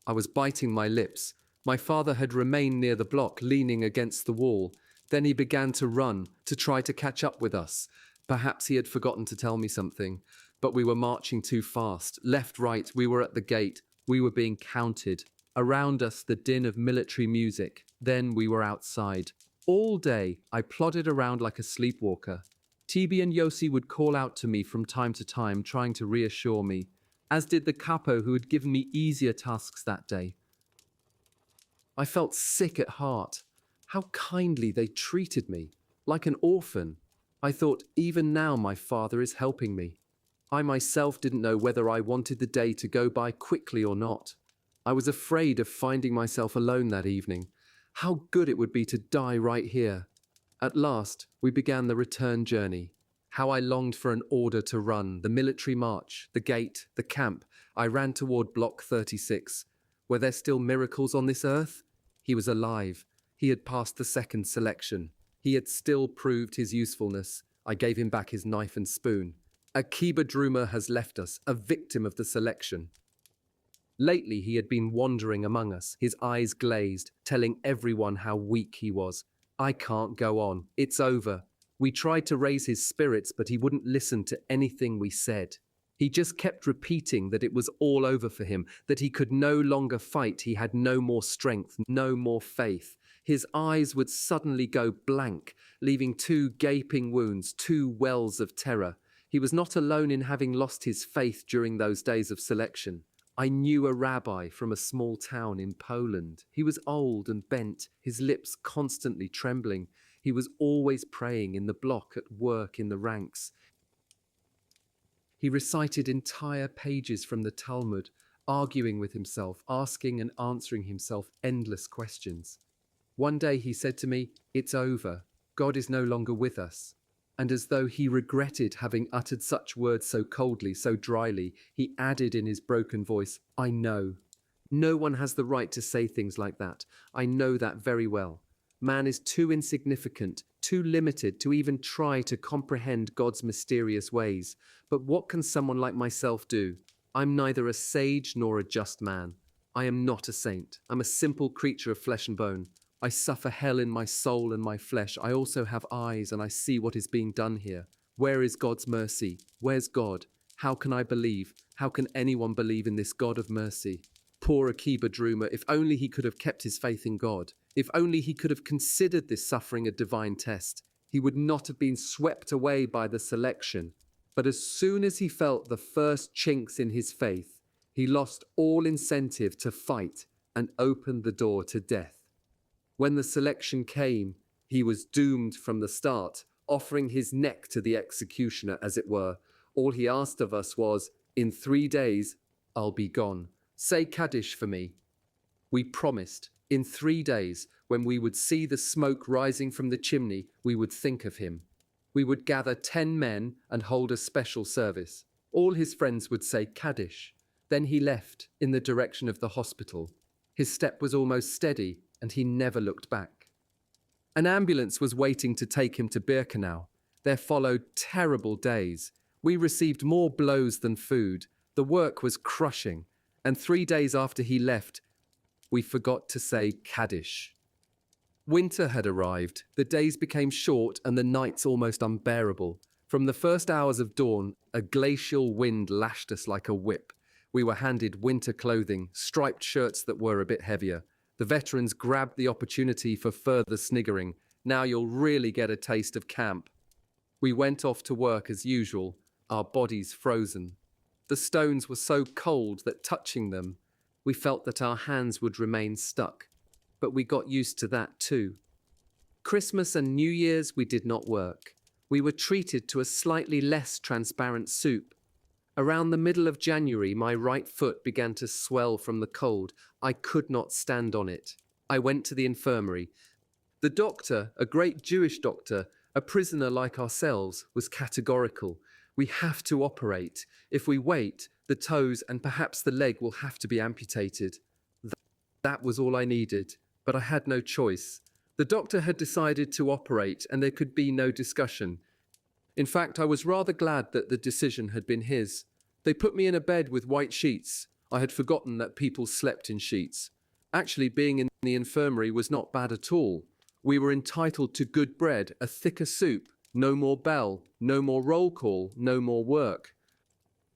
I was biting my lips. My father had remained near the block, leaning against the wall. Then he began to run, to try to catch up with us. Perhaps he had forgotten to tell me something. But we were marching too fast. Left, right, we were at the gate. We were being counted. Around us, the din of military music. Then we were outside. All day, I plodded around like a sleepwalker. Tibi and Yossi would call out to me from time to time, trying to reassure me, as did the capo who had given me easier tasks that day. I felt sick at heart. How kindly they treated me, like an orphan. I thought, even now my father is helping me. I myself didn't know whether I wanted the day to go by quickly or not. I was afraid of finding myself alone that evening. How good it would be to die right here. At last, we began the return journey. How I longed for an order to run, the military march, the gate, the camp. I ran toward Block 36. Were there still miracles on this earth? He was alive. He had passed the second selection. He had still proved his usefulness. I gave him back his knife and spoon. Akiba Druma has left us, a victim of the selection. Lately, he had been wandering among us, his eyes glazed, telling everyone how weak he was. I can't go on. It's over. We tried to raise his spirits, but he wouldn't listen to anything we said. He just kept repeating that it was all over for him, that he could no longer fight, he had no more strength, no more faith. His eyes would suddenly go blank, leaving two gaping wounds, two wells of terror. He was not alone in having lost his faith during those days of selection. I knew a rabbi from a small town in Poland. He was old and bent, his lips constantly trembling. He was always praying in the block at work in the ranks. He recited entire pages from the Talmud, arguing with himself, asking and answering himself endless questions. One day he said to me, "It's over. God is no longer with us." And as though he regretted having uttered such words so coldly, so dryly, he added in his broken voice, "I know. No one has the right to say things like that. I know that very well. Man is too insignificant, too limited to even try to comprehend God's mysterious ways. But what can someone like myself do? I'm neither a sage nor a just man. I am not a saint. I'm a simple creature of flesh and bone. I suffer hell in my soul and my flesh. I also have eyes and I see what is being done here. Where is God's mercy? Where's God? How can I believe? How can anyone believe in this God of mercy? Poor Akiba Druma, if only he could have kept his faith in God. If only he could have considered this suffering a divine test. He would not have been swept away by the selection. But as soon as he felt the first chinks in his faith, he lost all incentive to fight and opened the door to death. When the selection came, he was doomed from the start, offering his neck to the executioner, as it were. All he asked of us was, "In 3 days, I'll be gone. Say Kaddish for me." We promised, in 3 days, when we would see the smoke rising from the chimney, we would think of him. We would gather 10 men and hold a special service. All his friends would say Kaddish. Then he left in the direction of the hospital. His step was almost steady, and he never looked back. An ambulance was waiting to take him to Birkenau. There followed terrible days. We received more blows than food. The work was crushing. And 3 days after he left, we forgot to say Kaddish. Winter had arrived. The days became short and the nights almost unbearable. From the first hours of dawn, a glacial wind lashed us like a whip. We were handed winter clothing, striped shirts that were a bit heavier. The veterans grabbed the opportunity for further sniggering. "Now you'll really get a taste of camp." We went off to work as usual, our bodies frozen. The stones were so cold that touching them, we felt that our hands would remain stuck. But we got used to that too. Christmas and New Year's we did not work. We were treated to a slightly less transparent soup. Around the middle of January, my right foot began to swell from the cold. I could not stand on it. I went to the infirmary. The doctor, a great Jewish doctor, a prisoner like ourselves, was categorical. "We have to operate. If we wait, the toes and perhaps the leg will have to be amputated." That was all I needed, but I had no choice. The doctor had decided to operate, and there could be no discussion. In fact, I was rather glad that the decision had been his. They put me in a bed with white sheets. I had forgotten that people slept in sheets. Actually, being in the infirmary was not bad at all. We were entitled to good bread, a thicker soup, no more bell, no more roll call, no more work.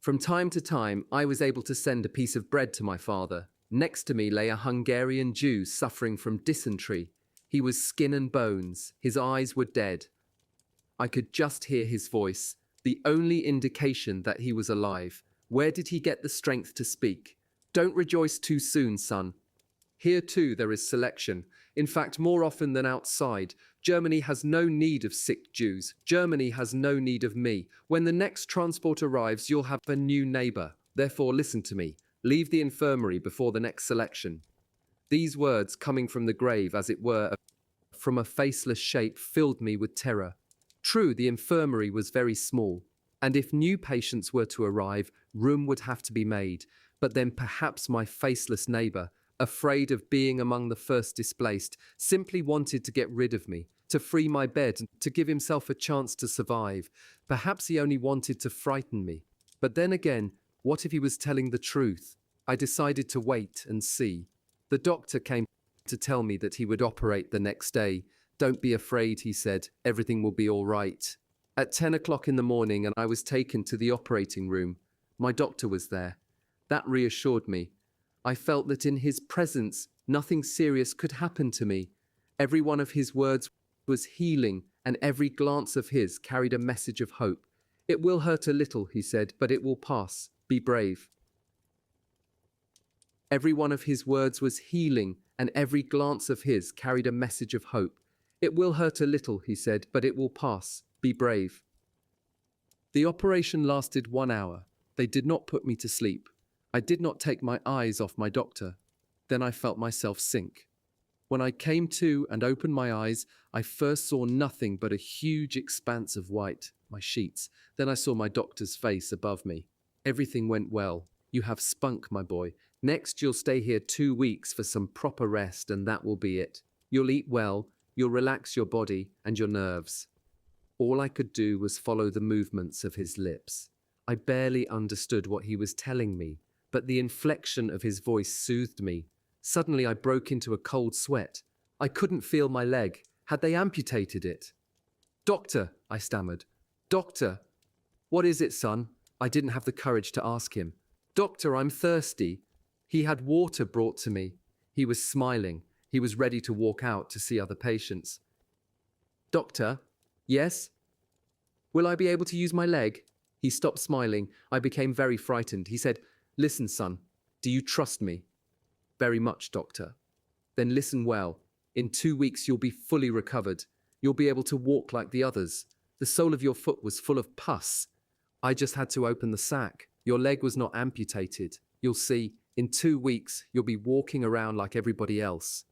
From time to time, I was able to send a piece of bread to my father. Next to me lay a Hungarian Jew suffering from dysentery. He was skin and bones. His eyes were dead. I could just hear his voice, the only indication that he was alive. Where did he get the strength to speak? "Don't rejoice too soon, son. Here too there is selection. In fact, more often than outside. Germany has no need of sick Jews. Germany has no need of me. When the next transport arrives, you'll have a new neighbor. Therefore, listen to me. Leave the infirmary before the next selection." These words, coming from the grave, as it were, from a faceless shape, filled me with terror. True, the infirmary was very small, and if new patients were to arrive, room would have to be made. But then perhaps my faceless neighbor, afraid of being among the first displaced, simply wanted to get rid of me, to free my bed, to give himself a chance to survive. Perhaps he only wanted to frighten me. But then again, what if he was telling the truth? I decided to wait and see. The doctor came to tell me that he would operate the next day. Don't be afraid, he said. Everything will be all right. At 10 o'clock in the morning, and I was taken to the operating room. My doctor was there. That reassured me. I felt that in his presence, nothing serious could happen to me. Every one of his words was healing, and every glance of his carried a message of hope. It will hurt a little, he said, but it will pass. Be brave. Every one of his words was healing, and every glance of his carried a message of hope. It will hurt a little, he said, but it will pass. Be brave. The operation lasted 1 hour. They did not put me to sleep. I did not take my eyes off my doctor. Then I felt myself sink. When I came to and opened my eyes, I first saw nothing but a huge expanse of white, my sheets. Then I saw my doctor's face above me. Everything went well. You have spunk, my boy. Next, you'll stay here 2 weeks for some proper rest, and that will be it. You'll eat well, you'll relax your body and your nerves. All I could do was follow the movements of his lips. I barely understood what he was telling me, but the inflection of his voice soothed me. Suddenly I broke into a cold sweat. I couldn't feel my leg. Had they amputated it? Doctor, I stammered. Doctor. What is it, son? I didn't have the courage to ask him. Doctor, I'm thirsty. He had water brought to me. He was smiling. He was ready to walk out to see other patients. Doctor? Yes? Will I be able to use my leg? He stopped smiling. I became very frightened. He said, Listen, son, do you trust me? Very much, doctor. Then listen well. In 2 weeks you'll be fully recovered. You'll be able to walk like the others. The sole of your foot was full of pus. I just had to open the sac. Your leg was not amputated. You'll see, in 2 weeks you'll be walking around like everybody else.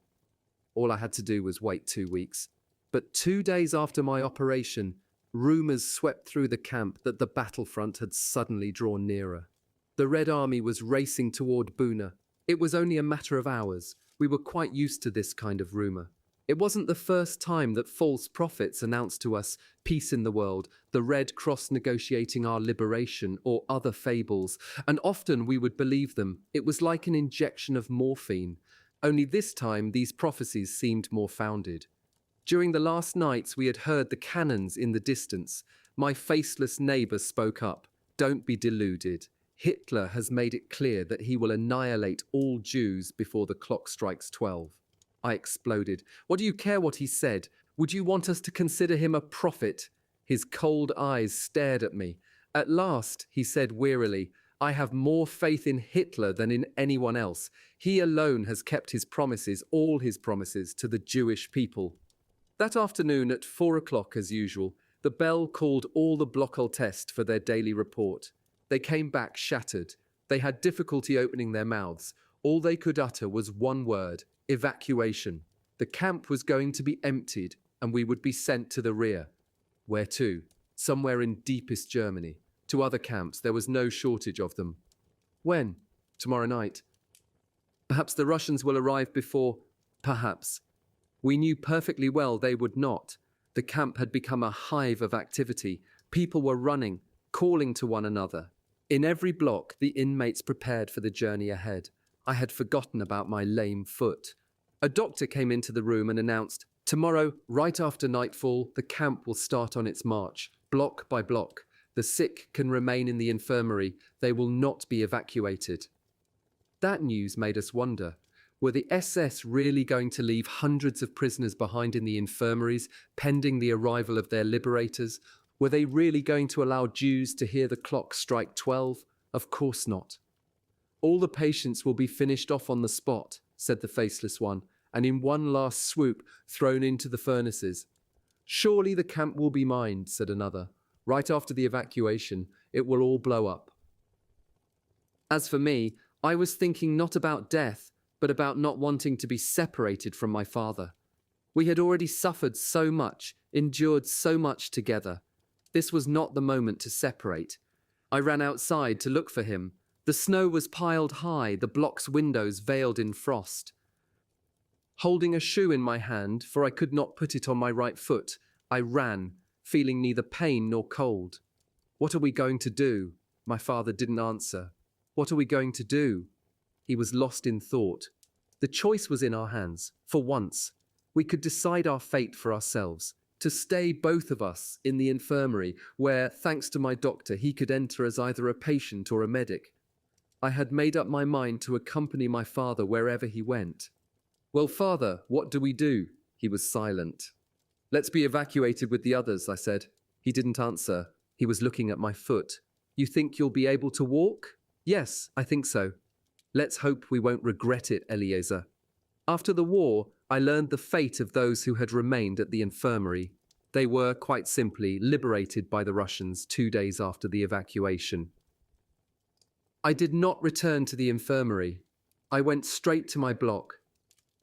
All I had to do was wait 2 weeks. But 2 days after my operation, rumors swept through the camp that the battlefront had suddenly drawn nearer. The Red Army was racing toward Buna. It was only a matter of hours. We were quite used to this kind of rumor. It wasn't the first time that false prophets announced to us peace in the world, the Red Cross negotiating our liberation, or other fables, and often we would believe them. It was like an injection of morphine. Only this time these prophecies seemed more founded. During the last nights we had heard the cannons in the distance. My faceless neighbor spoke up. Don't be deluded. Hitler has made it clear that he will annihilate all Jews before the clock strikes 12. I exploded. What do you care what he said? Would you want us to consider him a prophet? His cold eyes stared at me. At last, he said wearily, I have more faith in Hitler than in anyone else. He alone has kept his promises, all his promises, to the Jewish people. That afternoon at 4 o'clock, as usual, the bell called all the Blockholtest for their daily report. They came back shattered. They had difficulty opening their mouths. All they could utter was one word, evacuation. The camp was going to be emptied, and we would be sent to the rear. Where to? Somewhere in deepest Germany. To other camps, there was no shortage of them. When? Tomorrow night. Perhaps the Russians will arrive before... Perhaps. We knew perfectly well they would not. The camp had become a hive of activity. People were running, calling to one another. In every block, the inmates prepared for the journey ahead. I had forgotten about my lame foot. A doctor came into the room and announced, Tomorrow, right after nightfall, the camp will start on its march, block by block. The sick can remain in the infirmary. They will not be evacuated. That news made us wonder. Were the SS really going to leave hundreds of prisoners behind in the infirmaries, pending the arrival of their liberators? Were they really going to allow Jews to hear the clock strike 12? Of course not. All the patients will be finished off on the spot, said the faceless one, and in one last swoop thrown into the furnaces. Surely the camp will be mined, said another. Right after the evacuation, it will all blow up. As for me, I was thinking not about death, but about not wanting to be separated from my father. We had already suffered so much, endured so much together. This was not the moment to separate. I ran outside to look for him. The snow was piled high, the block's windows veiled in frost. Holding a shoe in my hand, for I could not put it on my right foot, I ran, feeling neither pain nor cold. What are we going to do? My father didn't answer. What are we going to do? He was lost in thought. The choice was in our hands, for once. We could decide our fate for ourselves, to stay both of us in the infirmary, where, thanks to my doctor, he could enter as either a patient or a medic. I had made up my mind to accompany my father wherever he went. "Well, father, what do we do?" He was silent. "Let's be evacuated with the others," I said. He didn't answer. He was looking at my foot. "You think you'll be able to walk?" "Yes, I think so." "Let's hope we won't regret it, Eliezer." After the war, I learned the fate of those who had remained at the infirmary. They were, quite simply, liberated by the Russians 2 days after the evacuation. I did not return to the infirmary. I went straight to my block.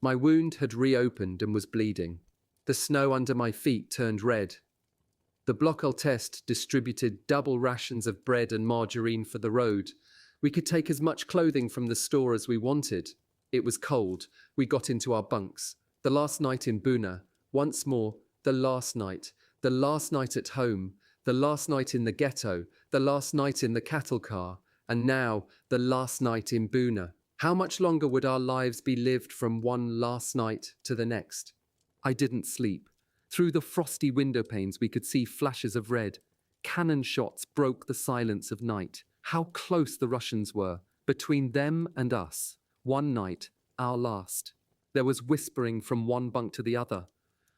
My wound had reopened and was bleeding. The snow under my feet turned red. The Blockeltest distributed double rations of bread and margarine for the road. We could take as much clothing from the store as we wanted. It was cold. We got into our bunks. The last night in Buna. Once more, the last night. The last night at home. The last night in the ghetto. The last night in the cattle car. And now, the last night in Buna. How much longer would our lives be lived from one last night to the next? I didn't sleep. Through the frosty window panes we could see flashes of red. Cannon shots broke the silence of night. How close the Russians were, between them and us. One night, our last. There was whispering from one bunk to the other.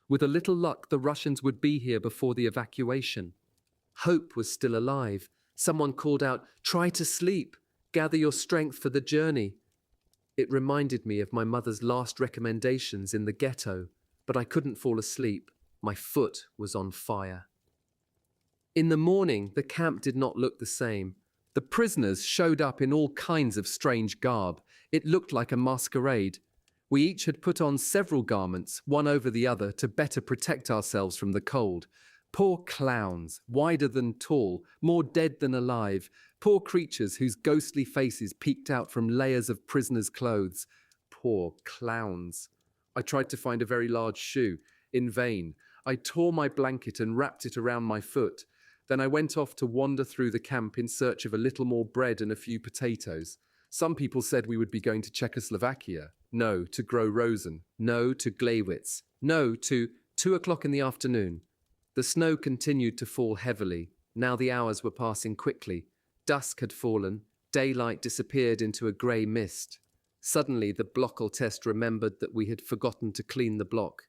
With a little luck, the Russians would be here before the evacuation. Hope was still alive. Someone called out, "Try to sleep. Gather your strength for the journey." It reminded me of my mother's last recommendations in the ghetto, but I couldn't fall asleep. My foot was on fire. In the morning, the camp did not look the same. The prisoners showed up in all kinds of strange garb. It looked like a masquerade. We each had put on several garments, one over the other, to better protect ourselves from the cold. Poor clowns, wider than tall, more dead than alive. Poor creatures whose ghostly faces peeked out from layers of prisoners' clothes. Poor clowns. I tried to find a very large shoe. In vain. I tore my blanket and wrapped it around my foot. Then I went off to wander through the camp in search of a little more bread and a few potatoes. Some people said we would be going to Czechoslovakia. No, to Grow Rosen. No, to Gleiwitz. No, to 2 o'clock in the afternoon. The snow continued to fall heavily. Now the hours were passing quickly. Dusk had fallen. Daylight disappeared into a grey mist. Suddenly the Blockeltest remembered that we had forgotten to clean the block.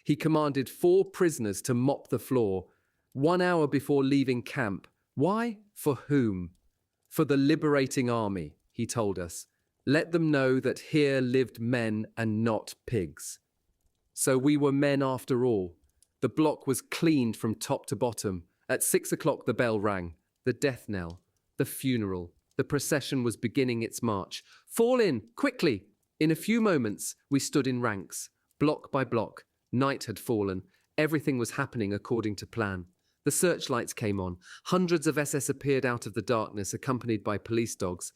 He commanded 4 prisoners to mop the floor, 1 hour before leaving camp. Why? For whom? For the liberating army, he told us. Let them know that here lived men and not pigs. So we were men after all. The block was cleaned from top to bottom. At 6 o'clock the bell rang. The death knell. The funeral. The procession was beginning its march. Fall in, quickly! In a few moments we stood in ranks, block by block. Night had fallen. Everything was happening according to plan. The searchlights came on. Hundreds of SS appeared out of the darkness, accompanied by police dogs.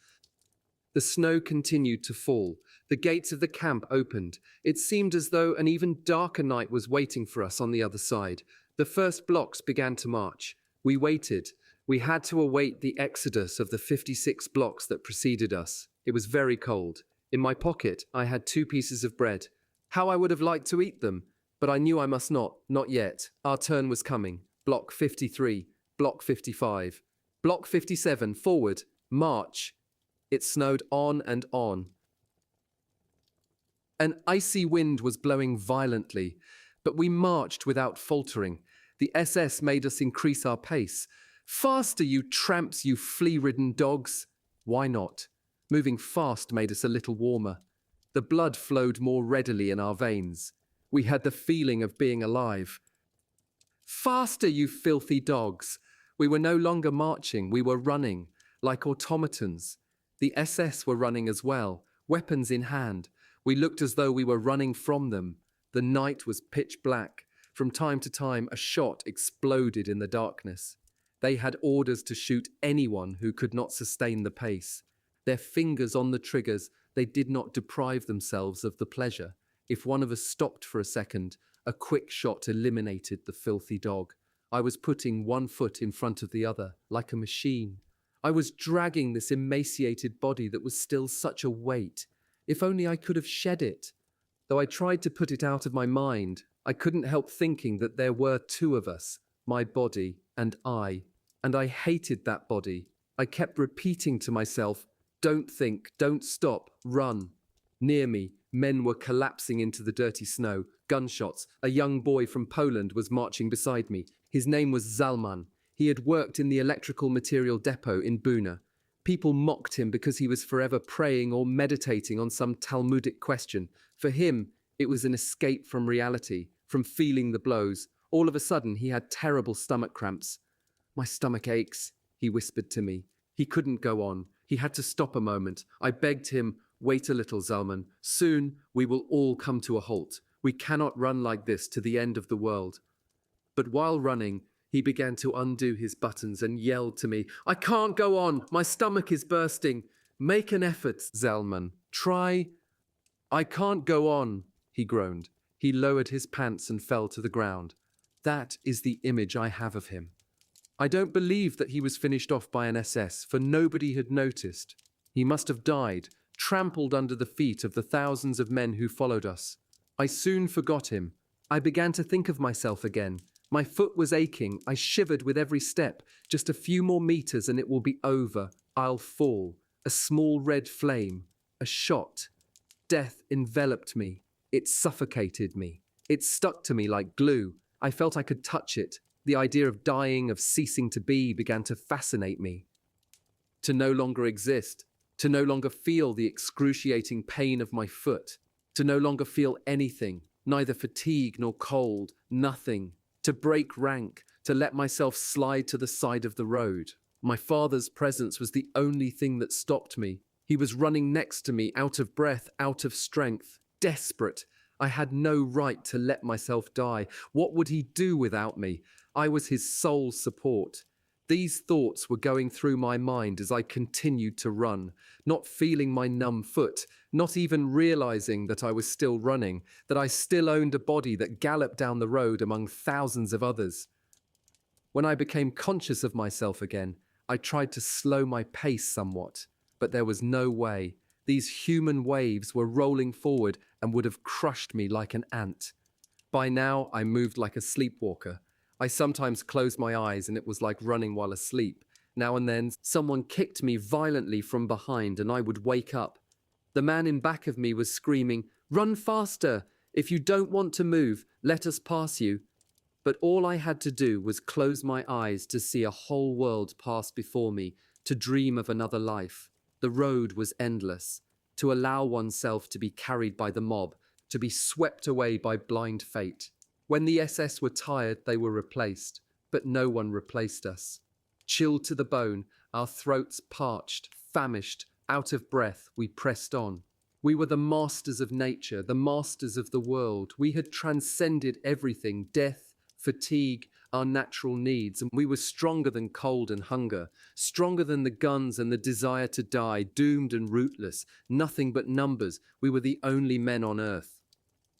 The snow continued to fall. The gates of the camp opened. It seemed as though an even darker night was waiting for us on the other side. The first blocks began to march. We waited. We had to await the exodus of the 56 blocks that preceded us. It was very cold. In my pocket, I had 2 pieces of bread. How I would have liked to eat them! But I knew I must not yet. Our turn was coming. Block 53, Block 55, Block 57, forward, march. It snowed on and on. An icy wind was blowing violently, but we marched without faltering. The SS made us increase our pace. Faster, you tramps, you flea-ridden dogs! Why not? Moving fast made us a little warmer. The blood flowed more readily in our veins. We had the feeling of being alive. Faster, you filthy dogs! We were no longer marching, we were running, like automatons. The SS were running as well, weapons in hand. We looked as though we were running from them. The night was pitch black. From time to time, a shot exploded in the darkness. They had orders to shoot anyone who could not sustain the pace. Their fingers on the triggers, they did not deprive themselves of the pleasure. If one of us stopped for a second, a quick shot eliminated the filthy dog. I was putting one foot in front of the other, like a machine. I was dragging this emaciated body that was still such a weight. If only I could have shed it. Though I tried to put it out of my mind, I couldn't help thinking that there were two of us, my body and I hated that body. I kept repeating to myself, don't think, don't stop, run. Near me, men were collapsing into the dirty snow, gunshots. A young boy from Poland was marching beside me. His name was Zalman. He had worked in the electrical material depot in Buna. People mocked him because he was forever praying or meditating on some Talmudic question. For him, it was an escape from reality, from feeling the blows. All of a sudden, he had terrible stomach cramps. My stomach aches, he whispered to me. He couldn't go on. He had to stop a moment. I begged him, wait a little, Zalman. Soon we will all come to a halt. We cannot run like this to the end of the world. But while running, he began to undo his buttons and yelled to me, I can't go on. My stomach is bursting. Make an effort, Zalman. Try. I can't go on, he groaned. He lowered his pants and fell to the ground. That is the image I have of him. I don't believe that he was finished off by an SS, for nobody had noticed. He must have died, trampled under the feet of the thousands of men who followed us. I soon forgot him. I began to think of myself again. My foot was aching. I shivered with every step. Just a few more meters and it will be over. I'll fall. A small red flame. A shot. Death enveloped me. It suffocated me. It stuck to me like glue. I felt I could touch it. The idea of dying, of ceasing to be, began to fascinate me. To no longer exist, to no longer feel the excruciating pain of my foot, to no longer feel anything, neither fatigue nor cold, nothing, to break rank, to let myself slide to the side of the road. My father's presence was the only thing that stopped me. He was running next to me, out of breath, out of strength, desperate. I had no right to let myself die. What would he do without me? I was his sole support. These thoughts were going through my mind as I continued to run, not feeling my numb foot, not even realizing that I was still running, that I still owned a body that galloped down the road among thousands of others. When I became conscious of myself again, I tried to slow my pace somewhat, but there was no way. These human waves were rolling forward and would have crushed me like an ant. By now, I moved like a sleepwalker. I sometimes closed my eyes and it was like running while asleep. Now and then, someone kicked me violently from behind and I would wake up. The man in back of me was screaming, "Run faster! If you don't want to move, let us pass you." But all I had to do was close my eyes to see a whole world pass before me, to dream of another life. The road was endless. To allow oneself to be carried by the mob, to be swept away by blind fate. When the SS were tired, they were replaced, but no one replaced us. Chilled to the bone, our throats parched, famished, out of breath, we pressed on. We were the masters of nature, the masters of the world. We had transcended everything, death, fatigue, our natural needs, and we were stronger than cold and hunger, stronger than the guns and the desire to die, doomed and rootless, nothing but numbers. We were the only men on earth.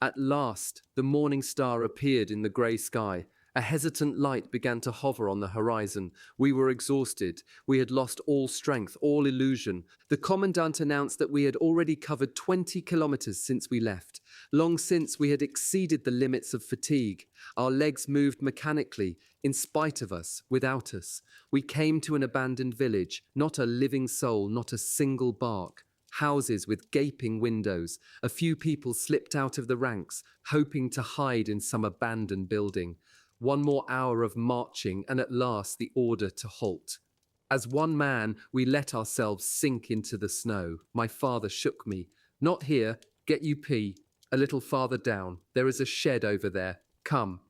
At last, the morning star appeared in the grey sky. A hesitant light began to hover on the horizon. We were exhausted. We had lost all strength, all illusion. The commandant announced that we had already covered 20 kilometers since we left. Long since we had exceeded the limits of fatigue. Our legs moved mechanically, in spite of us, without us. We came to an abandoned village, not a living soul, not a single bark. Houses with gaping windows. A few people slipped out of the ranks, hoping to hide in some abandoned building. One more hour of marching, and at last the order to halt. As one man, we let ourselves sink into the snow. My father shook me. "Not here. Get you pee. A little farther down. There is a shed over there. Come."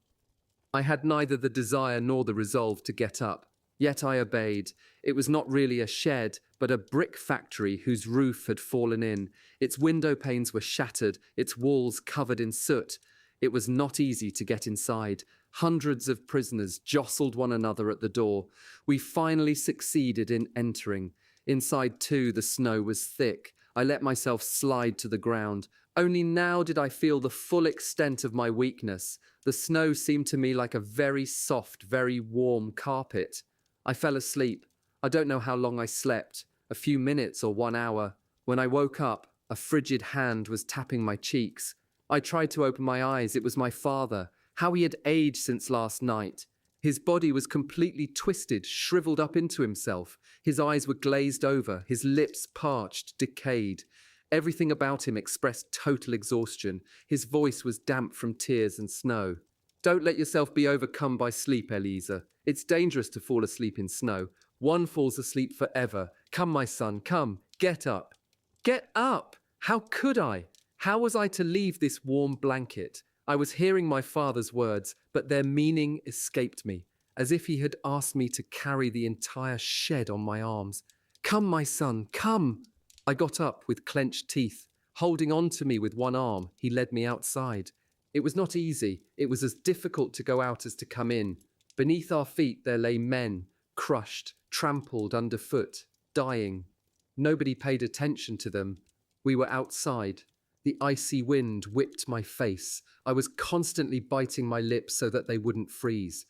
I had neither the desire nor the resolve to get up. Yet I obeyed. It was not really a shed, but a brick factory whose roof had fallen in. Its window panes were shattered, its walls covered in soot. It was not easy to get inside. Hundreds of prisoners jostled one another at the door. We finally succeeded in entering. Inside too, the snow was thick. I let myself slide to the ground. Only now did I feel the full extent of my weakness. The snow seemed to me like a very soft, very warm carpet. I fell asleep. I don't know how long I slept, a few minutes or 1 hour. When I woke up, a frigid hand was tapping my cheeks. I tried to open my eyes. It was my father. How he had aged since last night. His body was completely twisted, shriveled up into himself. His eyes were glazed over, his lips parched, decayed. Everything about him expressed total exhaustion. His voice was damp from tears and snow. Don't let yourself be overcome by sleep, Eliezer. It's dangerous to fall asleep in snow. One falls asleep forever. Come, my son, come. Get up. Get up! How could I? How was I to leave this warm blanket? I was hearing my father's words, but their meaning escaped me, as if he had asked me to carry the entire shed on my arms. Come, my son, come! I got up with clenched teeth. Holding on to me with one arm, he led me outside. It was not easy. It was as difficult to go out as to come in. Beneath our feet there lay men, crushed, trampled underfoot, dying. Nobody paid attention to them. We were outside. The icy wind whipped my face. I was constantly biting my lips so that they wouldn't freeze.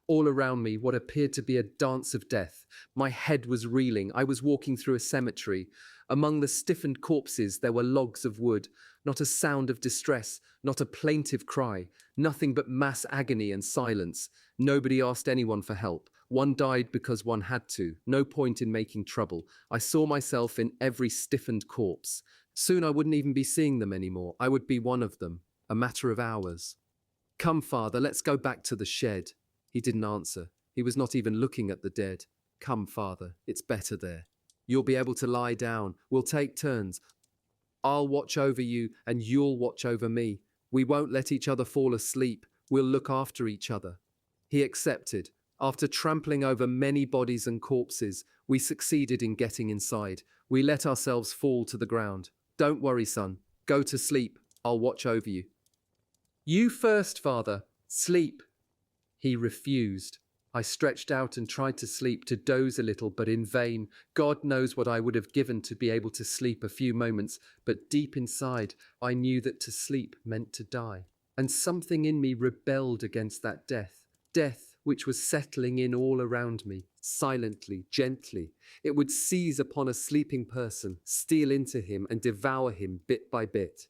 All around me, what appeared to be a dance of death. My head was reeling. I was walking through a cemetery. Among the stiffened corpses, there were logs of wood. Not a sound of distress, not a plaintive cry. Nothing but mass agony and silence. Nobody asked anyone for help. One died because one had to. No point in making trouble. I saw myself in every stiffened corpse. Soon I wouldn't even be seeing them anymore. I would be one of them. A matter of hours. Come, father, let's go back to the shed. He didn't answer. He was not even looking at the dead. Come, father, it's better there. You'll be able to lie down. We'll take turns. I'll watch over you and you'll watch over me. We won't let each other fall asleep. We'll look after each other. He accepted. After trampling over many bodies and corpses, we succeeded in getting inside. We let ourselves fall to the ground. Don't worry, son. Go to sleep. I'll watch over you. You first, father. Sleep. He refused. I stretched out and tried to sleep, to doze a little, but in vain. God knows what I would have given to be able to sleep a few moments, but deep inside, I knew that to sleep meant to die. And something in me rebelled against that death. Death which was settling in all around me, silently, gently. It would seize upon a sleeping person, steal into him and devour him bit by bit.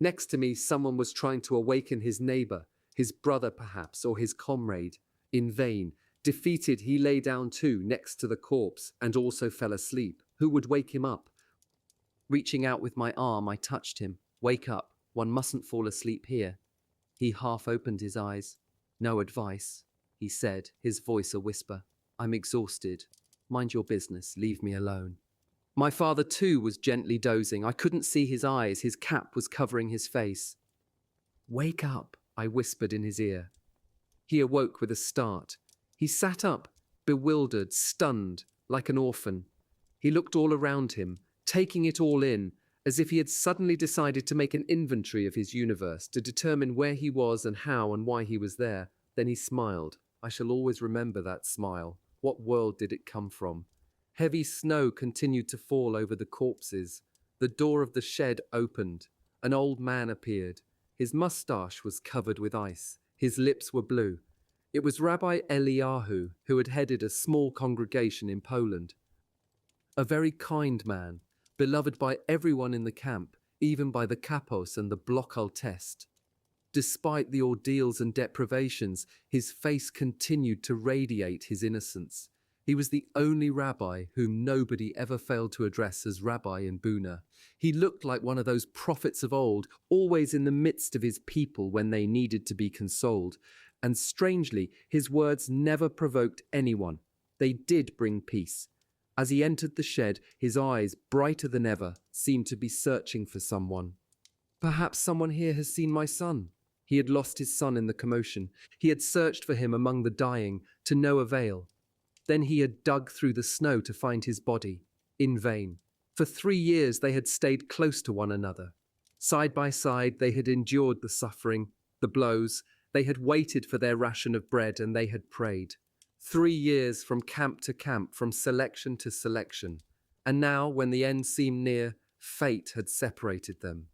Next to me, someone was trying to awaken his neighbor, his brother perhaps, or his comrade. In vain. Defeated, he lay down too, next to the corpse, and also fell asleep. Who would wake him up? Reaching out with my arm, I touched him. Wake up. One mustn't fall asleep here. He half opened his eyes. No advice, he said, his voice a whisper. I'm exhausted. Mind your business. Leave me alone. My father too was gently dozing. I couldn't see his eyes. His cap was covering his face. Wake up, I whispered in his ear. He awoke with a start. He sat up, bewildered, stunned, like an orphan. He looked all around him, taking it all in, as if he had suddenly decided to make an inventory of his universe, to determine where he was and how and why he was there. Then he smiled. I shall always remember that smile. What world did it come from? Heavy snow continued to fall over the corpses. The door of the shed opened. An old man appeared. His mustache was covered with ice. His lips were blue. It was Rabbi Eliyahu, who had headed a small congregation in Poland. A very kind man, beloved by everyone in the camp, even by the kapos and the blockhaltest. Despite the ordeals and deprivations, his face continued to radiate his innocence. He was the only rabbi whom nobody ever failed to address as rabbi in Buna. He looked like one of those prophets of old, always in the midst of his people when they needed to be consoled. And strangely, his words never provoked anyone. They did bring peace. As he entered the shed, his eyes, brighter than ever, seemed to be searching for someone. Perhaps someone here has seen my son. He had lost his son in the commotion. He had searched for him among the dying, to no avail. Then he had dug through the snow to find his body. In vain. For 3 years they had stayed close to one another. Side by side they had endured the suffering, the blows. They had waited for their ration of bread and they had prayed. 3 years from camp to camp, from selection to selection. And now, when the end seemed near, fate had separated them.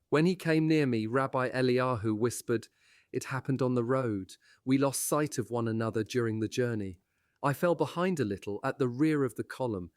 When he came near me, Rabbi Eliyahu whispered, "It happened on the road. We lost sight of one another during the journey. I fell behind a little at the rear of the column.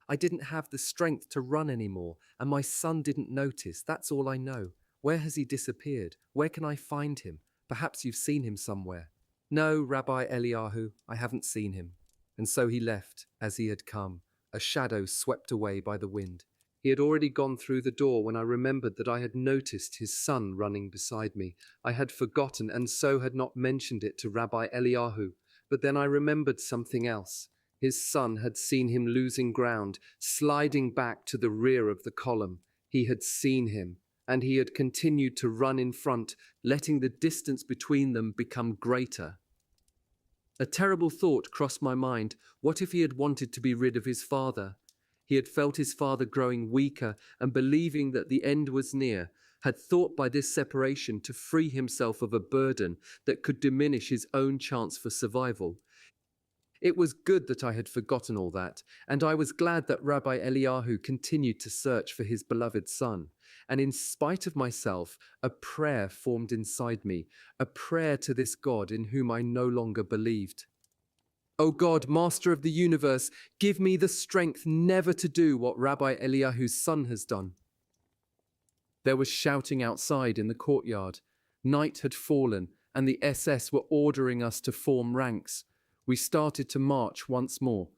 I didn't have the strength to run anymore, and my son didn't notice. That's all I know. Where has he disappeared? Where can I find him? Perhaps you've seen him somewhere." "No, Rabbi Eliyahu, I haven't seen him." And so he left, as he had come, a shadow swept away by the wind. He had already gone through the door when I remembered that I had noticed his son running beside me. I had forgotten and so had not mentioned it to Rabbi Eliyahu. But then I remembered something else. His son had seen him losing ground, sliding back to the rear of the column. He had seen him, and he had continued to run in front, letting the distance between them become greater. A terrible thought crossed my mind. What if he had wanted to be rid of his father? He had felt his father growing weaker and believing that the end was near, had thought by this separation to free himself of a burden that could diminish his own chance for survival. It was good that I had forgotten all that, and I was glad that Rabbi Eliyahu continued to search for his beloved son. And in spite of myself, a prayer formed inside me, a prayer to this God in whom I no longer believed. "O God, Master of the universe, give me the strength never to do what Rabbi Eliyahu's son has done." There was shouting outside in the courtyard. Night had fallen, and the SS were ordering us to form ranks. We started to march once more.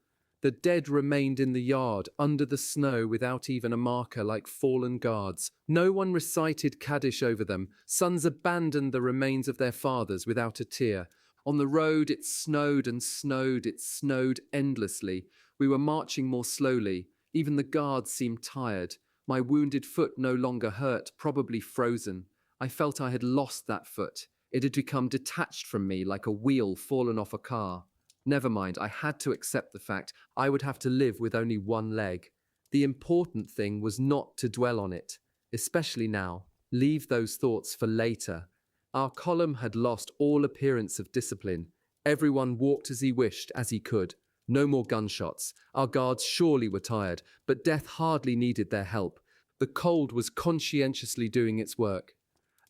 The dead remained in the yard, under the snow, without even a marker, like fallen guards. No one recited Kaddish over them. Sons abandoned the remains of their fathers without a tear. On the road it snowed and snowed, it snowed endlessly. We were marching more slowly. Even the guards seemed tired. My wounded foot no longer hurt, probably frozen. I felt I had lost that foot. It had become detached from me like a wheel fallen off a car. Never mind, I had to accept the fact I would have to live with only one leg. The important thing was not to dwell on it, especially now. Leave those thoughts for later. Our column had lost all appearance of discipline. Everyone walked as he wished, as he could. No more gunshots. Our guards surely were tired, but death hardly needed their help. The cold was conscientiously doing its work.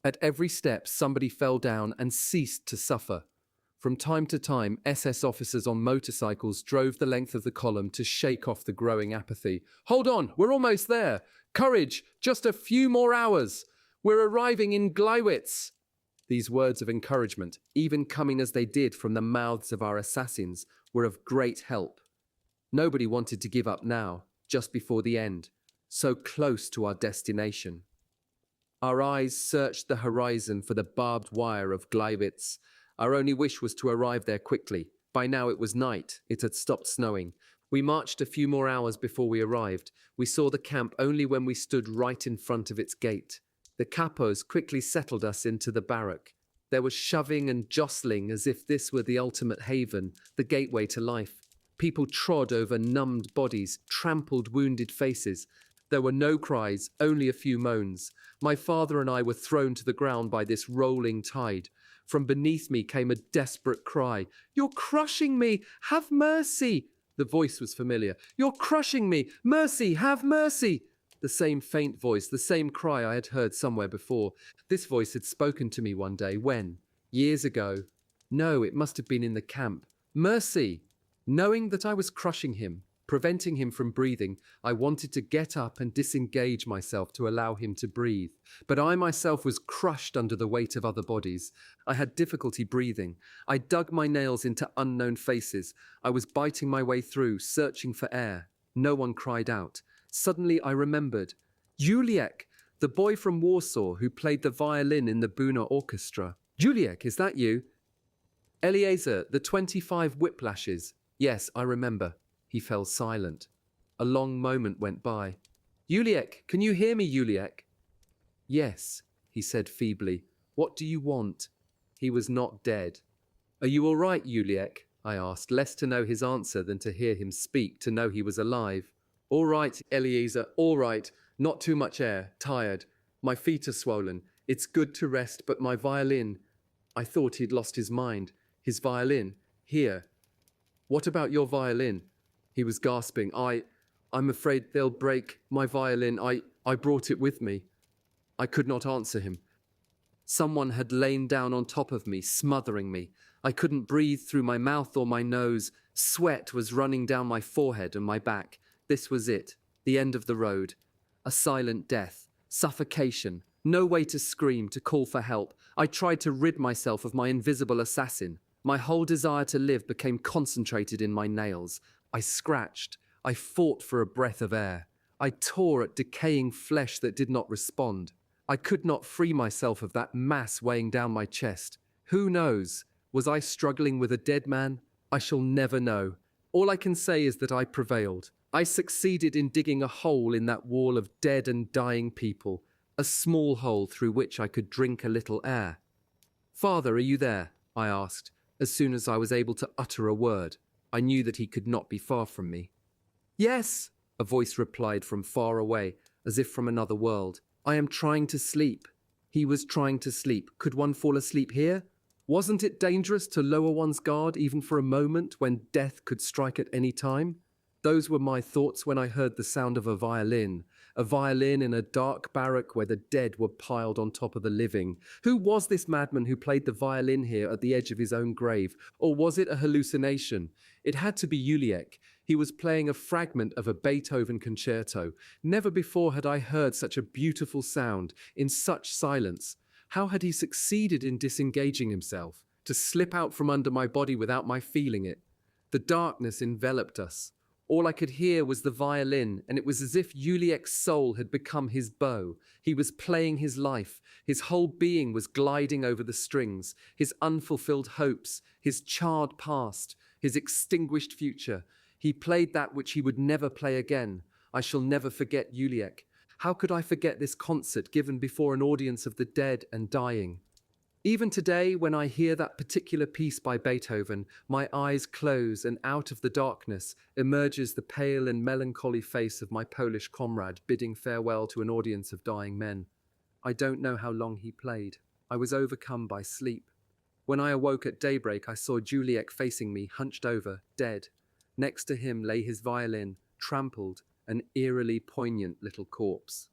At every step, somebody fell down and ceased to suffer. From time to time, SS officers on motorcycles drove the length of the column to shake off the growing apathy. "Hold on, we're almost there. Courage, just a few more hours. We're arriving in Gleiwitz." These words of encouragement, even coming as they did from the mouths of our assassins, were of great help. Nobody wanted to give up now, just before the end, so close to our destination. Our eyes searched the horizon for the barbed wire of Gleiwitz. Our only wish was to arrive there quickly. By now it was night. It had stopped snowing. We marched a few more hours before we arrived. We saw the camp only when we stood right in front of its gate. The capos quickly settled us into the barrack. There was shoving and jostling as if this were the ultimate haven, the gateway to life. People trod over numbed bodies, trampled wounded faces. There were no cries, only a few moans. My father and I were thrown to the ground by this rolling tide. From beneath me came a desperate cry. "You're crushing me! Have mercy!" The voice was familiar. "You're crushing me! Mercy! Have mercy!" The same faint voice, the same cry I had heard somewhere before. This voice had spoken to me one day. When? Years ago. No, it must have been in the camp. Mercy! Knowing that I was crushing him, preventing him from breathing, I wanted to get up and disengage myself to allow him to breathe. But I myself was crushed under the weight of other bodies. I had difficulty breathing. I dug my nails into unknown faces. I was biting my way through, searching for air. No one cried out. Suddenly I remembered. Juliek, the boy from Warsaw who played the violin in the Buna orchestra. Juliek, is that you? Eliezer, the 25 whiplashes. Yes, I remember. He fell silent. A long moment went by. Juliek, can you hear me, Juliek? Yes, he said feebly. What do you want? He was not dead. Are you all right, Juliek? I asked, less to know his answer than to hear him speak, to know he was alive. All right, Eliezer, all right. Not too much air. Tired. My feet are swollen. It's good to rest, but my violin... I thought he'd lost his mind. His violin. Here. What about your violin? He was gasping. I'm afraid they'll break my violin. I brought it with me. I could not answer him. Someone had lain down on top of me, smothering me. I couldn't breathe through my mouth or my nose. Sweat was running down my forehead and my back. This was it, the end of the road. A silent death, suffocation, No way to scream, to call for help. I tried to rid myself of my invisible assassin. My whole desire to live became concentrated in my nails. I scratched. I fought for a breath of air. I tore at decaying flesh that did not respond. I could not free myself of that mass weighing down my chest. Who knows? Was I struggling with a dead man? I shall never know. All I can say is that I prevailed. I succeeded in digging a hole in that wall of dead and dying people, a small hole through which I could drink a little air. "Father, are you there?" I asked, as soon as I was able to utter a word. I knew that he could not be far from me. "Yes," a voice replied from far away, as if from another world. "I am trying to sleep." He was trying to sleep. Could one fall asleep here? Wasn't it dangerous to lower one's guard even for a moment when death could strike at any time? Those were my thoughts when I heard the sound of a violin in a dark barrack where the dead were piled on top of the living. Who was this madman who played the violin here at the edge of his own grave? Or was it a hallucination? It had to be Juliek. He was playing a fragment of a Beethoven concerto. Never before had I heard such a beautiful sound in such silence. How had he succeeded in disengaging himself, to slip out from under my body without my feeling it? The darkness enveloped us. All I could hear was the violin, and it was as if Juliek's soul had become his bow. He was playing his life. His whole being was gliding over the strings, his unfulfilled hopes, his charred past, his extinguished future. He played that which he would never play again. I shall never forget Juliek. How could I forget this concert given before an audience of the dead and dying? Even today, when I hear that particular piece by Beethoven, my eyes close and out of the darkness emerges the pale and melancholy face of my Polish comrade bidding farewell to an audience of dying men. I don't know how long he played. I was overcome by sleep. When I awoke at daybreak, I saw Juliek facing me, hunched over, dead. Next to him lay his violin, trampled, an eerily poignant little corpse.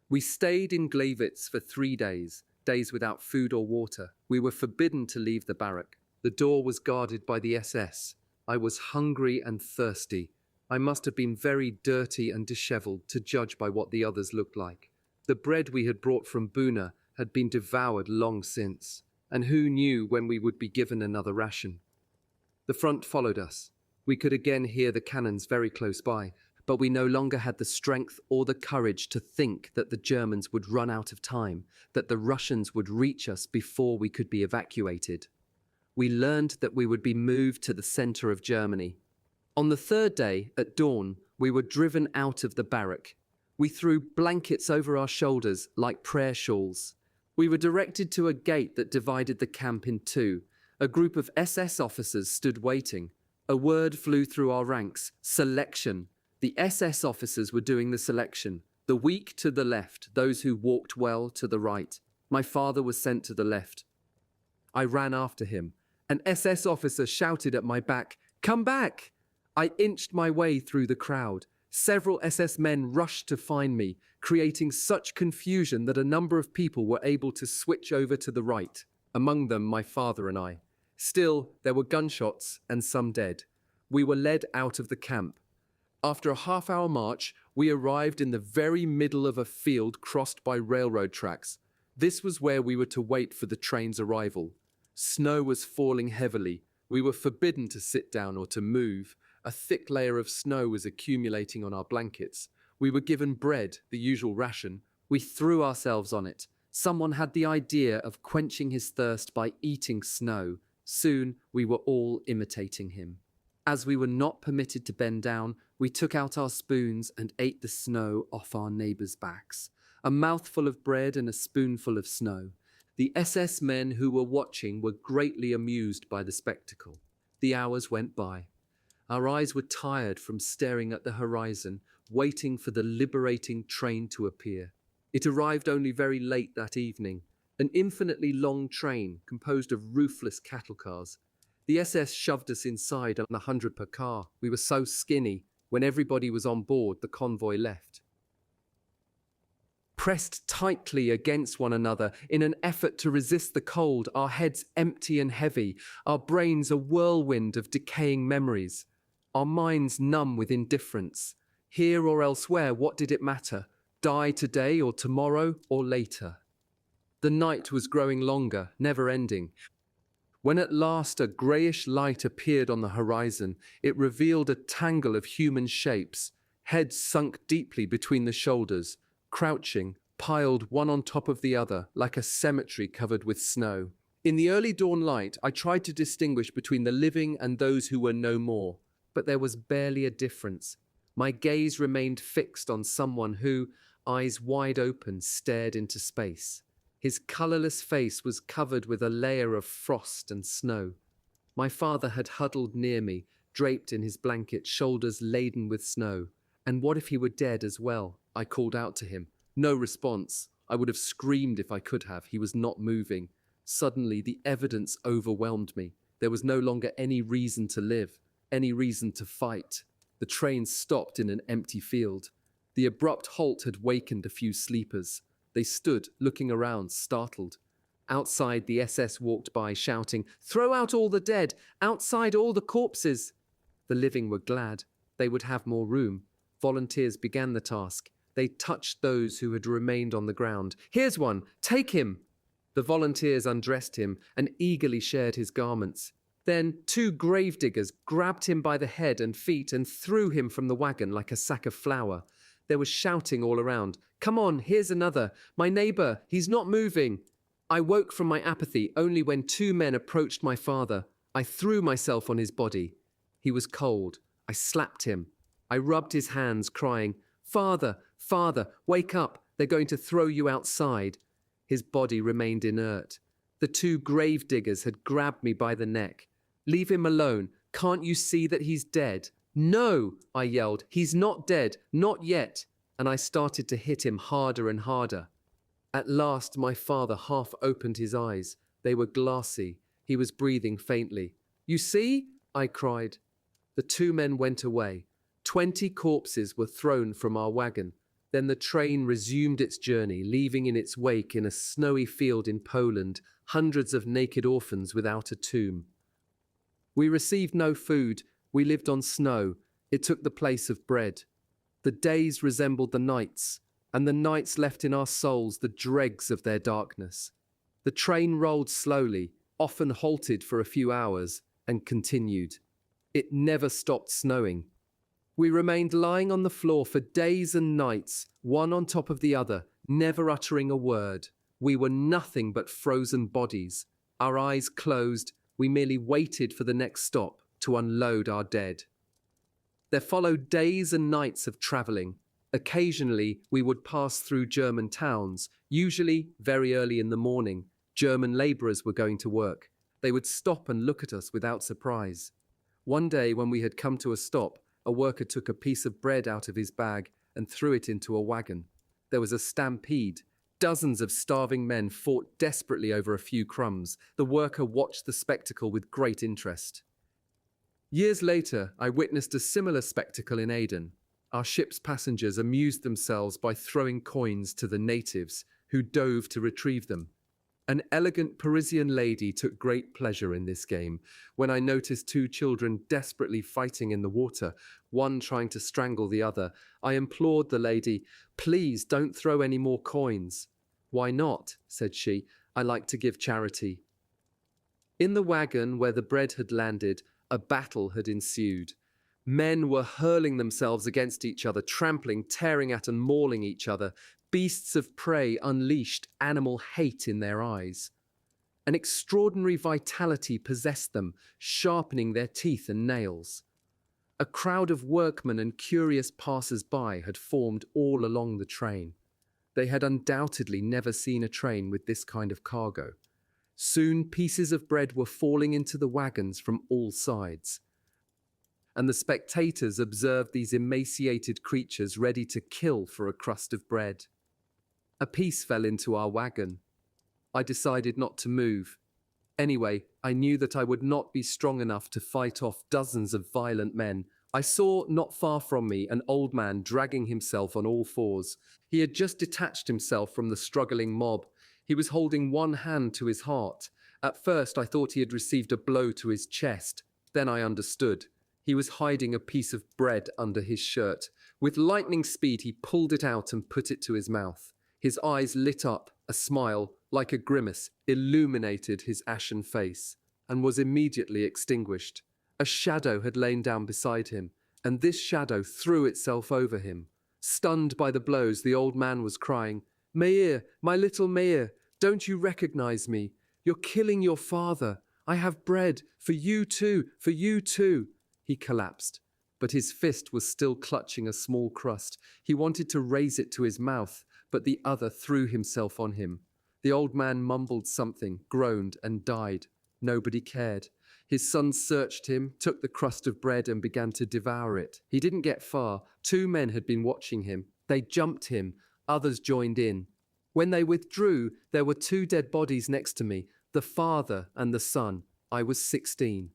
We stayed in Gleiwitz for 3 days. Days without food or water. We were forbidden to leave the barrack. The door was guarded by the SS. I was hungry and thirsty. I must have been very dirty and disheveled, to judge by what the others looked like. The bread we had brought from Buna had been devoured long since, and who knew when we would be given another ration? The front followed us. We could again hear the cannons very close by, but we no longer had the strength or the courage to think that the Germans would run out of time, that the Russians would reach us before we could be evacuated. We learned that we would be moved to the center of Germany. On the 3rd day, at dawn, we were driven out of the barrack. We threw blankets over our shoulders like prayer shawls. We were directed to a gate that divided the camp in two. A group of SS officers stood waiting. A word flew through our ranks: selection. The SS officers were doing the selection. The weak to the left, those who walked well to the right. My father was sent to the left. I ran after him. An SS officer shouted at my back, "Come back!" I inched my way through the crowd. Several SS men rushed to find me, creating such confusion that a number of people were able to switch over to the right, among them my father and I. Still, there were gunshots and some dead. We were led out of the camp. After a half-hour march, we arrived in the very middle of a field crossed by railroad tracks. This was where we were to wait for the train's arrival. Snow was falling heavily. We were forbidden to sit down or to move. A thick layer of snow was accumulating on our blankets. We were given bread, the usual ration. We threw ourselves on it. Someone had the idea of quenching his thirst by eating snow. Soon, we were all imitating him. As we were not permitted to bend down, we took out our spoons and ate the snow off our neighbours' backs. A mouthful of bread and a spoonful of snow. The SS men who were watching were greatly amused by the spectacle. The hours went by. Our eyes were tired from staring at the horizon, waiting for the liberating train to appear. It arrived only very late that evening. An infinitely long train composed of roofless cattle cars. The SS shoved us inside on 100 per car. We were so skinny. When everybody was on board, the convoy left. Pressed tightly against one another in an effort to resist the cold, our heads empty and heavy, our brains a whirlwind of decaying memories, our minds numb with indifference. Here or elsewhere, what did it matter? Die today or tomorrow or later. The night was growing longer, never ending. When at last a greyish light appeared on the horizon, it revealed a tangle of human shapes, heads sunk deeply between the shoulders, crouching, piled one on top of the other, like a cemetery covered with snow. In the early dawn light, I tried to distinguish between the living and those who were no more, but there was barely a difference. My gaze remained fixed on someone who, eyes wide open, stared into space. His colourless face was covered with a layer of frost and snow. My father had huddled near me, draped in his blanket, shoulders laden with snow. And what if he were dead as well? I called out to him. No response. I would have screamed if I could have. He was not moving. Suddenly, the evidence overwhelmed me. There was no longer any reason to live, any reason to fight. The train stopped in an empty field. The abrupt halt had wakened a few sleepers. They stood, looking around, startled. Outside, the SS walked by, shouting, "Throw out all the dead! Outside all the corpses!" The living were glad. They would have more room. Volunteers began the task. They touched those who had remained on the ground. "Here's one! Take him!" The volunteers undressed him and eagerly shared his garments. Then 2 gravediggers grabbed him by the head and feet and threw him from the wagon like a sack of flour. There was shouting all around. "Come on, here's another. My neighbor, he's not moving." I woke from my apathy only when 2 men approached my father. I threw myself on his body. He was cold. I slapped him. I rubbed his hands, crying, "Father, Father, wake up. They're going to throw you outside." His body remained inert. The 2 gravediggers had grabbed me by the neck. "Leave him alone. Can't you see that he's dead?" "No," I yelled. "He's not dead. Not yet." And I started to hit him harder and harder. At last, my father half opened his eyes. They were glassy. He was breathing faintly. "You see?" I cried. The 2 men went away. 20 corpses were thrown from our wagon. Then the train resumed its journey, leaving in its wake in a snowy field in Poland hundreds of naked orphans without a tomb. We received no food. We lived on snow. It took the place of bread. The days resembled the nights, and the nights left in our souls the dregs of their darkness. The train rolled slowly, often halted for a few hours, and continued. It never stopped snowing. We remained lying on the floor for days and nights, one on top of the other, never uttering a word. We were nothing but frozen bodies. Our eyes closed, we merely waited for the next stop to unload our dead. There followed days and nights of travelling. Occasionally, we would pass through German towns, usually very early in the morning. German labourers were going to work. They would stop and look at us without surprise. One day, when we had come to a stop, a worker took a piece of bread out of his bag and threw it into a wagon. There was a stampede. Dozens of starving men fought desperately over a few crumbs. The worker watched the spectacle with great interest. Years later, I witnessed a similar spectacle in Aden. Our ship's passengers amused themselves by throwing coins to the natives, who dove to retrieve them. An elegant Parisian lady took great pleasure in this game. When I noticed 2 children desperately fighting in the water, one trying to strangle the other, I implored the lady, "Please don't throw any more coins." "Why not?" said she. "I like to give charity." In the wagon where the bread had landed, a battle had ensued. Men were hurling themselves against each other, trampling, tearing at and mauling each other. Beasts of prey unleashed animal hate in their eyes. An extraordinary vitality possessed them, sharpening their teeth and nails. A crowd of workmen and curious passers-by had formed all along the train. They had undoubtedly never seen a train with this kind of cargo. Soon pieces of bread were falling into the wagons from all sides, and the spectators observed these emaciated creatures ready to kill for a crust of bread. A piece fell into our wagon. I decided not to move. Anyway, I knew that I would not be strong enough to fight off dozens of violent men. I saw, not far from me, an old man dragging himself on all fours. He had just detached himself from the struggling mob. He was holding one hand to his heart. At first, I thought he had received a blow to his chest. Then I understood. He was hiding a piece of bread under his shirt. With lightning speed, he pulled it out and put it to his mouth. His eyes lit up, a smile, like a grimace, illuminated his ashen face, and was immediately extinguished. A shadow had lain down beside him, and this shadow threw itself over him. Stunned by the blows, the old man was crying, "Meir, my little Meir, don't you recognize me? You're killing your father. I have bread for you too, for you too." He collapsed, but his fist was still clutching a small crust. He wanted to raise it to his mouth, but the other threw himself on him. The old man mumbled something, groaned, and died. Nobody cared. His son searched him, took the crust of bread, and began to devour it. He didn't get far. 2 men had been watching him. They jumped him. Others joined in. When they withdrew, there were 2 dead bodies next to me, the father and the son. I was 16.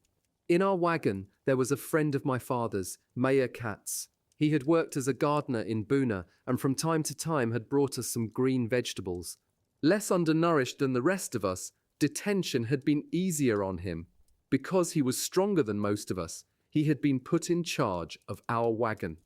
In our wagon, there was a friend of my father's, Meir Katz. He had worked as a gardener in Buna, and from time to time had brought us some green vegetables. Less undernourished than the rest of us, detention had been easier on him. Because he was stronger than most of us, he had been put in charge of our wagon.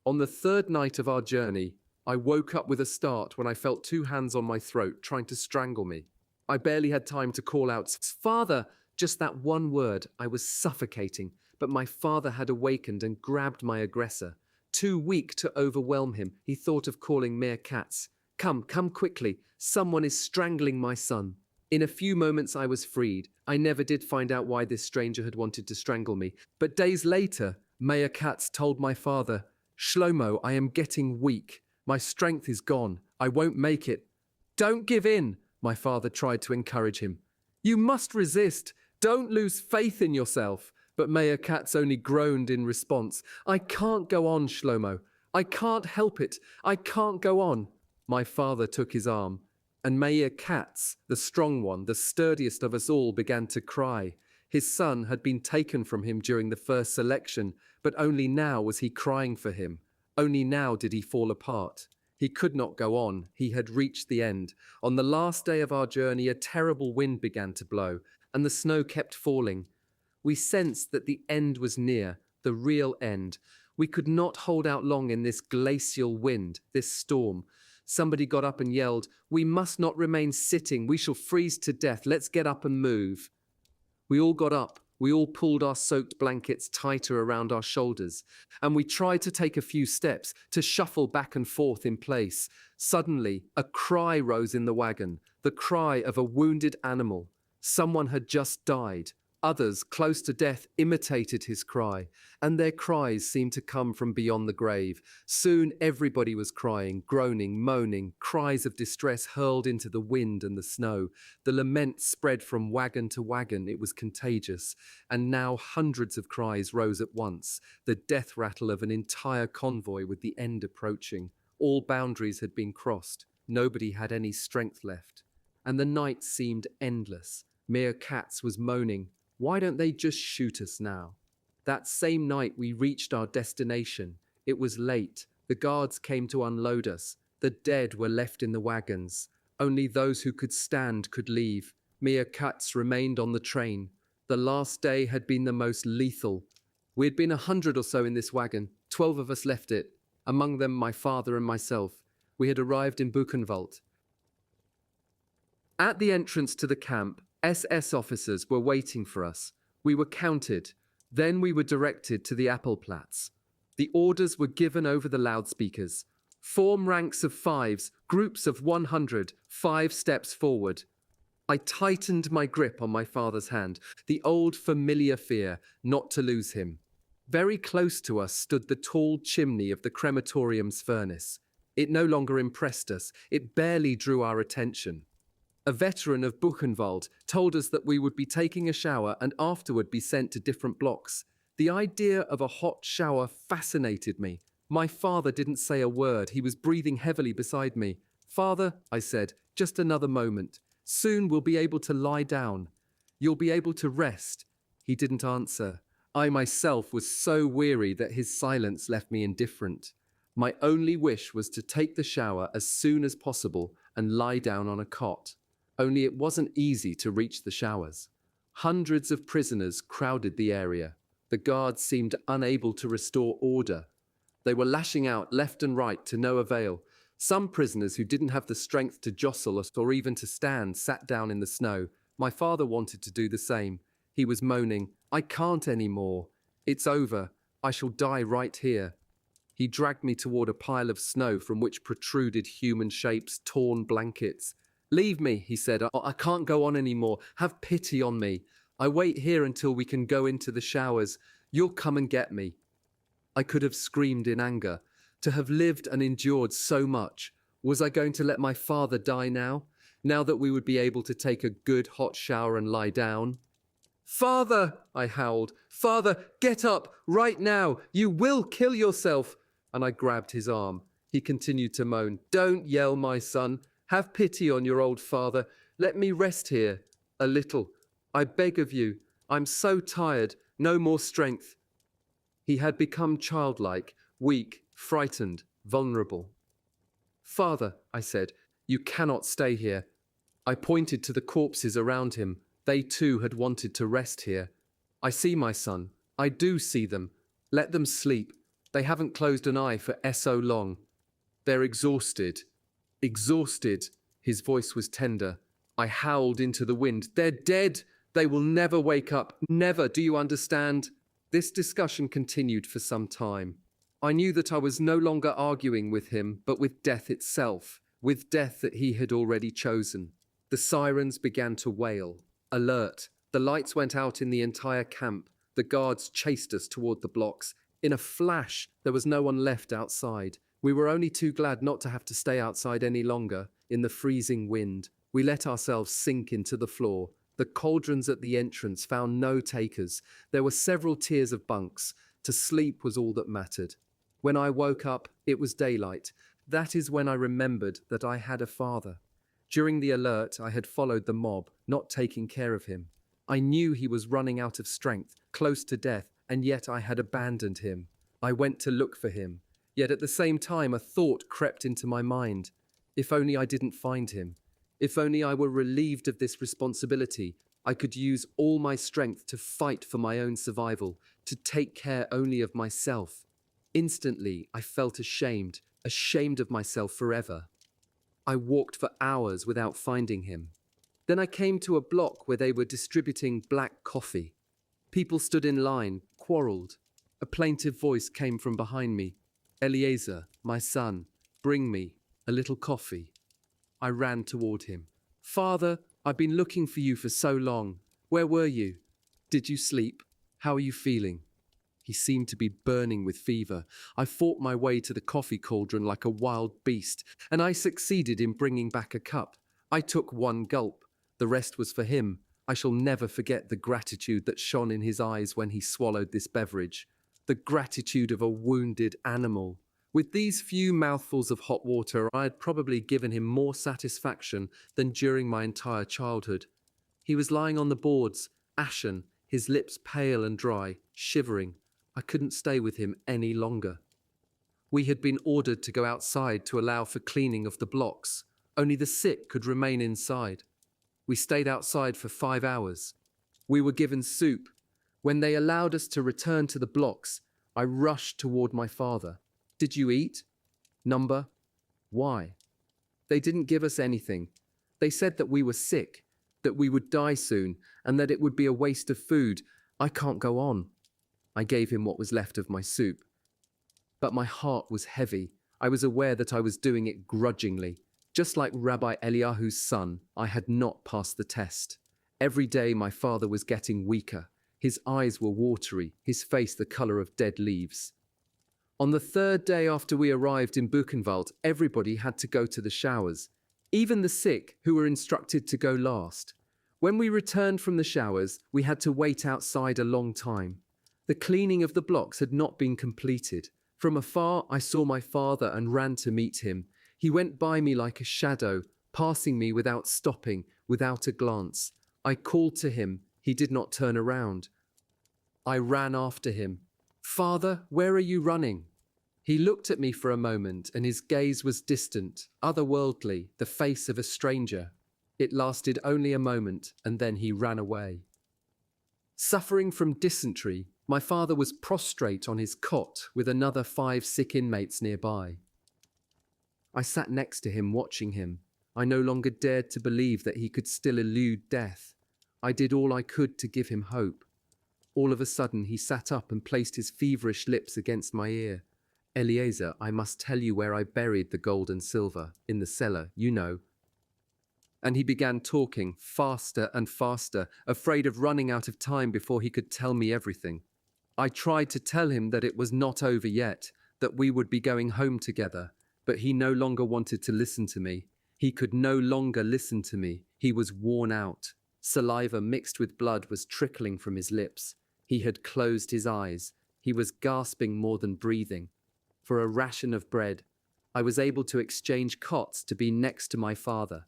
On the 3rd night of our journey, I woke up with a start when I felt 2 hands on my throat trying to strangle me. I barely had time to call out, "Father!" Just that one word. I was suffocating, but my father had awakened and grabbed my aggressor. Too weak to overwhelm him, he thought of calling Meir Katz. Come quickly. Someone is strangling my son." In a few moments I was freed. I never did find out why this stranger had wanted to strangle me. But days later, Meir Katz told my father, "Shlomo, I am getting weak. My strength is gone. I won't make it." "Don't give in," my father tried to encourage him. "You must resist. Don't lose faith in yourself." But Meir Katz only groaned in response. "I can't go on, Shlomo. I can't help it. I can't go on." My father took his arm, and Meir Katz, the strong one, the sturdiest of us all, began to cry. His son had been taken from him during the first selection, but only now was he crying for him. Only now did he fall apart. He could not go on. He had reached the end. On the last day of our journey, a terrible wind began to blow, and the snow kept falling. We sensed that the end was near, the real end. We could not hold out long in this glacial wind, this storm. Somebody got up and yelled, "We must not remain sitting. We shall freeze to death. Let's get up and move." We all got up. We all pulled our soaked blankets tighter around our shoulders, and we tried to take a few steps, to shuffle back and forth in place. Suddenly, a cry rose in the wagon, the cry of a wounded animal. Someone had just died. Others, close to death, imitated his cry, and their cries seemed to come from beyond the grave. Soon everybody was crying, groaning, moaning, cries of distress hurled into the wind and the snow. The lament spread from wagon to wagon. It was contagious, and now hundreds of cries rose at once, the death rattle of an entire convoy with the end approaching. All boundaries had been crossed. Nobody had any strength left, and the night seemed endless. Meir Katz was moaning, "Why don't they just shoot us now?" That same night we reached our destination. It was late. The guards came to unload us. The dead were left in the wagons. Only those who could stand could leave. Meir Katz remained on the train. The last day had been the most lethal. We had been 100 or so in this wagon. 12 of us left it, among them my father and myself. We had arrived in Buchenwald. At the entrance to the camp, SS officers were waiting for us. We were counted. Then we were directed to the Appelplatz. The orders were given over the loudspeakers. Form ranks of 5s, groups of 100, 5 steps forward. I tightened my grip on my father's hand, the old familiar fear not to lose him. Very close to us stood the tall chimney of the crematorium's furnace. It no longer impressed us. It barely drew our attention. A veteran of Buchenwald told us that we would be taking a shower and afterward be sent to different blocks. The idea of a hot shower fascinated me. My father didn't say a word. He was breathing heavily beside me. "Father," I said, "just another moment. Soon we'll be able to lie down. You'll be able to rest." He didn't answer. I myself was so weary that his silence left me indifferent. My only wish was to take the shower as soon as possible and lie down on a cot. Only it wasn't easy to reach the showers. Hundreds of prisoners crowded the area. The guards seemed unable to restore order. They were lashing out left and right to no avail. Some prisoners who didn't have the strength to jostle us or even to stand sat down in the snow. My father wanted to do the same. He was moaning, "I can't anymore. It's over. I shall die right here." He dragged me toward a pile of snow from which protruded human shapes, torn blankets. "Leave me," he said. I can't go on anymore. Have pity on me. I wait here until we can go into the showers. You'll come and get me." I could have screamed in anger. To have lived and endured so much. Was I going to let my father die now? Now that we would be able to take a good hot shower and lie down? "Father!" I howled. "Father, get up, right now! You will kill yourself!" And I grabbed his arm. He continued to moan. "Don't yell, my son. Have pity on your old father. Let me rest here. A little. I beg of you. I'm so tired. No more strength." He had become childlike, weak, frightened, vulnerable. "Father," I said, "you cannot stay here." I pointed to the corpses around him. They too had wanted to rest here. "I see, my son. I do see them. Let them sleep. They haven't closed an eye for so long. They're exhausted. Exhausted." His voice was tender. I howled into the wind. "They're dead. They will never wake up. Never. Do you understand?" This discussion continued for some time. I knew that I was no longer arguing with him, but with death itself, with death that he had already chosen. The sirens began to wail. Alert. The lights went out in the entire camp. The guards chased us toward the blocks. In a flash, there was no one left outside. We were only too glad not to have to stay outside any longer, in the freezing wind. We let ourselves sink into the floor. The cauldrons at the entrance found no takers. There were several tiers of bunks. To sleep was all that mattered. When I woke up, it was daylight. That is when I remembered that I had a father. During the alert, I had followed the mob, not taking care of him. I knew he was running out of strength, close to death, and yet I had abandoned him. I went to look for him. Yet at the same time, a thought crept into my mind. If only I didn't find him. If only I were relieved of this responsibility, I could use all my strength to fight for my own survival, to take care only of myself. Instantly, I felt ashamed of myself forever. I walked for hours without finding him. Then I came to a block where they were distributing black coffee. People stood in line, quarreled. A plaintive voice came from behind me. "Eliezer, my son, bring me a little coffee." I ran toward him. "Father, I've been looking for you for so long. Where were you? Did you sleep? How are you feeling?" He seemed to be burning with fever. I fought my way to the coffee cauldron like a wild beast, and I succeeded in bringing back a cup. I took one gulp. The rest was for him. I shall never forget the gratitude that shone in his eyes when he swallowed this beverage. The gratitude of a wounded animal. With these few mouthfuls of hot water, I had probably given him more satisfaction than during my entire childhood. He was lying on the boards, ashen, his lips pale and dry, shivering. I couldn't stay with him any longer. We had been ordered to go outside to allow for cleaning of the blocks. Only the sick could remain inside. We stayed outside for 5 hours. We were given soup. When they allowed us to return to the blocks, I rushed toward my father. "Did you eat?" "Number?" "Why?" They didn't give us anything. They said that we were sick, that we would die soon, and that it would be a waste of food. I can't go on. I gave him what was left of my soup. But my heart was heavy. I was aware that I was doing it grudgingly. Just like Rabbi Eliyahu's son, I had not passed the test. Every day my father was getting weaker. His eyes were watery, his face the color of dead leaves. On the third day after we arrived in Buchenwald, everybody had to go to the showers, even the sick, who were instructed to go last. When we returned from the showers, we had to wait outside a long time. The cleaning of the blocks had not been completed. From afar, I saw my father and ran to meet him. He went by me like a shadow, passing me without stopping, without a glance. I called to him. He did not turn around. I ran after him. "Father, where are you running?" He looked at me for a moment, and his gaze was distant, otherworldly, the face of a stranger. It lasted only a moment, and then he ran away. Suffering from dysentery, My father was prostrate on his cot with another 5 sick inmates nearby. I sat next to him, watching him. I no longer dared to believe that he could still elude death. I did all I could to give him hope. All of a sudden, he sat up and placed his feverish lips against my ear. "Eliezer, I must tell you where I buried the gold and silver, in the cellar, you know." And he began talking, faster and faster, afraid of running out of time before he could tell me everything. I tried to tell him that it was not over yet, that we would be going home together, but he no longer wanted to listen to me. He could no longer listen to me. He was worn out. Saliva mixed with blood was trickling from his lips. He had closed his eyes. He was gasping more than breathing. For a ration of bread, I was able to exchange cots to be next to my father.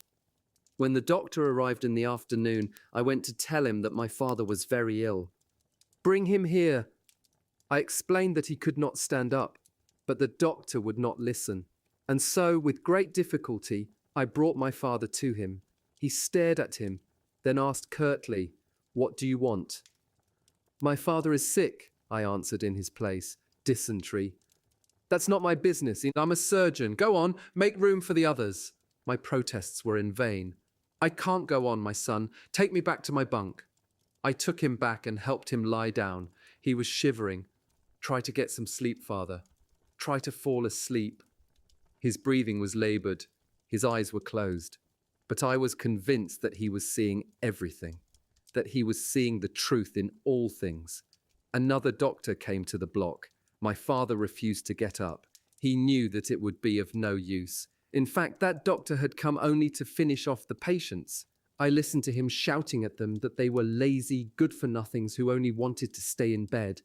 When the doctor arrived in the afternoon, I went to tell him that my father was very ill. "Bring him here." I explained that he could not stand up, but the doctor would not listen. And so, with great difficulty, I brought my father to him. He stared at him, then asked curtly, "What do you want?" "My father is sick," I answered in his place. "Dysentery." "That's not my business. I'm a surgeon. Go on, make room for the others." My protests were in vain. "I can't go on, my son. Take me back to my bunk." I took him back and helped him lie down. He was shivering. "Try to get some sleep, father. Try to fall asleep." His breathing was labored. His eyes were closed. But I was convinced that he was seeing everything, that he was seeing the truth in all things. Another doctor came to the block. My father refused to get up. He knew that it would be of no use. In fact, that doctor had come only to finish off the patients. I listened to him shouting at them that they were lazy, good-for-nothings who only wanted to stay in bed.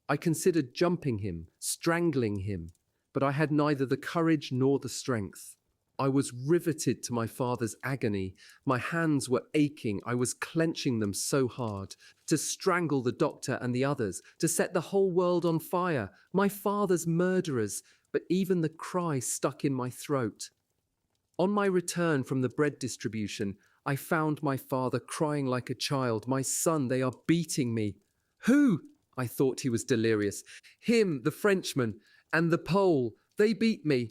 I considered jumping him, strangling him, but I had neither the courage nor the strength. I was riveted to my father's agony. My hands were aching. I was clenching them so hard. To strangle the doctor and the others, to set the whole world on fire, my father's murderers, but even the cry stuck in my throat. On my return from the bread distribution, I found my father crying like a child. "My son, they are beating me." "Who?" I thought he was delirious. "Him, the Frenchman, and the Pole. They beat me."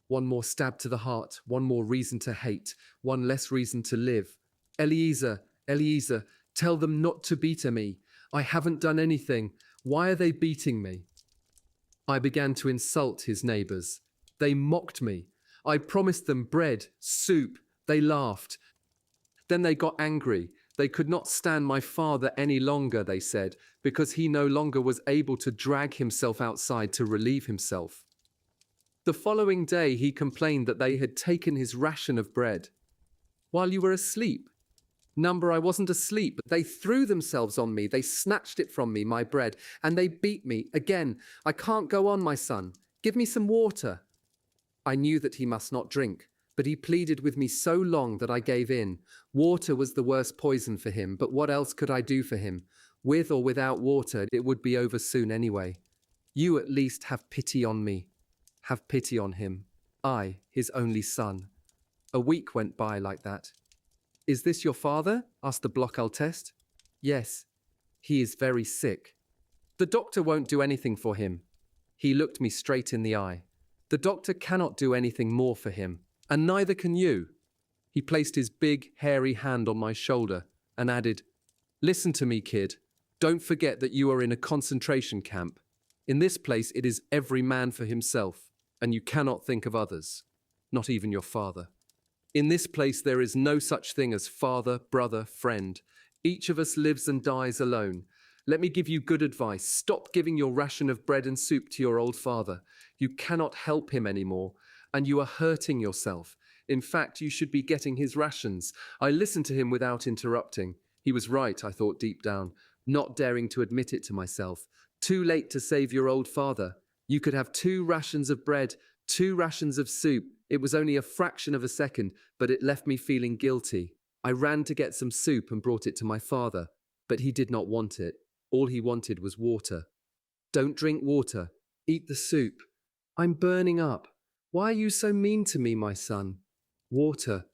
One more stab to the heart, one more reason to hate, one less reason to live. "Eliezer, Eliezer, tell them not to beat me. I haven't done anything. Why are they beating me?" I began to insult his neighbors. They mocked me. I promised them bread, soup. They laughed. Then they got angry. They could not stand my father any longer, they said, because he no longer was able to drag himself outside to relieve himself. The following day, he complained that they had taken his ration of bread. "While you were asleep." "Number, I wasn't asleep, but they threw themselves on me. They snatched it from me, my bread, and they beat me. Again, I can't go on, my son. Give me some water." I knew that he must not drink, but he pleaded with me so long that I gave in. Water was the worst poison for him, but what else could I do for him? With or without water, it would be over soon anyway. "You at least have pity on me." Have pity on him. I, his only son. A week went by like that. "Is this your father?" asked the Blockaltest. "Yes. He is very sick." "The doctor won't do anything for him." He looked me straight in the eye. "The doctor cannot do anything more for him, and neither can you." He placed his big, hairy hand on my shoulder and added, "Listen to me, kid. Don't forget that you are in a concentration camp. In this place, it is every man for himself, and you cannot think of others, not even your father. In this place, there is no such thing as father, brother, friend. Each of us lives and dies alone. Let me give you good advice. Stop giving your ration of bread and soup to your old father. You cannot help him anymore, and you are hurting yourself. In fact, you should be getting his rations." I listened to him without interrupting. He was right, I thought deep down, not daring to admit it to myself. Too late to save your old father. You could have 2 rations of bread, 2 rations of soup. It was only a fraction of a second, but it left me feeling guilty. I ran to get some soup and brought it to my father, but he did not want it. All he wanted was water. "Don't drink water. Eat the soup." "I'm burning up. Why are you so mean to me, my son?" "Water."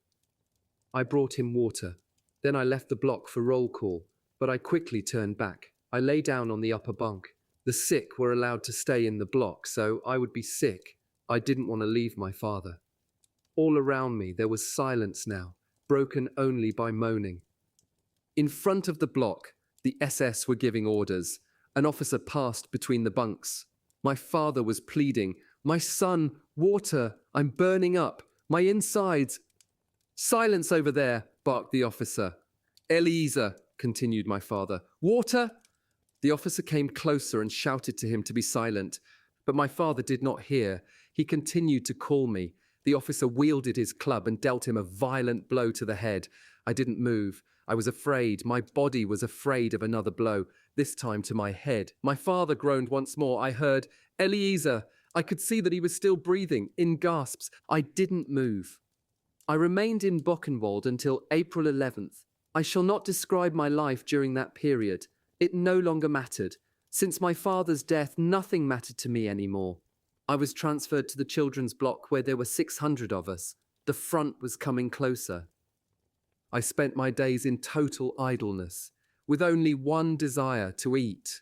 I brought him water. Then I left the block for roll call, but I quickly turned back. I lay down on the upper bunk. The sick were allowed to stay in the block, so I would be sick. I didn't want to leave my father. All around me there was silence now, broken only by moaning. In front of the block, the SS were giving orders. An officer passed between the bunks. My father was pleading, "My son, water, I'm burning up, my insides." "Silence over there," barked the officer. "Elie Wiesel," continued my father. "Water?" The officer came closer and shouted to him to be silent, but my father did not hear. He continued to call me. The officer wielded his club and dealt him a violent blow to the head. I didn't move. I was afraid. My body was afraid of another blow, this time to my head. My father groaned once more. I heard, "Elie Wiesel." I could see that he was still breathing, in gasps. I didn't move. I remained in Buchenwald until April 11th. I shall not describe my life during that period. It no longer mattered. Since my father's death, nothing mattered to me anymore. I was transferred to the children's block where there were 600 of us. The front was coming closer. I spent my days in total idleness, with only one desire: to eat.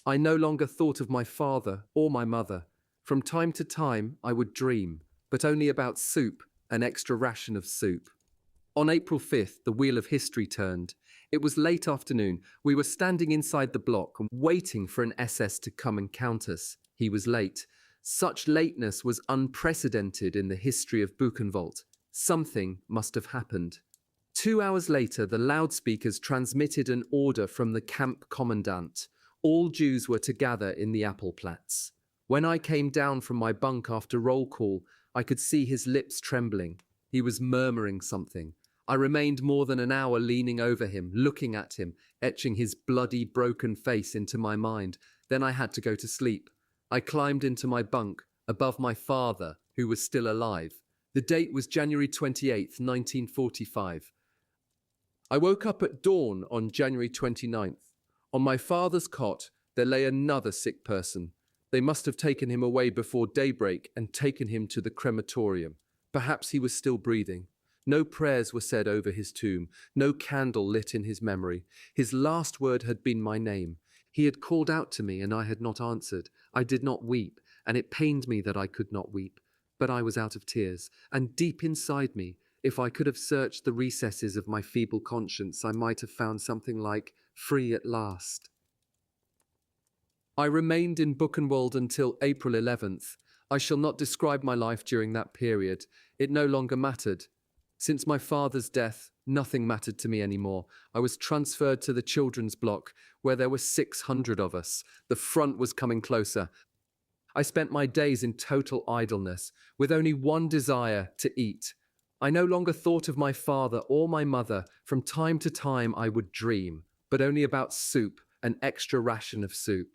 I no longer thought of my father or my mother. From time to time, I would dream, but only about soup, an extra ration of soup. On April 5th, the wheel of history turned. It was late afternoon. We were standing inside the block, waiting for an SS to come and count us. He was late. Such lateness was unprecedented in the history of Buchenwald. Something must have happened. 2 hours later, the loudspeakers transmitted an order from the camp commandant. All Jews were to gather in the Appelplatz. When I came down from my bunk after roll call, I could see his lips trembling. He was murmuring something. I remained more than an hour leaning over him, looking at him, etching his bloody, broken face into my mind. Then I had to go to sleep. I climbed into my bunk, above my father, who was still alive. The date was January 28th, 1945. I woke up at dawn on January 29th. On my father's cot, there lay another sick person. They must have taken him away before daybreak and taken him to the crematorium. Perhaps he was still breathing. No prayers were said over his tomb, no candle lit in his memory. His last word had been my name. He had called out to me and I had not answered. I did not weep, and it pained me that I could not weep. But I was out of tears, and deep inside me, if I could have searched the recesses of my feeble conscience, I might have found something like "free at last." I remained in Buchenwald until April 11th. I shall not describe my life during that period. It no longer mattered. Since my father's death, nothing mattered to me anymore. I was transferred to the children's block, where there were 600 of us. The front was coming closer. I spent my days in total idleness, with only one desire: to eat. I no longer thought of my father or my mother. From time to time I would dream, but only about soup, an extra ration of soup.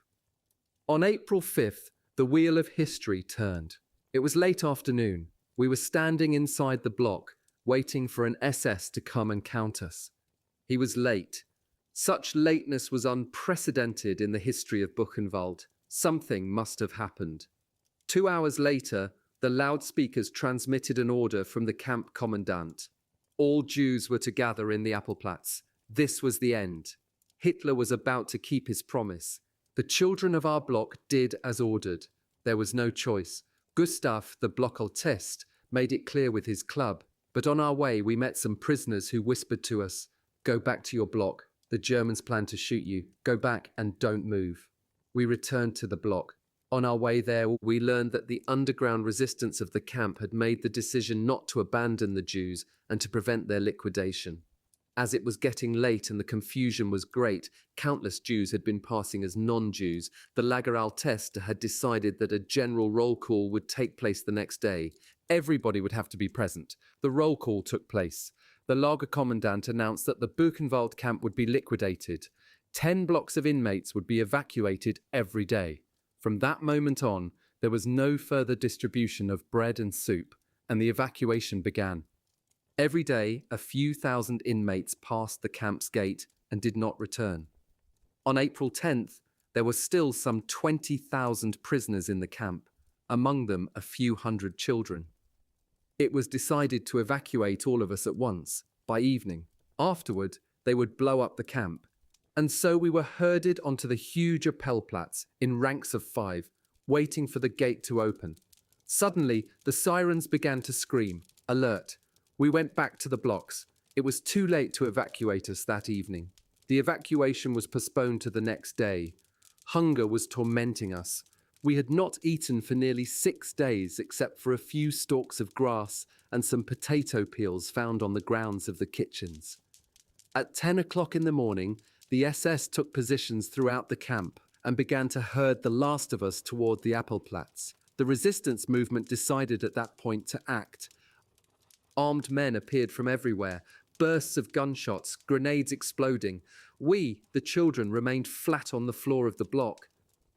On April 5th, the wheel of history turned. It was late afternoon. We were standing inside the block, waiting for an SS to come and count us. He was late. Such lateness was unprecedented in the history of Buchenwald. Something must have happened. 2 hours later, the loudspeakers transmitted an order from the camp commandant. All Jews were to gather in the Appelplatz. This was the end. Hitler was about to keep his promise. The children of our block did as ordered. There was no choice. Gustav, the Blockaltist, made it clear with his club. But on our way, we met some prisoners who whispered to us, "Go back to your block. The Germans plan to shoot you. Go back and don't move." We returned to the block. On our way there, we learned that the underground resistance of the camp had made the decision not to abandon the Jews and to prevent their liquidation. As it was getting late and the confusion was great, countless Jews had been passing as non-Jews. The Lageraltest had decided that a general roll call would take place the next day. Everybody would have to be present. The roll call took place. The Lager Commandant announced that the Buchenwald camp would be liquidated. 10 blocks of inmates would be evacuated every day. From that moment on, there was no further distribution of bread and soup, and the evacuation began. Every day, a few thousand inmates passed the camp's gate and did not return. On April 10th, there were still some 20,000 prisoners in the camp, among them a few hundred children. It was decided to evacuate all of us at once, by evening. Afterward, they would blow up the camp. And so we were herded onto the huge Appellplatz in ranks of 5, waiting for the gate to open. Suddenly, the sirens began to scream, "Alert!" We went back to the blocks. It was too late to evacuate us that evening. The evacuation was postponed to the next day. Hunger was tormenting us. We had not eaten for nearly 6 days except for a few stalks of grass and some potato peels found on the grounds of the kitchens. At 10 o'clock in the morning, the SS took positions throughout the camp and began to herd the last of us toward the Appellplatz. The resistance movement decided at that point to act. Armed men appeared from everywhere, bursts of gunshots, grenades exploding. We, the children, remained flat on the floor of the block.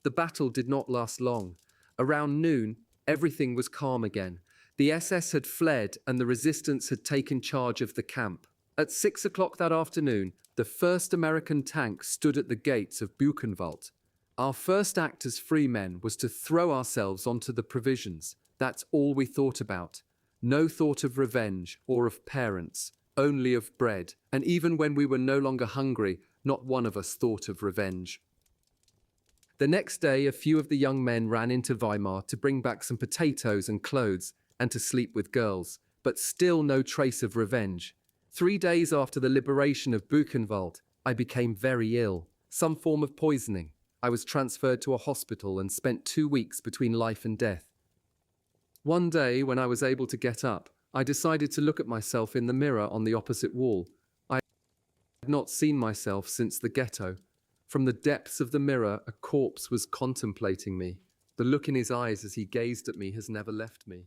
The battle did not last long. Around noon, everything was calm again. The SS had fled and the resistance had taken charge of the camp. At 6 o'clock that afternoon, the first American tank stood at the gates of Buchenwald. Our first act as free men was to throw ourselves onto the provisions. That's all we thought about. No thought of revenge or of parents, only of bread. And even when we were no longer hungry, not one of us thought of revenge. The next day, a few of the young men ran into Weimar to bring back some potatoes and clothes and to sleep with girls, but still no trace of revenge. 3 days after the liberation of Buchenwald, I became very ill, some form of poisoning. I was transferred to a hospital and spent 2 weeks between life and death. One day, when I was able to get up, I decided to look at myself in the mirror on the opposite wall. I had not seen myself since the ghetto. From the depths of the mirror, a corpse was contemplating me. The look in his eyes as he gazed at me has never left me.